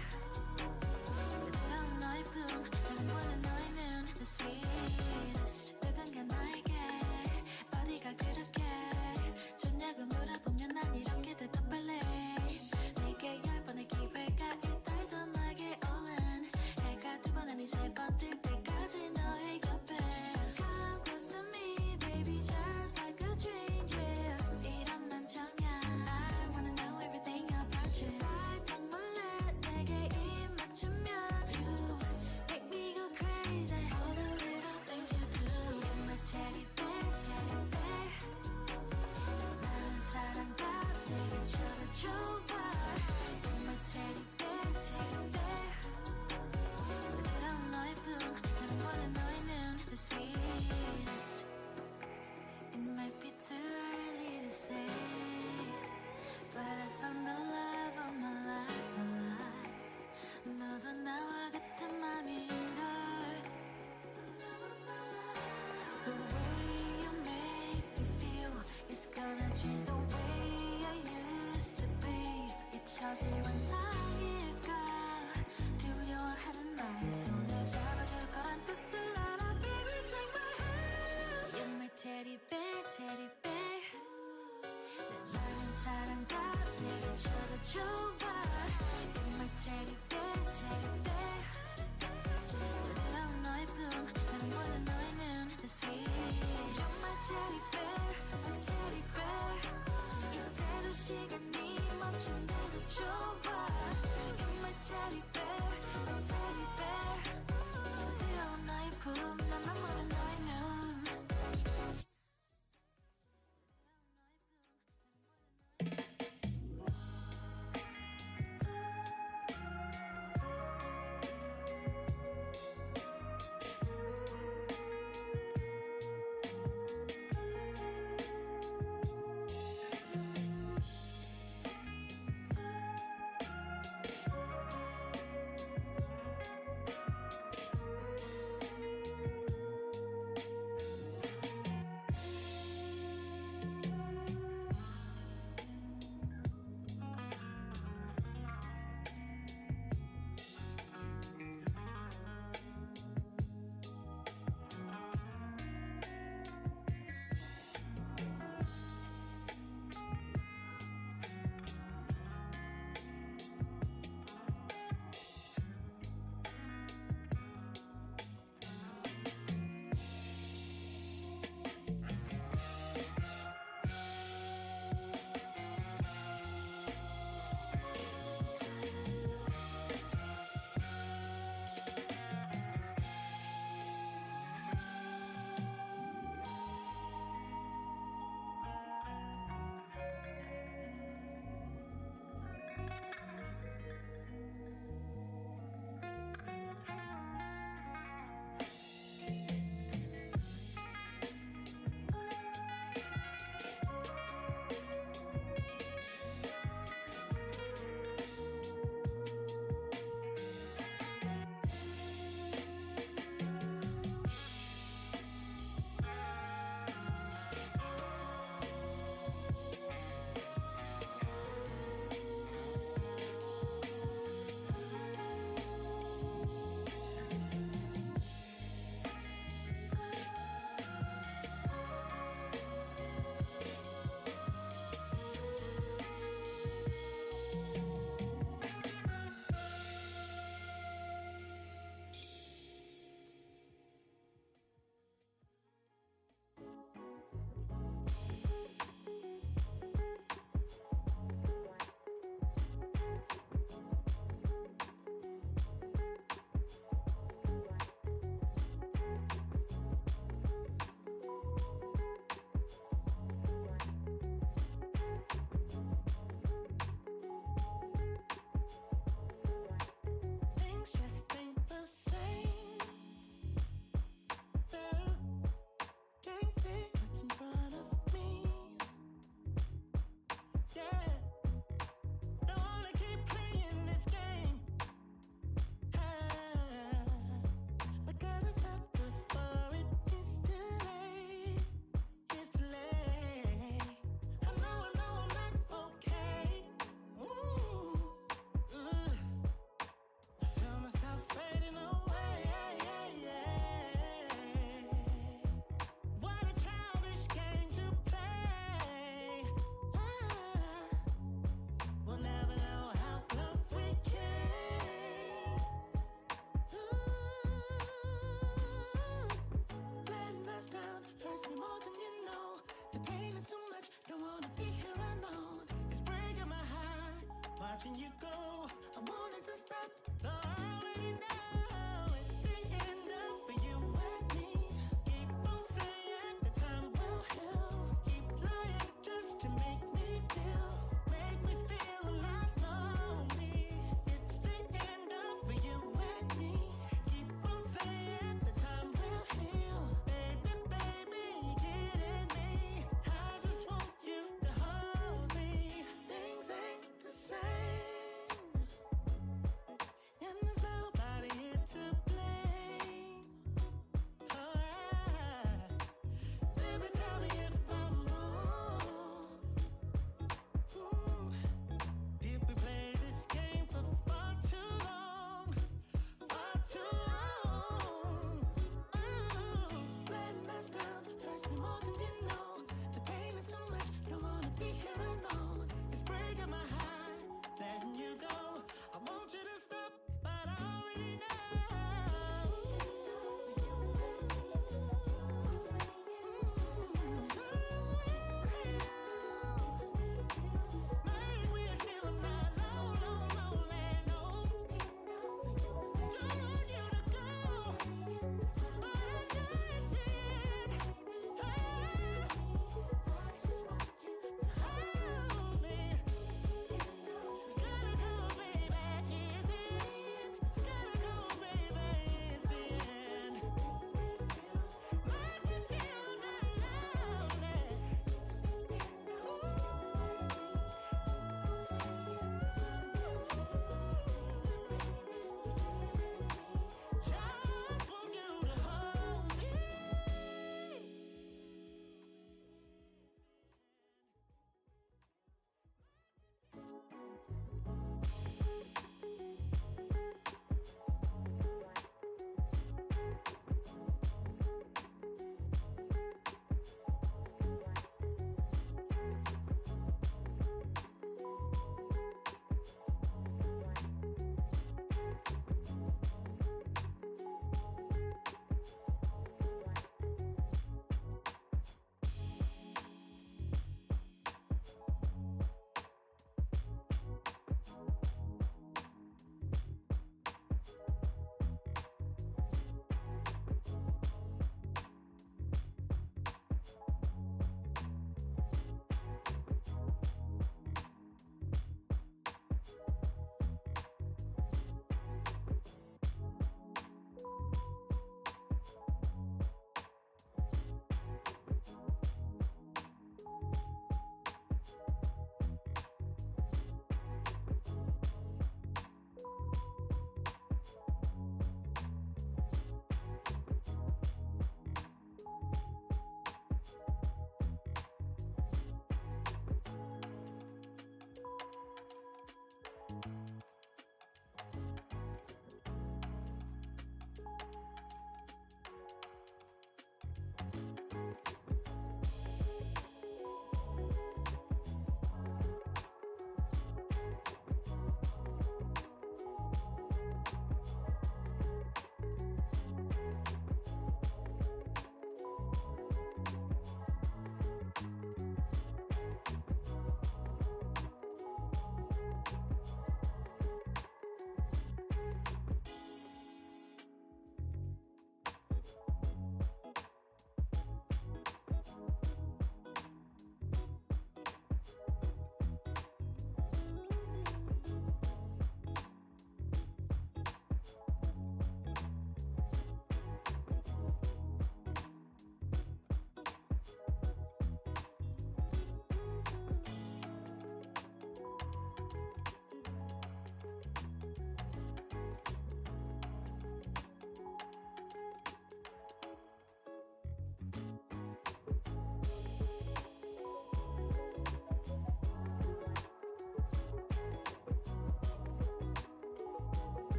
그대로 너의 품 나는 원해 너의 눈 The sweetest 누군가 나에게 어디가 그렇게 좋냐고 물어보면 난 이렇게 대답할래 내게 10번의 기회가 있다해도 너에게 all in 해가 2번 아니 3번 뜰 때까지 너의 곁에 Come close to me baby just like a dream yeah. 이런 맘처럼 I wanna know everything about you 살짝 몰래 내게 입 맞추면 You make me go crazy all the little things you do You're my teddy bear, teddy bear 나는 사랑과 내게 줘도 좋아 You're my teddy bear, teddy bear 그대로 너의 품 나는 원해 너의 눈 The sweetest It might be too early to say But I found the love of my life, my life 너도 나와 같은 맘인걸 The way you make me feel is gonna change the way I used to be 잊혀질 환상일까 두려워하는 나의 손을 잡아줄 거란 뜻을 알아 Baby take my hand You're my teddy bear, teddy bear 내 많은 사랑과 내게 줘도 좋아 You're my teddy bear, teddy bear 그대로 너의 품 나는 원해 너의 눈 The sweet You're my teddy bear, my teddy bear 이대로 시간이 멈춘데도 좋아 watching you go. I wanted to stop, though I already know it's the end of for you and me. Keep on saying the time will heal. Keep lying just to make me feel a lot lonely. It's the end of for you and me. Keep on saying the time will heal. Baby, baby, you're kidding me. I just want you to hold me. Things ain't the same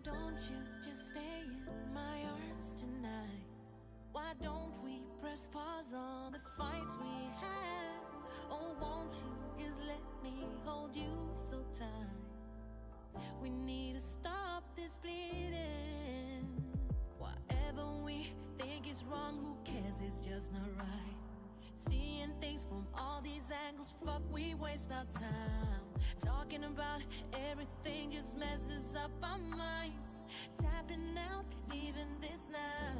don't you just stay in my arms tonight? Why don't we press pause on the fights we had? Oh, won't you just let me hold you so tight? We need to stop this bleeding. Whatever we think is wrong, who cares? It's just not right. Seeing things from all these angles, fuck, we waste our time. Talking about everything just messes up our minds. Tapping out, leaving this now.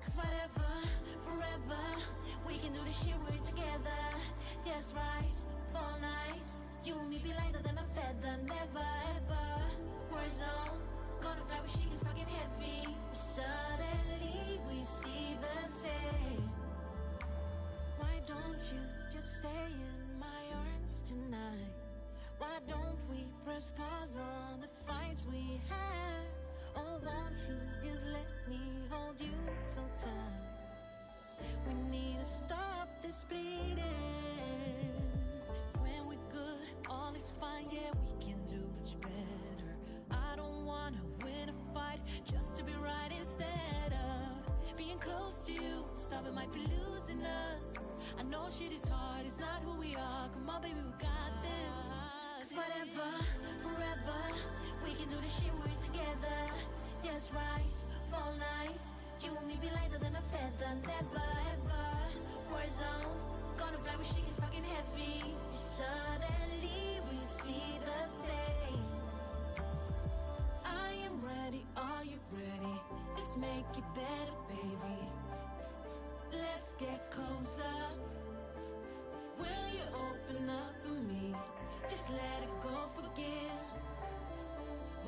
Cause whatever, forever, we can do this shit, we're together. Yes, rise, fall nice. You and me be lighter than a feather. Never ever, war zone. Gonna fly where she gets fucking heavy. Suddenly we see the same. Why don't you just stay in my arms tonight? Why don't we press pause on the fights we had? Oh, won't you just let me hold you so tight? We need to stop this bleeding. When we're good, all is fine, yeah, we can do much better. I don't wanna win a fight just to be right instead of being close to you. Stop, it might be losing us. I know shit is hard, it's not who we are. Come on, baby, we got this. Cause whatever, forever, we can do this shit, we're together. Yes, rise, fall nice. You and me be lighter than a feather. Never ever, war zone. Gonna fly where she gets fucking heavy. Suddenly we see the same. I am ready, are you ready? Let's make it better, baby. Let's get closer. Will you open up for me? Just let it go, forgive.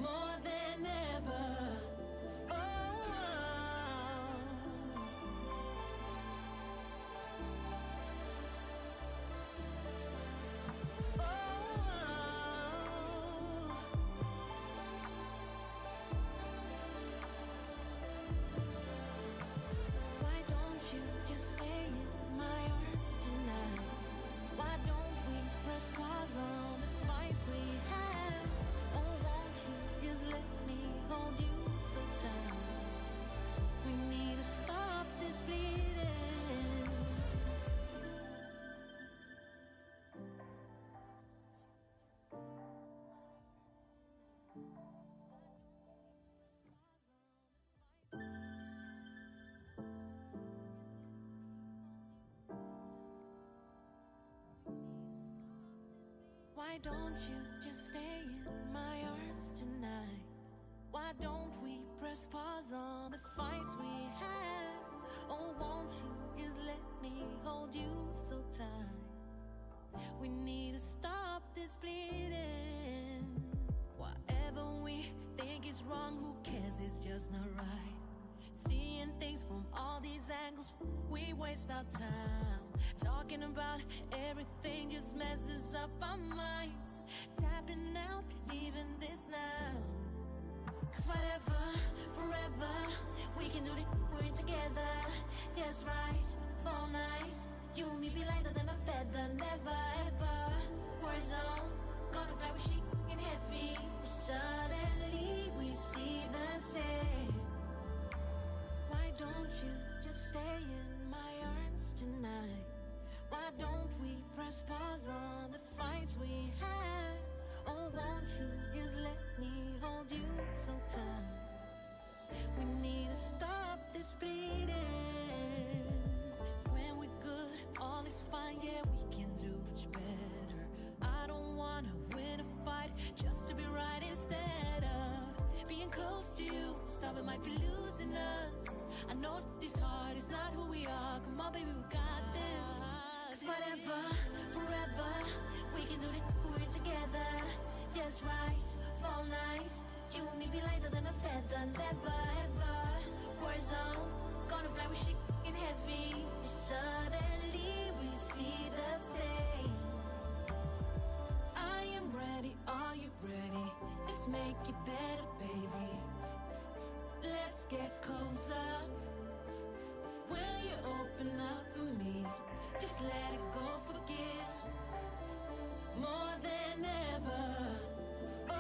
More than ever. Oh, why don't you just stay in my arms tonight? Why don't we press pause on the fights we had? Oh, won't you just let me hold you so tight? We need to stop this bleeding. Why don't you just stay in my arms tonight? Why don't we press pause on the fights we had? Oh, won't you just let me hold you so tight? We need to stop this bleeding. Whatever we think is wrong, who cares? It's just not right. Seeing things from all these angles, we waste our time. Talking about everything just messes up our minds. Tapping out, leaving this now. Cause whatever, forever, we can do this, we're together. Yes, rise, fall nice. You and me be lighter than a feather. Never ever, war zone. Gonna fly where she fucking heavy. Suddenly we see the same. Why don't you just stay in my arms tonight? Why don't we press pause on the fights we had? Oh, won't you just let me hold you so tight? We need to stop this bleeding. When we're good, all is fine, yeah, we can do much better. I don't wanna win a fight just to be right instead of being close to you. Stop, it might be losing us. I know it's hard, it's not who we are. Come on, baby, we got this. Cause whatever, forever, we can do this, we're together. Yes, rise, fall nice. You and me be lighter than a feather. Never ever, war zone. Gonna fly where she fucking heavy. Suddenly we see the same. I am ready, are you ready? Let's make it better, baby. Let's get closer. Will you open up for me? Just let it go, forgive. More than ever. Oh,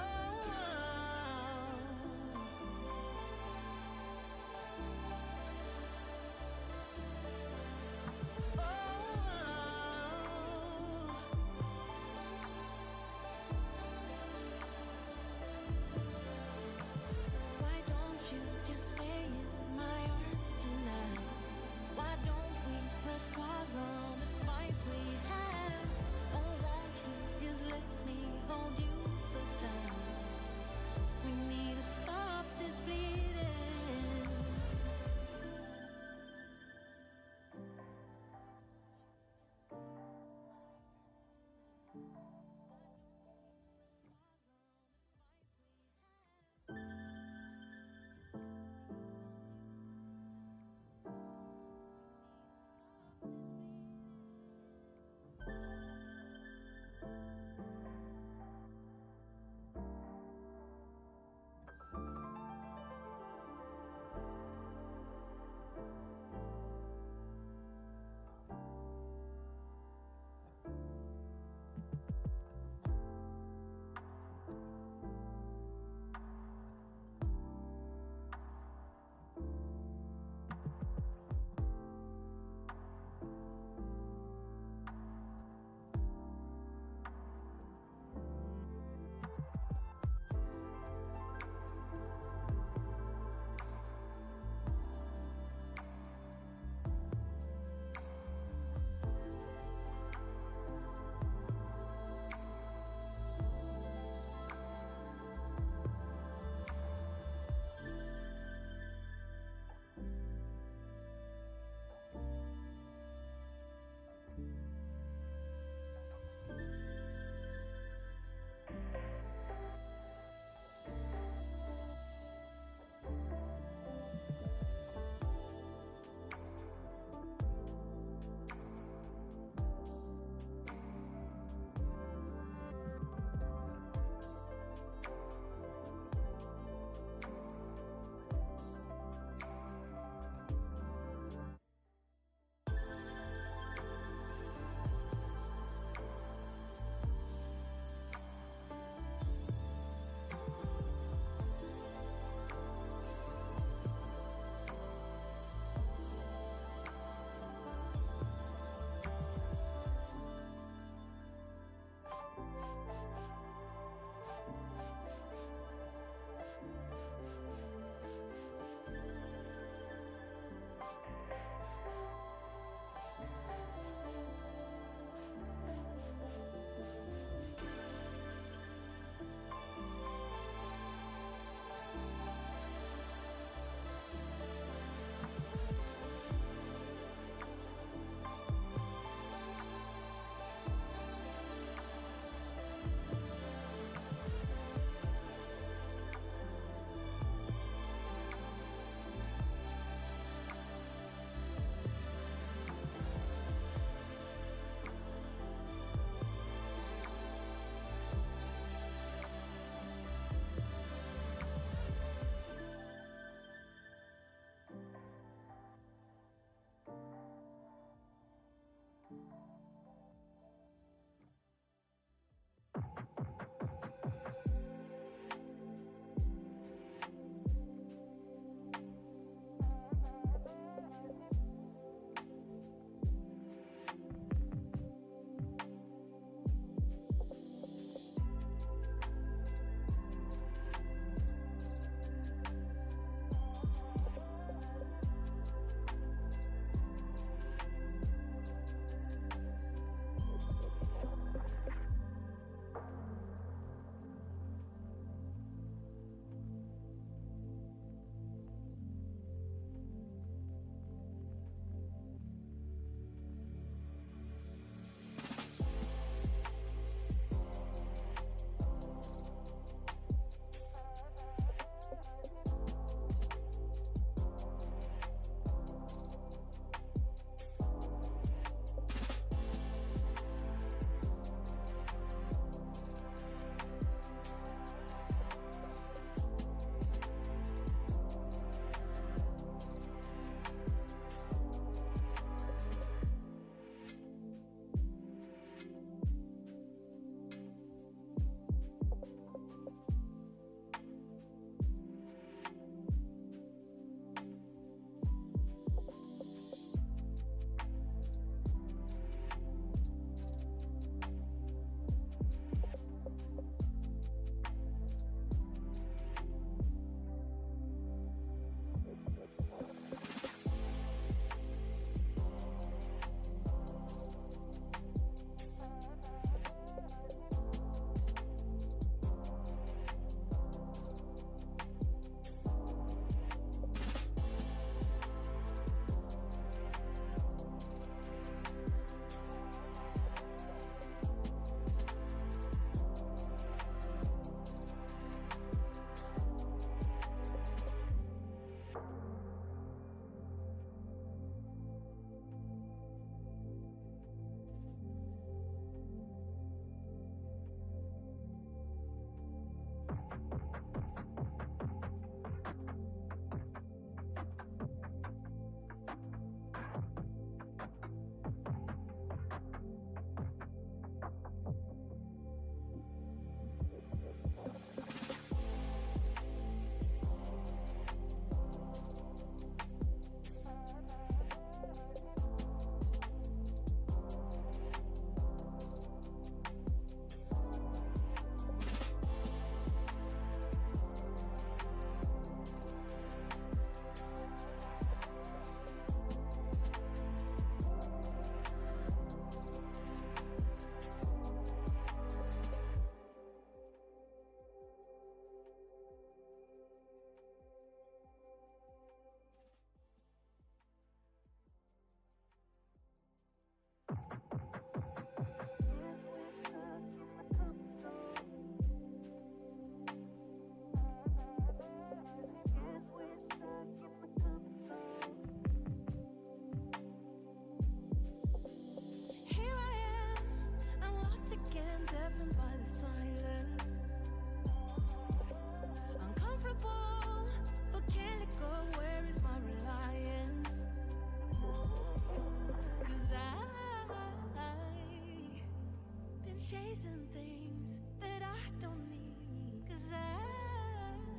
chasing things that I don't need. 'Cause I've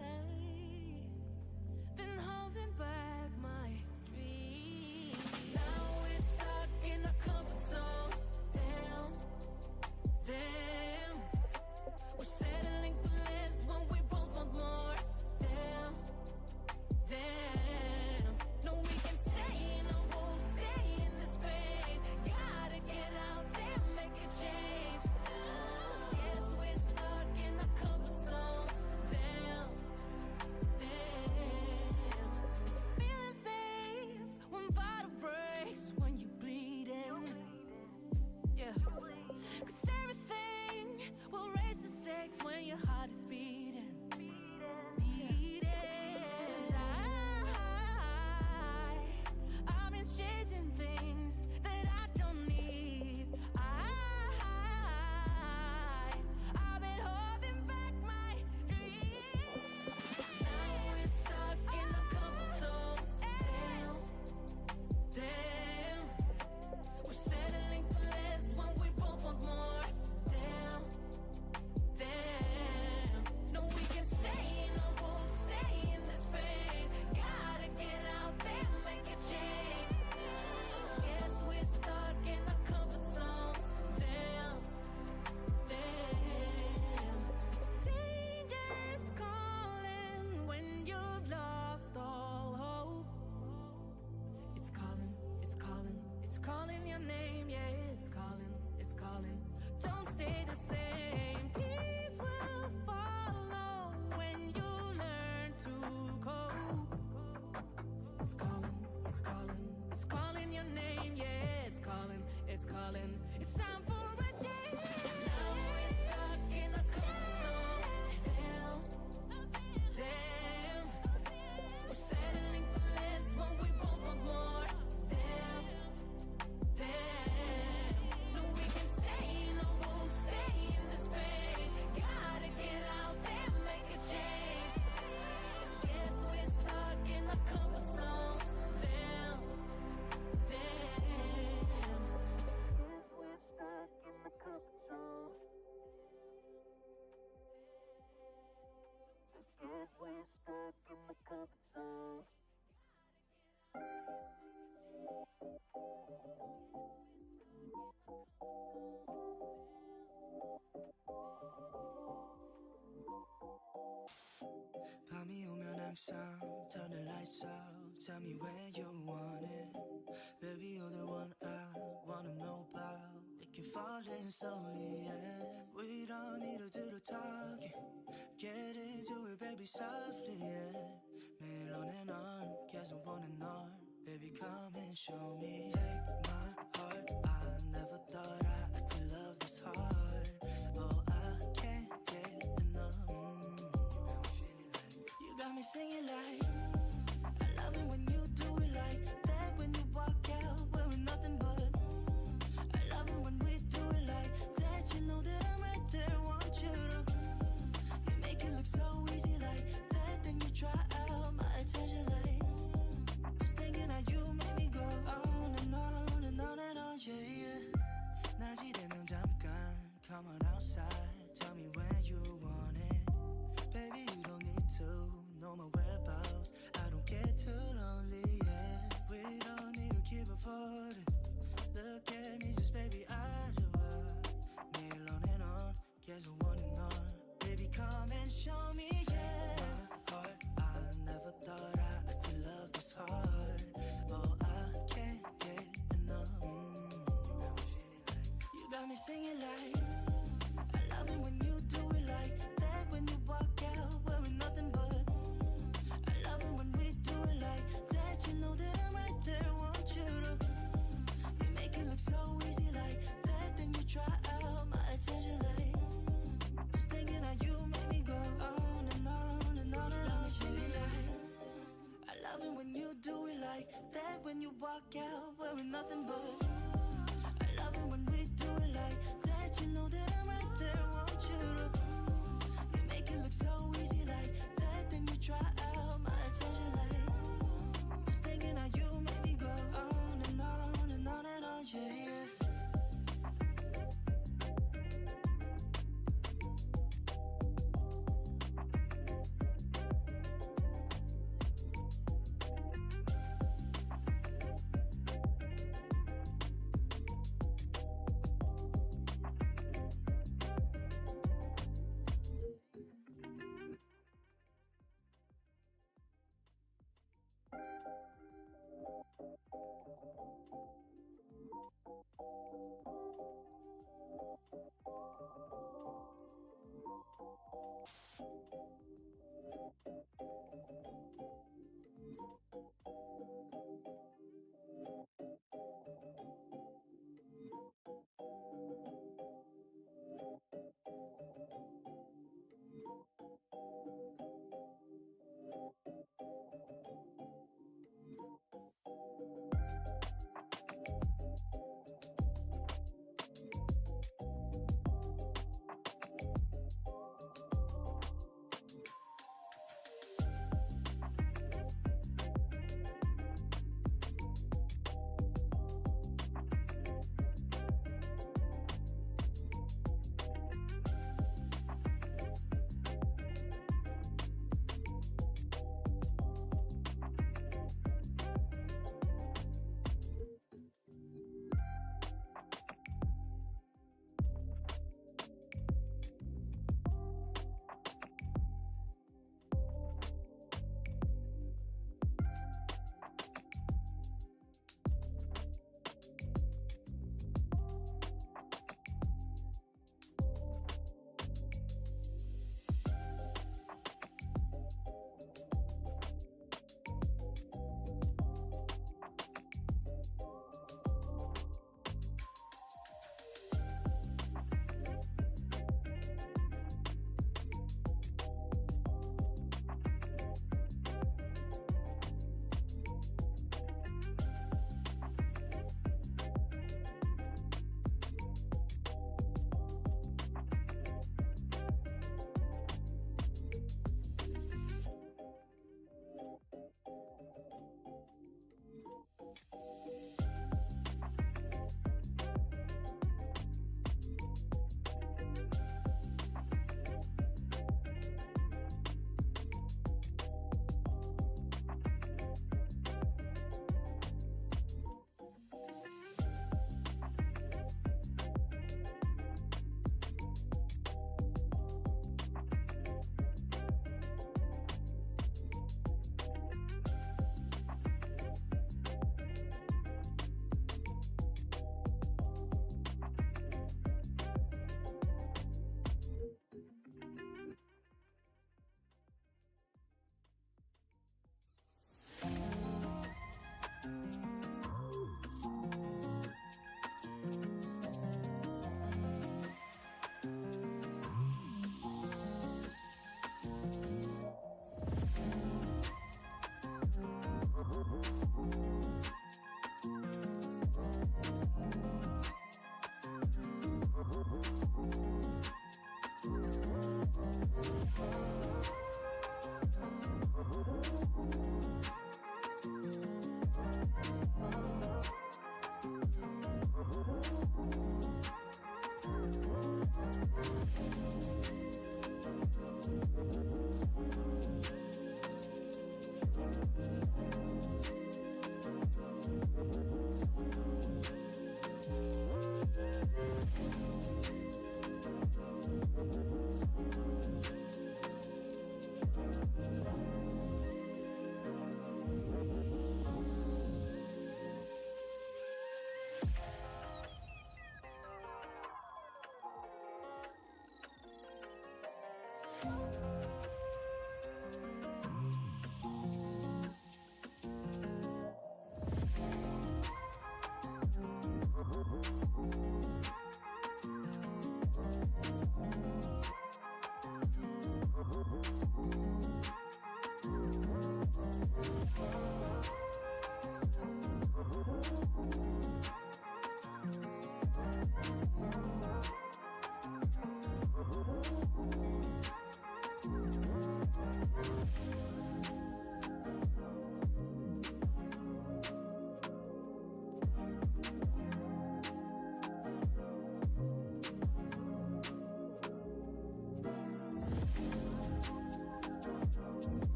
been holding back my dreams. Now we're stuck in our comfort zones. Damn, damn. We're settling for less when we both want more. Damn, damn. No, we can stay in or won't stay in this pain. Gotta get out there, make a change. Yes, we're stuck in our comfort zones. Damn, damn. Feeling safe when vital breaks, when you bleeding. Yeah. 'Cause everything will raise the stakes when your heart is beating. I've been chasing things that I don't need. I've been holding back my dreams. Now we're stuck in our comfort zones. Damn, damn. We're settling for less when we both want more. Damn, damn. No, we can stay in or won't stay in this pain. Gotta get out there, make a change. Yes, we're stuck in our comfort zones. Damn, damn. Danger's calling when you've lost all hope. It's calling, it's calling, it's calling your name. Yeah, it's calling, it's calling. Don't stay the same. Peace will follow when you learn to cope. It's calling, it's calling, it's calling your name. Yeah, it's calling, it's calling. It's time for a change. Now we're stuck in our comfort zones. Damn, damn. We're settling for less when we both want more. Damn, damn. No, we can stay in or won't stay in this pain. Gotta get out there, make a change. Yes, we're stuck in our comfort zones. Damn, damn. Yes, we're stuck in the comfort zones. Yes, we're stuck in the comfort zones. 밤이 오면 항상 turn the lights out. Tell me where you want it. Baby, you're the one I wanna know about. We can fall in slowly, yeah. We don't need to do the talking. Get into it, baby, softly, yeah. 매일 너네 넌 계속 보는 널. Baby, come and show me. Take my heart. I never thought I could love this hard. Oh, I can't get enough. You got me singing like I love it when you do it like that. When you walk out wearing nothing but I love it when we do it like that. You know that I'm right there, want you to. You make it look so easy like that. Then you try out my attention like just thinking how you make me go on and on and on and on, yeah, yeah. 낮이 되면 잠깐 come on outside. Tell me where you want it. Baby, you don't need to know my whereabouts. I don't get too lonely, yeah. We don't need to keep affording. Look at me, just baby, I do 매일 너네 넌 계속 원해 널. Baby, come and show me, yeah. My heart, I never thought I could love this hard. Oh, I can't get enough. You got me singing like I love it when you do it like that. When you walk out wearing nothing but I love it when we do it like that. You know that I'm right there, want you to. You make it look so easy like that. Then you try out my attention like just thinking how you make me go on and on and on and on. I love it when you do it like that. When you walk out wearing nothing but I love it when we do it like that. You know that I'm right there, want you to. You make it look so easy like that. Then you try out my attention like just thinking how you make me go on and on and on and on, yeah, yeah.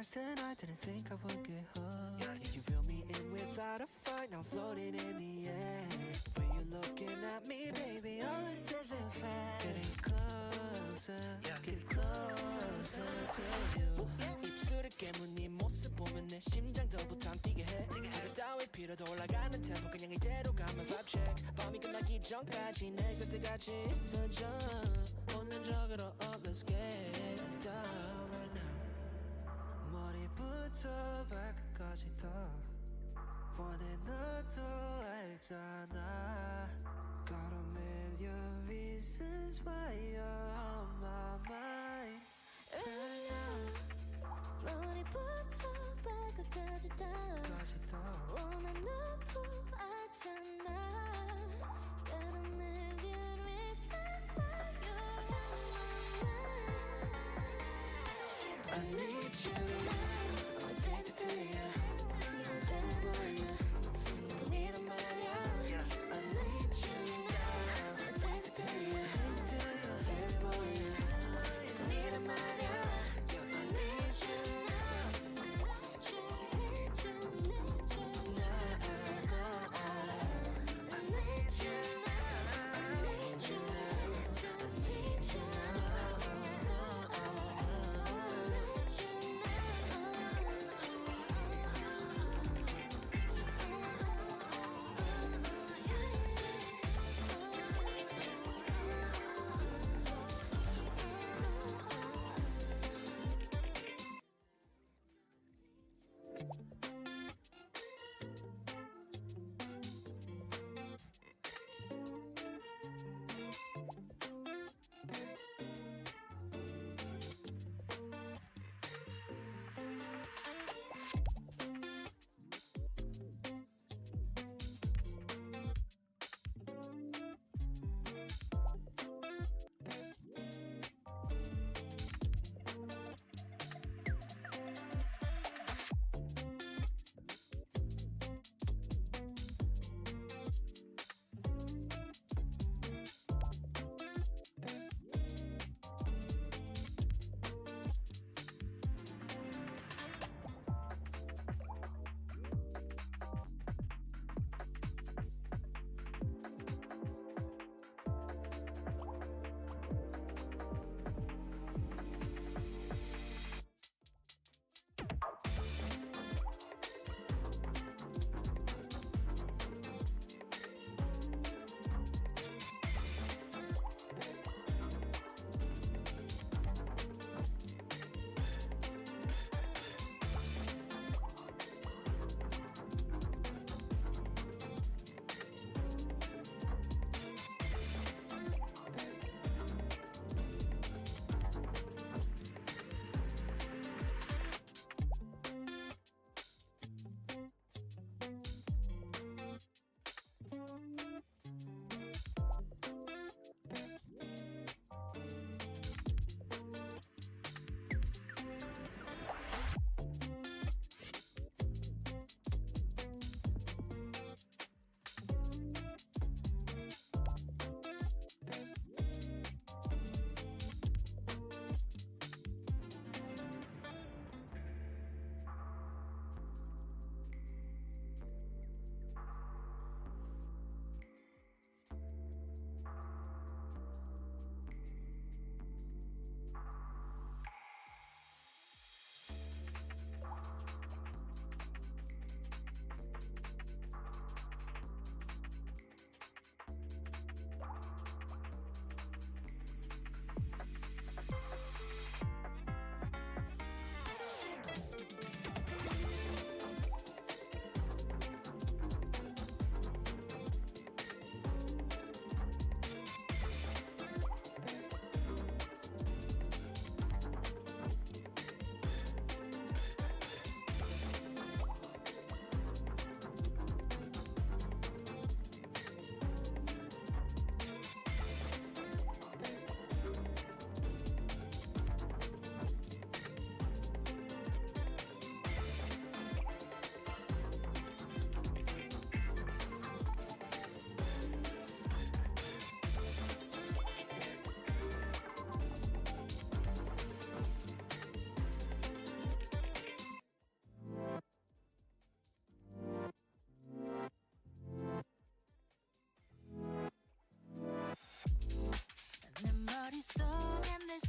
stars tonight, didn't think I would get hooked. You reel me in without a fight, now I'm floating in the air. When you're looking at me, baby, all this isn't fair. Getting closer, getting closer to you. 입술을 깨문 네 모습 보면 내 심장도 부탄 뛰게 해. 해석 따위 필요도 올라가는 템포 그냥 이대로 가면 vibe check. 밤이 끝나기 전까지 내 곁에 같이 있어줘. 본능적으로 up, let's get down right now. 머리부터 발끝까지 다 원해 너도 알잖아. Got a million reasons why you're on my mind right now. 머리부터 발끝까지 다 원한 너도 알잖아. Got a million reasons why you're on my mind. I need you. I'm addicted to you. 네가 되는 거야. 이뿐이란 말이야. I need you. I'm addicted to you. Baby boy. 이뿐이란 말이야. I need you.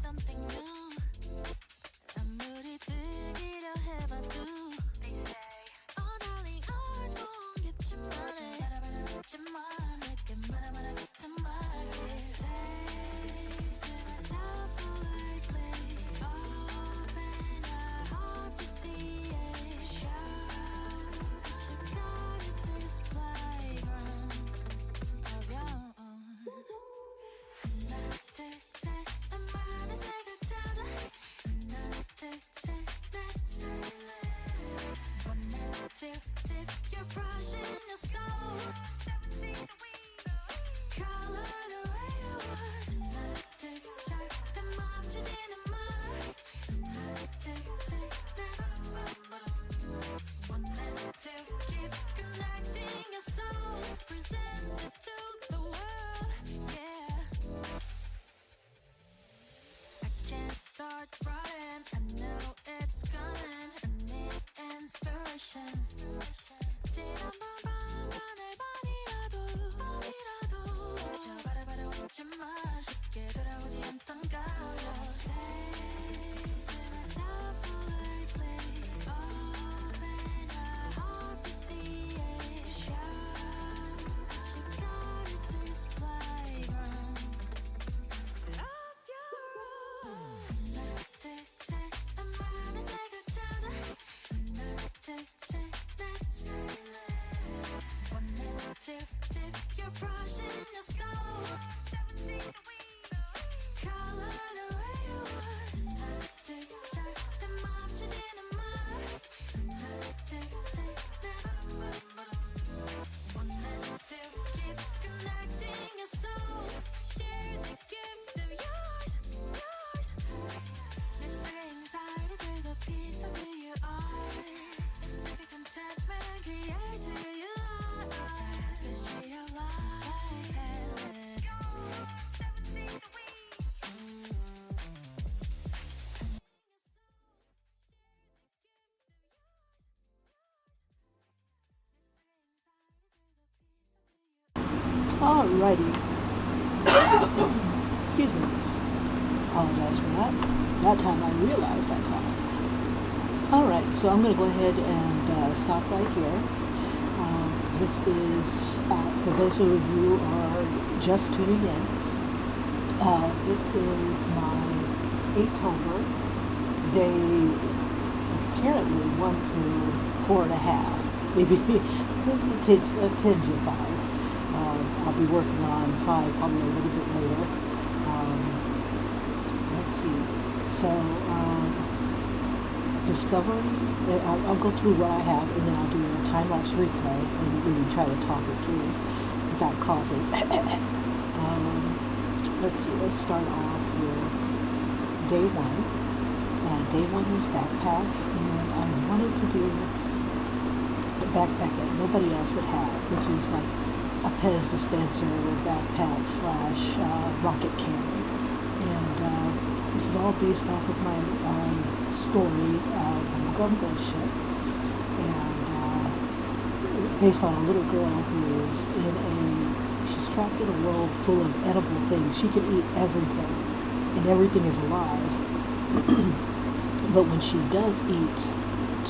something new. 아무리 즐기려 해봐도 Oh darling always 모르겠지만 바라바라겠지만 내게 말아 같은 말이 Says to myself politely Open your heart to see it Show that you got it this playground of your own 하나 둘셋 나만의 색을 찾아 하나 둘셋 silent. One and two, dip your brush in your soul. Color the way you want. 하나 둘 절대 멈추지는 마. 하나 둘 셋, one and two, keep connecting your soul. Present it to the world, yeah. I can't start writing, I know it's coming. I need inspiration. 지난 밤하늘 밤이라도 저 바라바라 웃지마 쉽게 돌아오지 않던 감정 Says to myself politely Open your heart to see it Show that you got it this playground of your own 하나 둘셋 나만의 색을 찾아 하나 둘셋 silent One and two, dip your brush in your soul Color the way you want 하나 둘 절대 멈추지는 마 하나 둘셋 One and two, keep connecting your soul Share the gift of yours, yours 내 속에 anxiety 들고 peace of who you are Specific contentment create who you are Tapestry of life silent Alrighty. Excuse me. Apologize for that. That time I realized I coughed. Alright, so I'm going to go ahead and stop right here. This is, for those of you who are just tuning in, this is my Inktober day, apparently 1 through 4.5, maybe a tinge of 5. I'll be working on 5 probably a little bit later. Let's see. So, discovery, I'll go through what I have and then I'll do a time-lapse replay and maybe try to talk it through without coughing. Let's see, let's start off with day 1. Day 1 is backpack, and I wanted to do a backpack that nobody else would have, which is like a Pez dispenser backpack / rocket cannon. And this is all based off of my story, Bubblegum Ghostship, and based on a little girl who is she's trapped in a world full of edible things. She can eat everything, and everything is alive. But when she does eat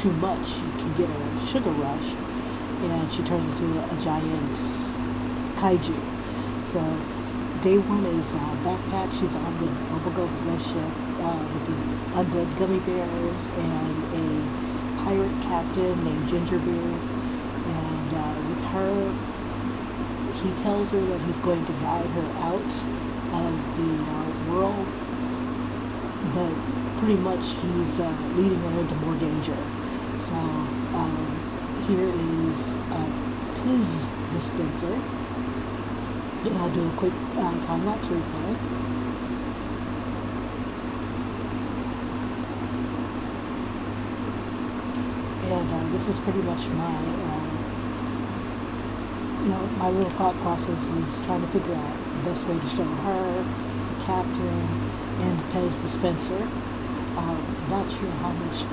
too much, she can get a sugar rush, and she turns into a giant kaiju. So day 1 is backpack. She's on the Bubblegum Ghostship with the undead gummy bears and a pirate captain named Gingerbeard. And with her, he tells her that he's going to guide her out of the world, but pretty much he's leading her into more danger. So here is a Pez dispenser. And I'll do a quick time-lapse replay. And this is pretty much my, my little thought process is trying to figure out the best way to show her, the captain, and the Pez dispenser. Not sure how much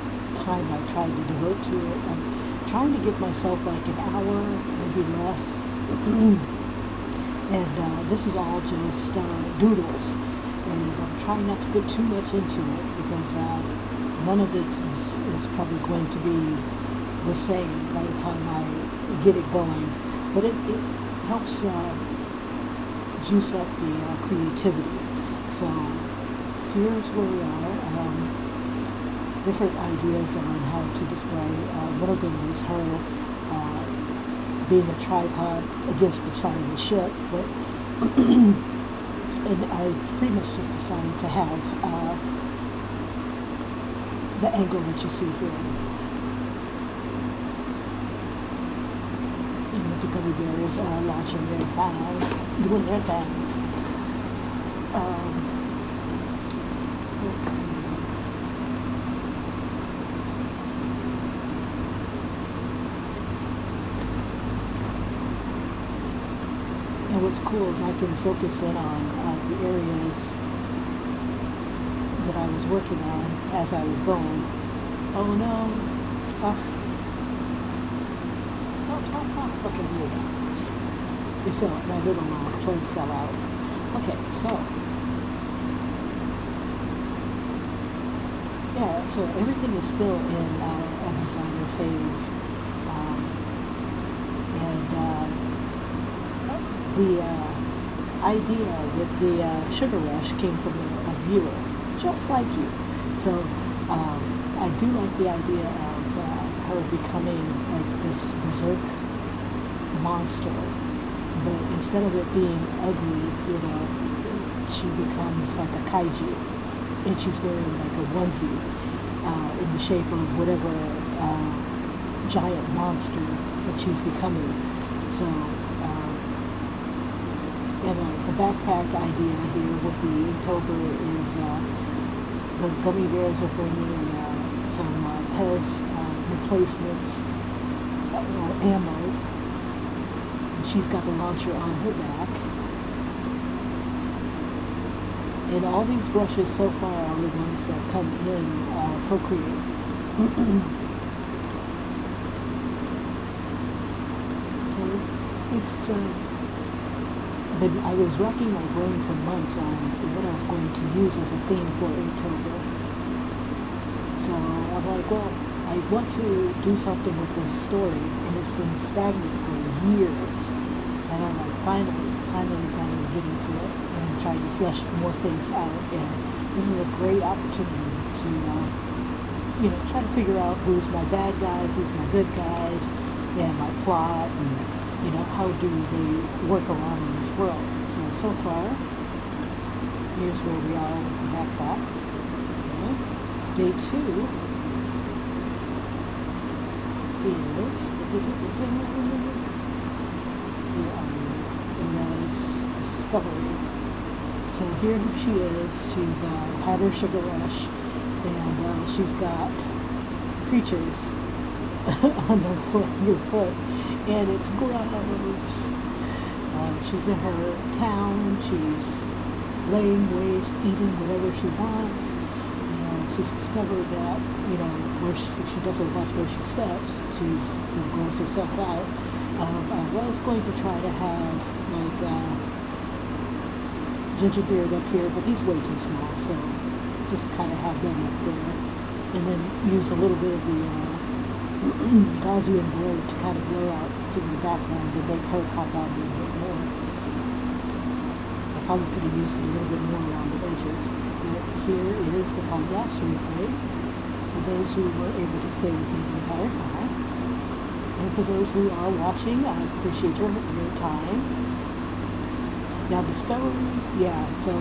time I tried to devote to it. I'm trying to give myself like an hour, maybe less. And this is all just doodles. And I'm trying not to put too much into it because none of this is probably going to be the same by the time I get it going. But it helps juice up the creativity. So here's where we are. Different ideas on how to display. One of them is her being a tripod against the side of the ship, but and I pretty much just decided to have the angle that you see here. And the gummy bears launching their thing, doing their thing. Let's see. And what's cool is I can focus in on the areas that I was working on as I was going. Oh no! Stop fucking doing that. It fell. My little plug fell out. Okay, so yeah, so everything is still in a designer phase, and the idea with the sugar rush came from a viewer, just like you. So I do like the idea of her becoming like this berserk monster, but instead of it being ugly, she becomes like a kaiju, and she's wearing like a onesie in the shape of whatever giant monster that she's becoming. So. And the backpack idea here with the Inktober is the gummy bears are bringing some Pez replacements or ammo. And she's got the launcher on her back. And all these brushes so far are the ones that come in Procreate. It's I was racking my brain for months on what I was going to use as a theme for Inktober. So I'm like, well, I want to do something with this story, and it's been stagnant for years. And I'm like, finally getting to it and trying to flesh more things out. And this is a great opportunity to, try to figure out who's my bad guys, who's my good guys, and my plot, and how do they work around in this world. So far, here's where we are with the backpack. Okay. Day 2 is discovery. So here she is. She's had her sugar rush, and she's got creatures on her foot. And it's gross. She's in her town. She's laying waste, eating whatever she wants. She's discovered that, where she doesn't watch where she steps. She's gross herself out. I was going to try to have like Gingerbeard up here, but he's way too small, so just kind of have them up there, and then use a little bit of the Gaussian blur to kind of blur out to the background to make her pop out a little bit more. I probably could have used it a little bit more around the edges. But here is the time-lapse replay for those who were able to stay with me the entire time. And for those who are watching, I appreciate your time. Now discovery, yeah, so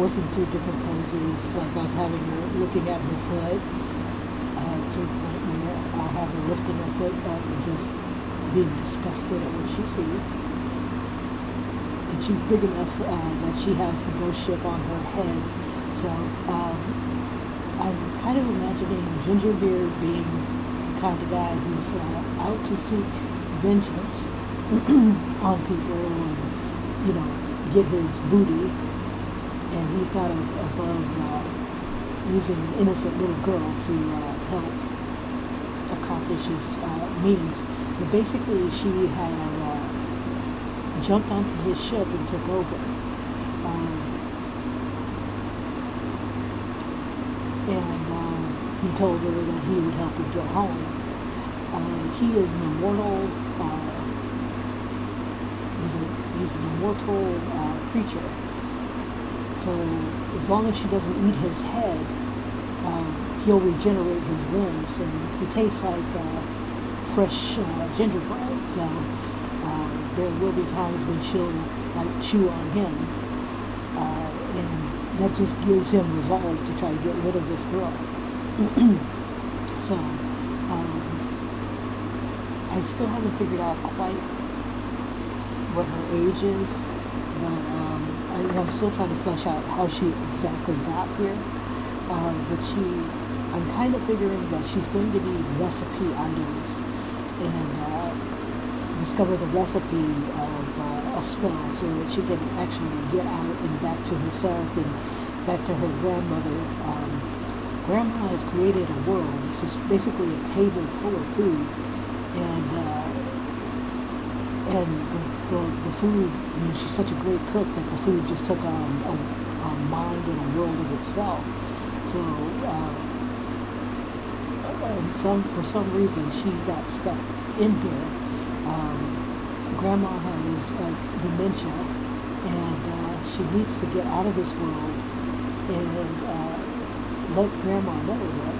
working through different poses, like I was having her looking at her foot, to the point where I have her lifting her foot up and just being disgusted at what she sees. And she's big enough that she has the ghost ship on her head. So I'm kind of imagining Gingerbeard being the kind of guy who's out to seek vengeance on people and, get his booty. And he's not above using an innocent little girl to help accomplish his means. But basically, she had jumped onto his ship and took over. told her that he would help her get home. He is an immortal, he's an immortal creature. So as long as she doesn't eat his head, he'll regenerate his limbs, and he tastes like fresh gingerbread. So there will be times when she'll like chew on him, and that just gives him resolve to try to get rid of this girl. So I still haven't figured out quite what her age is, but I'm still trying to flesh out how she exactly got here. But I'm kind of figuring that she's going to need recipe items and discover the recipe of a spell so that she can actually get out and back to herself and back to her grandmother. Grandma has created a world, which is basically a table full of food, and the food, she's such a great cook that the food just took on a mind and a world of itself. So, for some reason, she got stuck in here. Grandma has dementia, and she needs to get out of this world and let Grandma know that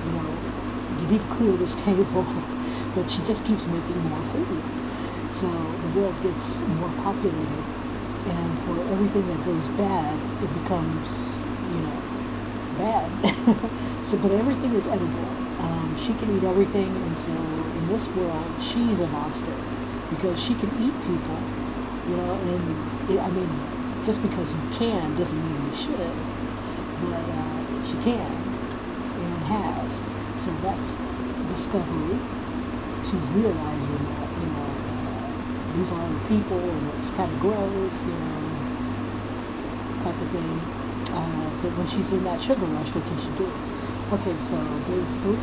you need to clear this table, but she just keeps making more food. So the world gets more populated, and for everything that goes bad, it becomes, bad. So, but everything is edible. She can eat everything, and so in this world, she's a monster because she can eat people, and just because you can doesn't mean you should, but she can and has. So that's discovery. She's realizing that, these are other people, and it's kind of gross, type of thing. But when she's in that sugar rush, what can she do? Okay, so day 3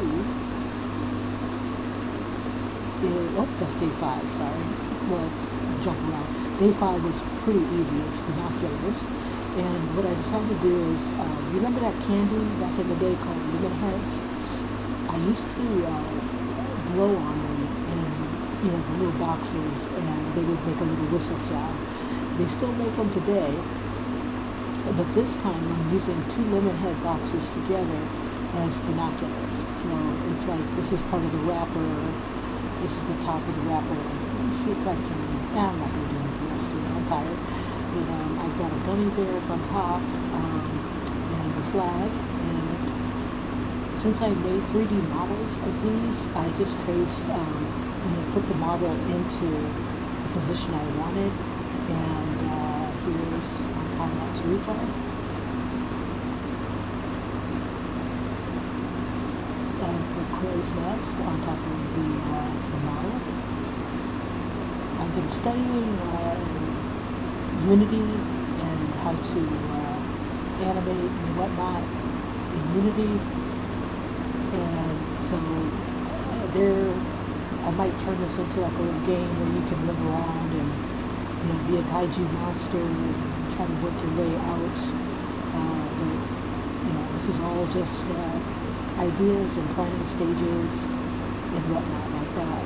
that's day 5, sorry. Well, jump around. Day 5 is pretty easy. It's binoculars. And what I decided to do is, remember that candy back in the day called lemon heads? I used to blow on them in, the little boxes, and they would make a little whistle sound. They still make them today, but this time I'm using 2 lemon head boxes together as binoculars. So it's like, this is part of the wrapper, this is the top of the wrapper. Let me see if I can, I'm not going to do anything else today, I'm tired. But I've got a gummy bear up on top, and the flag, and since I made 3D models of these, I just traced, put the model into the position I wanted, and here's time-lapse replay. The crow's nest on top of the model. I've been studying Unity and how to animate and whatnot in Unity, and so I might turn this into like a little game where you can live around and be a kaiju monster and try to work your way out. But this is all just ideas and planning stages and whatnot like that.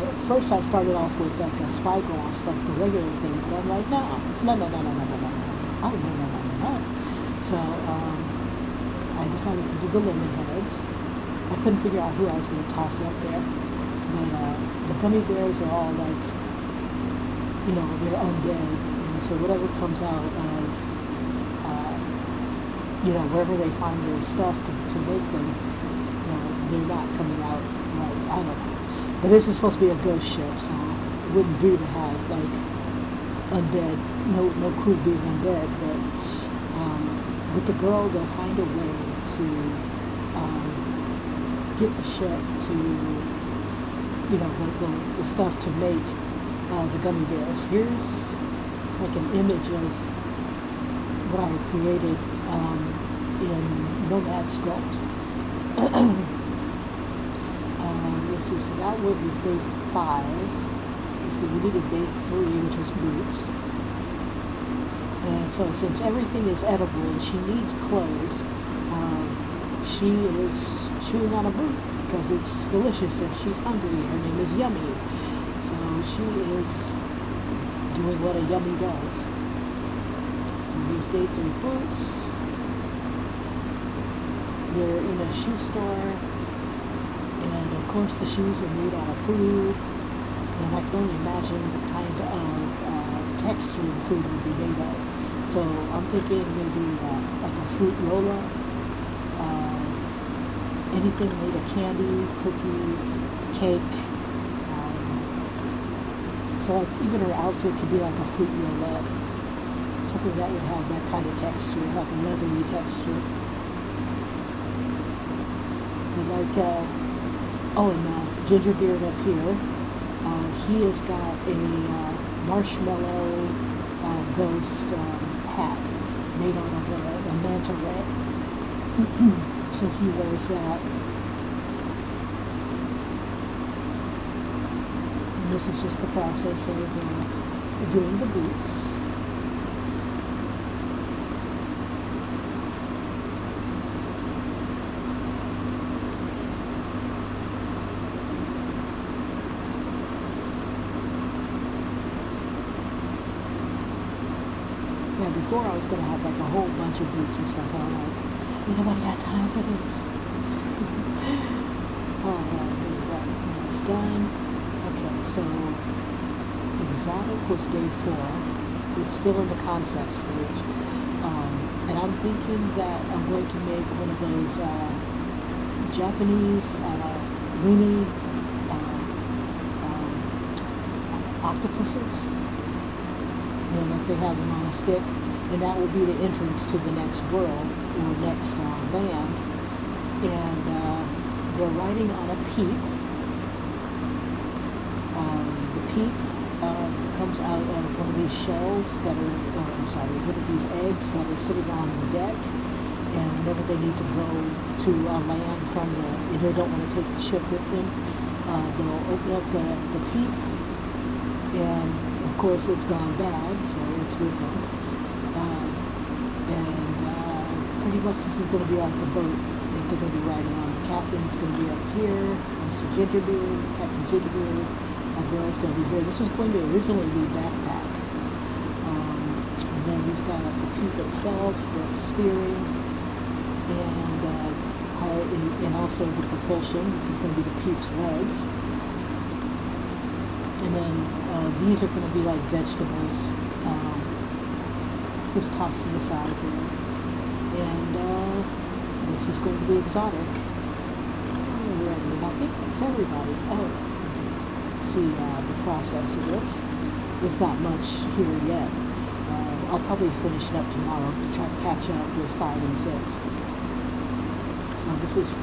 At first I started off with like a spyglass, like the regular thing, but I'm like, no. So I decided to do the lemon heads. I couldn't figure out who I was going to toss up there. But the gummy bears are all like, they're undead. And so whatever comes out of, wherever they find their stuff to make them, they're not coming out right. I don't know. But this is supposed to be a ghost ship, so it wouldn't do to have like undead, no crew being undead. But with the girl, they'll find a way to get the ship to, the stuff to make the gummy bears. Here's like an image of what I created in Nomad Sculpt. Let's see, so that was day 5. Let's see, we needed day 3, which was boots. And so since everything is edible and she needs clothes, she is chewing on a boot because it's delicious and she's hungry. Her name is Yummy. So she is doing what a Yummy does. So these dates are boots. They're in a shoe store. And of course the shoes are made out of food. And I can only imagine the kind of texture the food would be made of. So I'm thinking maybe like a fruit roll-up, anything made of candy, cookies, cake. So like even her outfit could be like a fruit roll-up, something that would have that kind of texture, like a leathery texture. And like, Ginger Beard up here, he has got a marshmallow ghost hat made out of a manta ray. So he wears that. And this is just the process of doing the boots. Yeah, before I was going to have like a whole bunch of boots and stuff. I'm like, nobody got time for this. Alright, here we go. It's done. Okay, so exotic was day 4. It's still in the concept stage. And I'm thinking that I'm going to make one of those Japanese weenie octopuses. Like they have them on a stick, and that will be the entrance to the next world or next land. And they're riding on a peep. The peep comes out of one of these shells that are, one of these eggs that are sitting on the deck. And whenever they need to go to land from and they don't want to take the ship with them, they'll open up the peep. And of course it's gone bad, so it's with them. Pretty much this is going to be like the boat that they're going to be riding on. The captain's going to be up here, Mr. Gingerbeard, Captain Gingerbeard, our girl's going to be here. This was going to originally be backpack. And then we've got the peak itself, the steering, and also the propulsion. This is going to be the peep's legs. And then these are going to be like vegetables, just tossed to the side here. And this is going to be exotic. Alrighty, and I think that's everybody. Oh, see the process of this. There's not much here yet. I'll probably finish it up tomorrow to try to catch up with 5 and 6. So this is 4.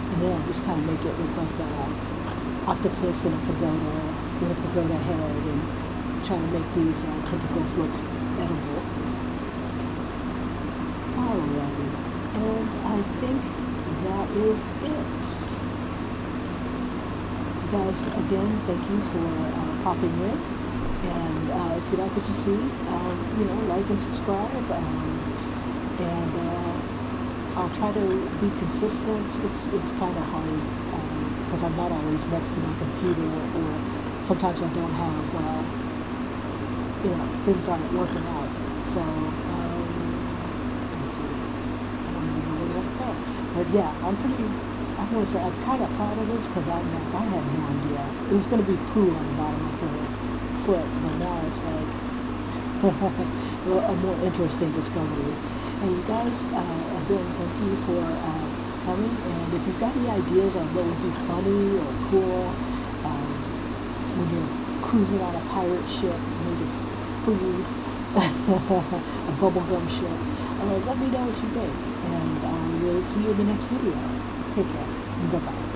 And then I'll just kind of make it look like an octopus in a pagoda, with a pagoda head, and try to make these tentacles look edible. Alrighty, and I think that is it. You guys, again, thank you for popping in. And if you like what you see, like and subscribe. I'll try to be consistent. It's kind of hard because I'm not always next to my computer, or sometimes I don't have, things aren't working out. So, let's see. I don't even know where to go. But yeah, I'm kind of proud of this because I had no idea. It was going to be poo on the bottom of her foot, but now it's like a more interesting discovery. And you guys, again, thank you for coming. And if you've got any ideas on what would be funny or cool when you're cruising on a pirate ship made of food, a bubblegum ship, let me know what you think. And I will see you in the next video. Take care. Bye-bye.